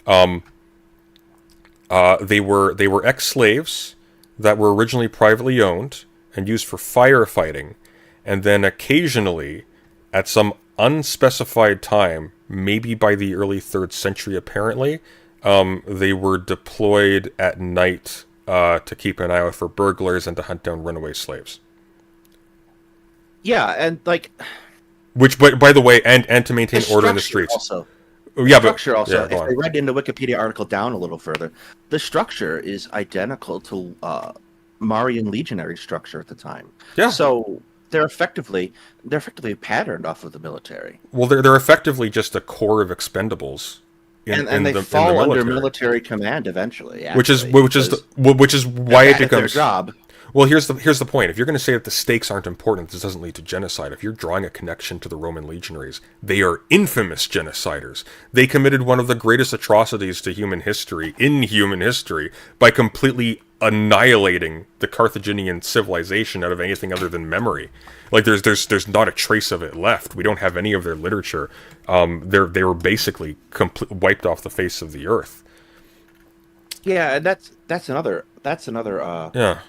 They were ex-slaves that were originally privately owned and used for firefighting, and then occasionally, at some unspecified time, maybe by the early 3rd century apparently, they were deployed at night to keep an eye out for burglars and to hunt down runaway slaves. Yeah, and like, which, by the way, and to maintain order in the streets. Also, yeah, structure but also. yeah, If I read in the Wikipedia article down a little further, the structure is identical to Marian legionary structure at the time. Yeah. So they're effectively patterned off of the military. Well, they're effectively just a corps of expendables. And they fall under military command eventually. Actually, which is why it becomes their job. Well, here's the point. If you're going to say that the stakes aren't important, this doesn't lead to genocide. If you're drawing a connection to the Roman legionaries, they are infamous genociders. They committed one of the greatest atrocities to human history by completely annihilating the Carthaginian civilization out of anything other than memory. Like there's not a trace of it left. We don't have any of their literature. They were basically wiped off the face of the earth. Yeah, and that's another yeah.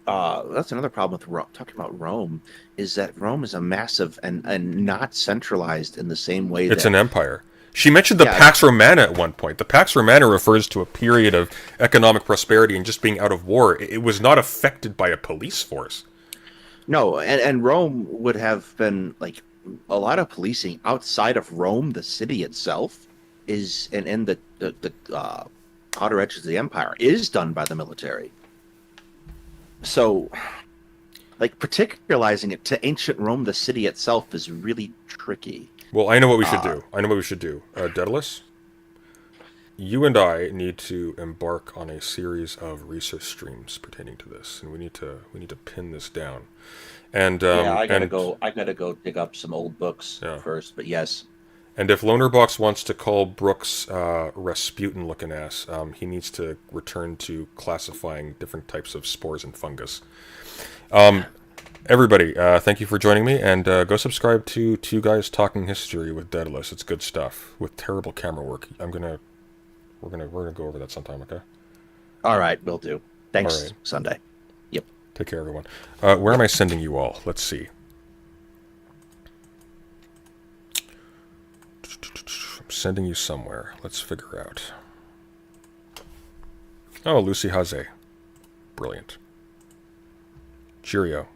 That's another problem with talking about Rome, is that Rome is a massive and not centralized in the same way. It's an empire. She mentioned the Pax Romana at one point. The Pax Romana refers to a period of economic prosperity and just being out of war. It was not affected by a police force. No, and Rome would have been like a lot of policing outside of Rome, the city itself, is and in the outer edges of the empire is done by the military. So, like, particularizing it to ancient Rome, the city itself, is really tricky. Well, I know what we should do. Daedalus, you and I need to embark on a series of research streams pertaining to this, and we need to pin this down. And I gotta go dig up some old books first. But yes. And if Lonerbox wants to call Brooks Rasputin-looking ass, he needs to return to classifying different types of spores and fungus. Everybody, thank you for joining me, and go subscribe to Two Guys Talking History with Daedalus. It's good stuff with terrible camera work. We're gonna go over that sometime, okay? All right, will do. Thanks, all right. Sunday. Yep. Take care, everyone. Where am I sending you all? Let's see. I'm sending you somewhere. Let's figure out. Oh, Lucy Haze. Brilliant. Cheerio.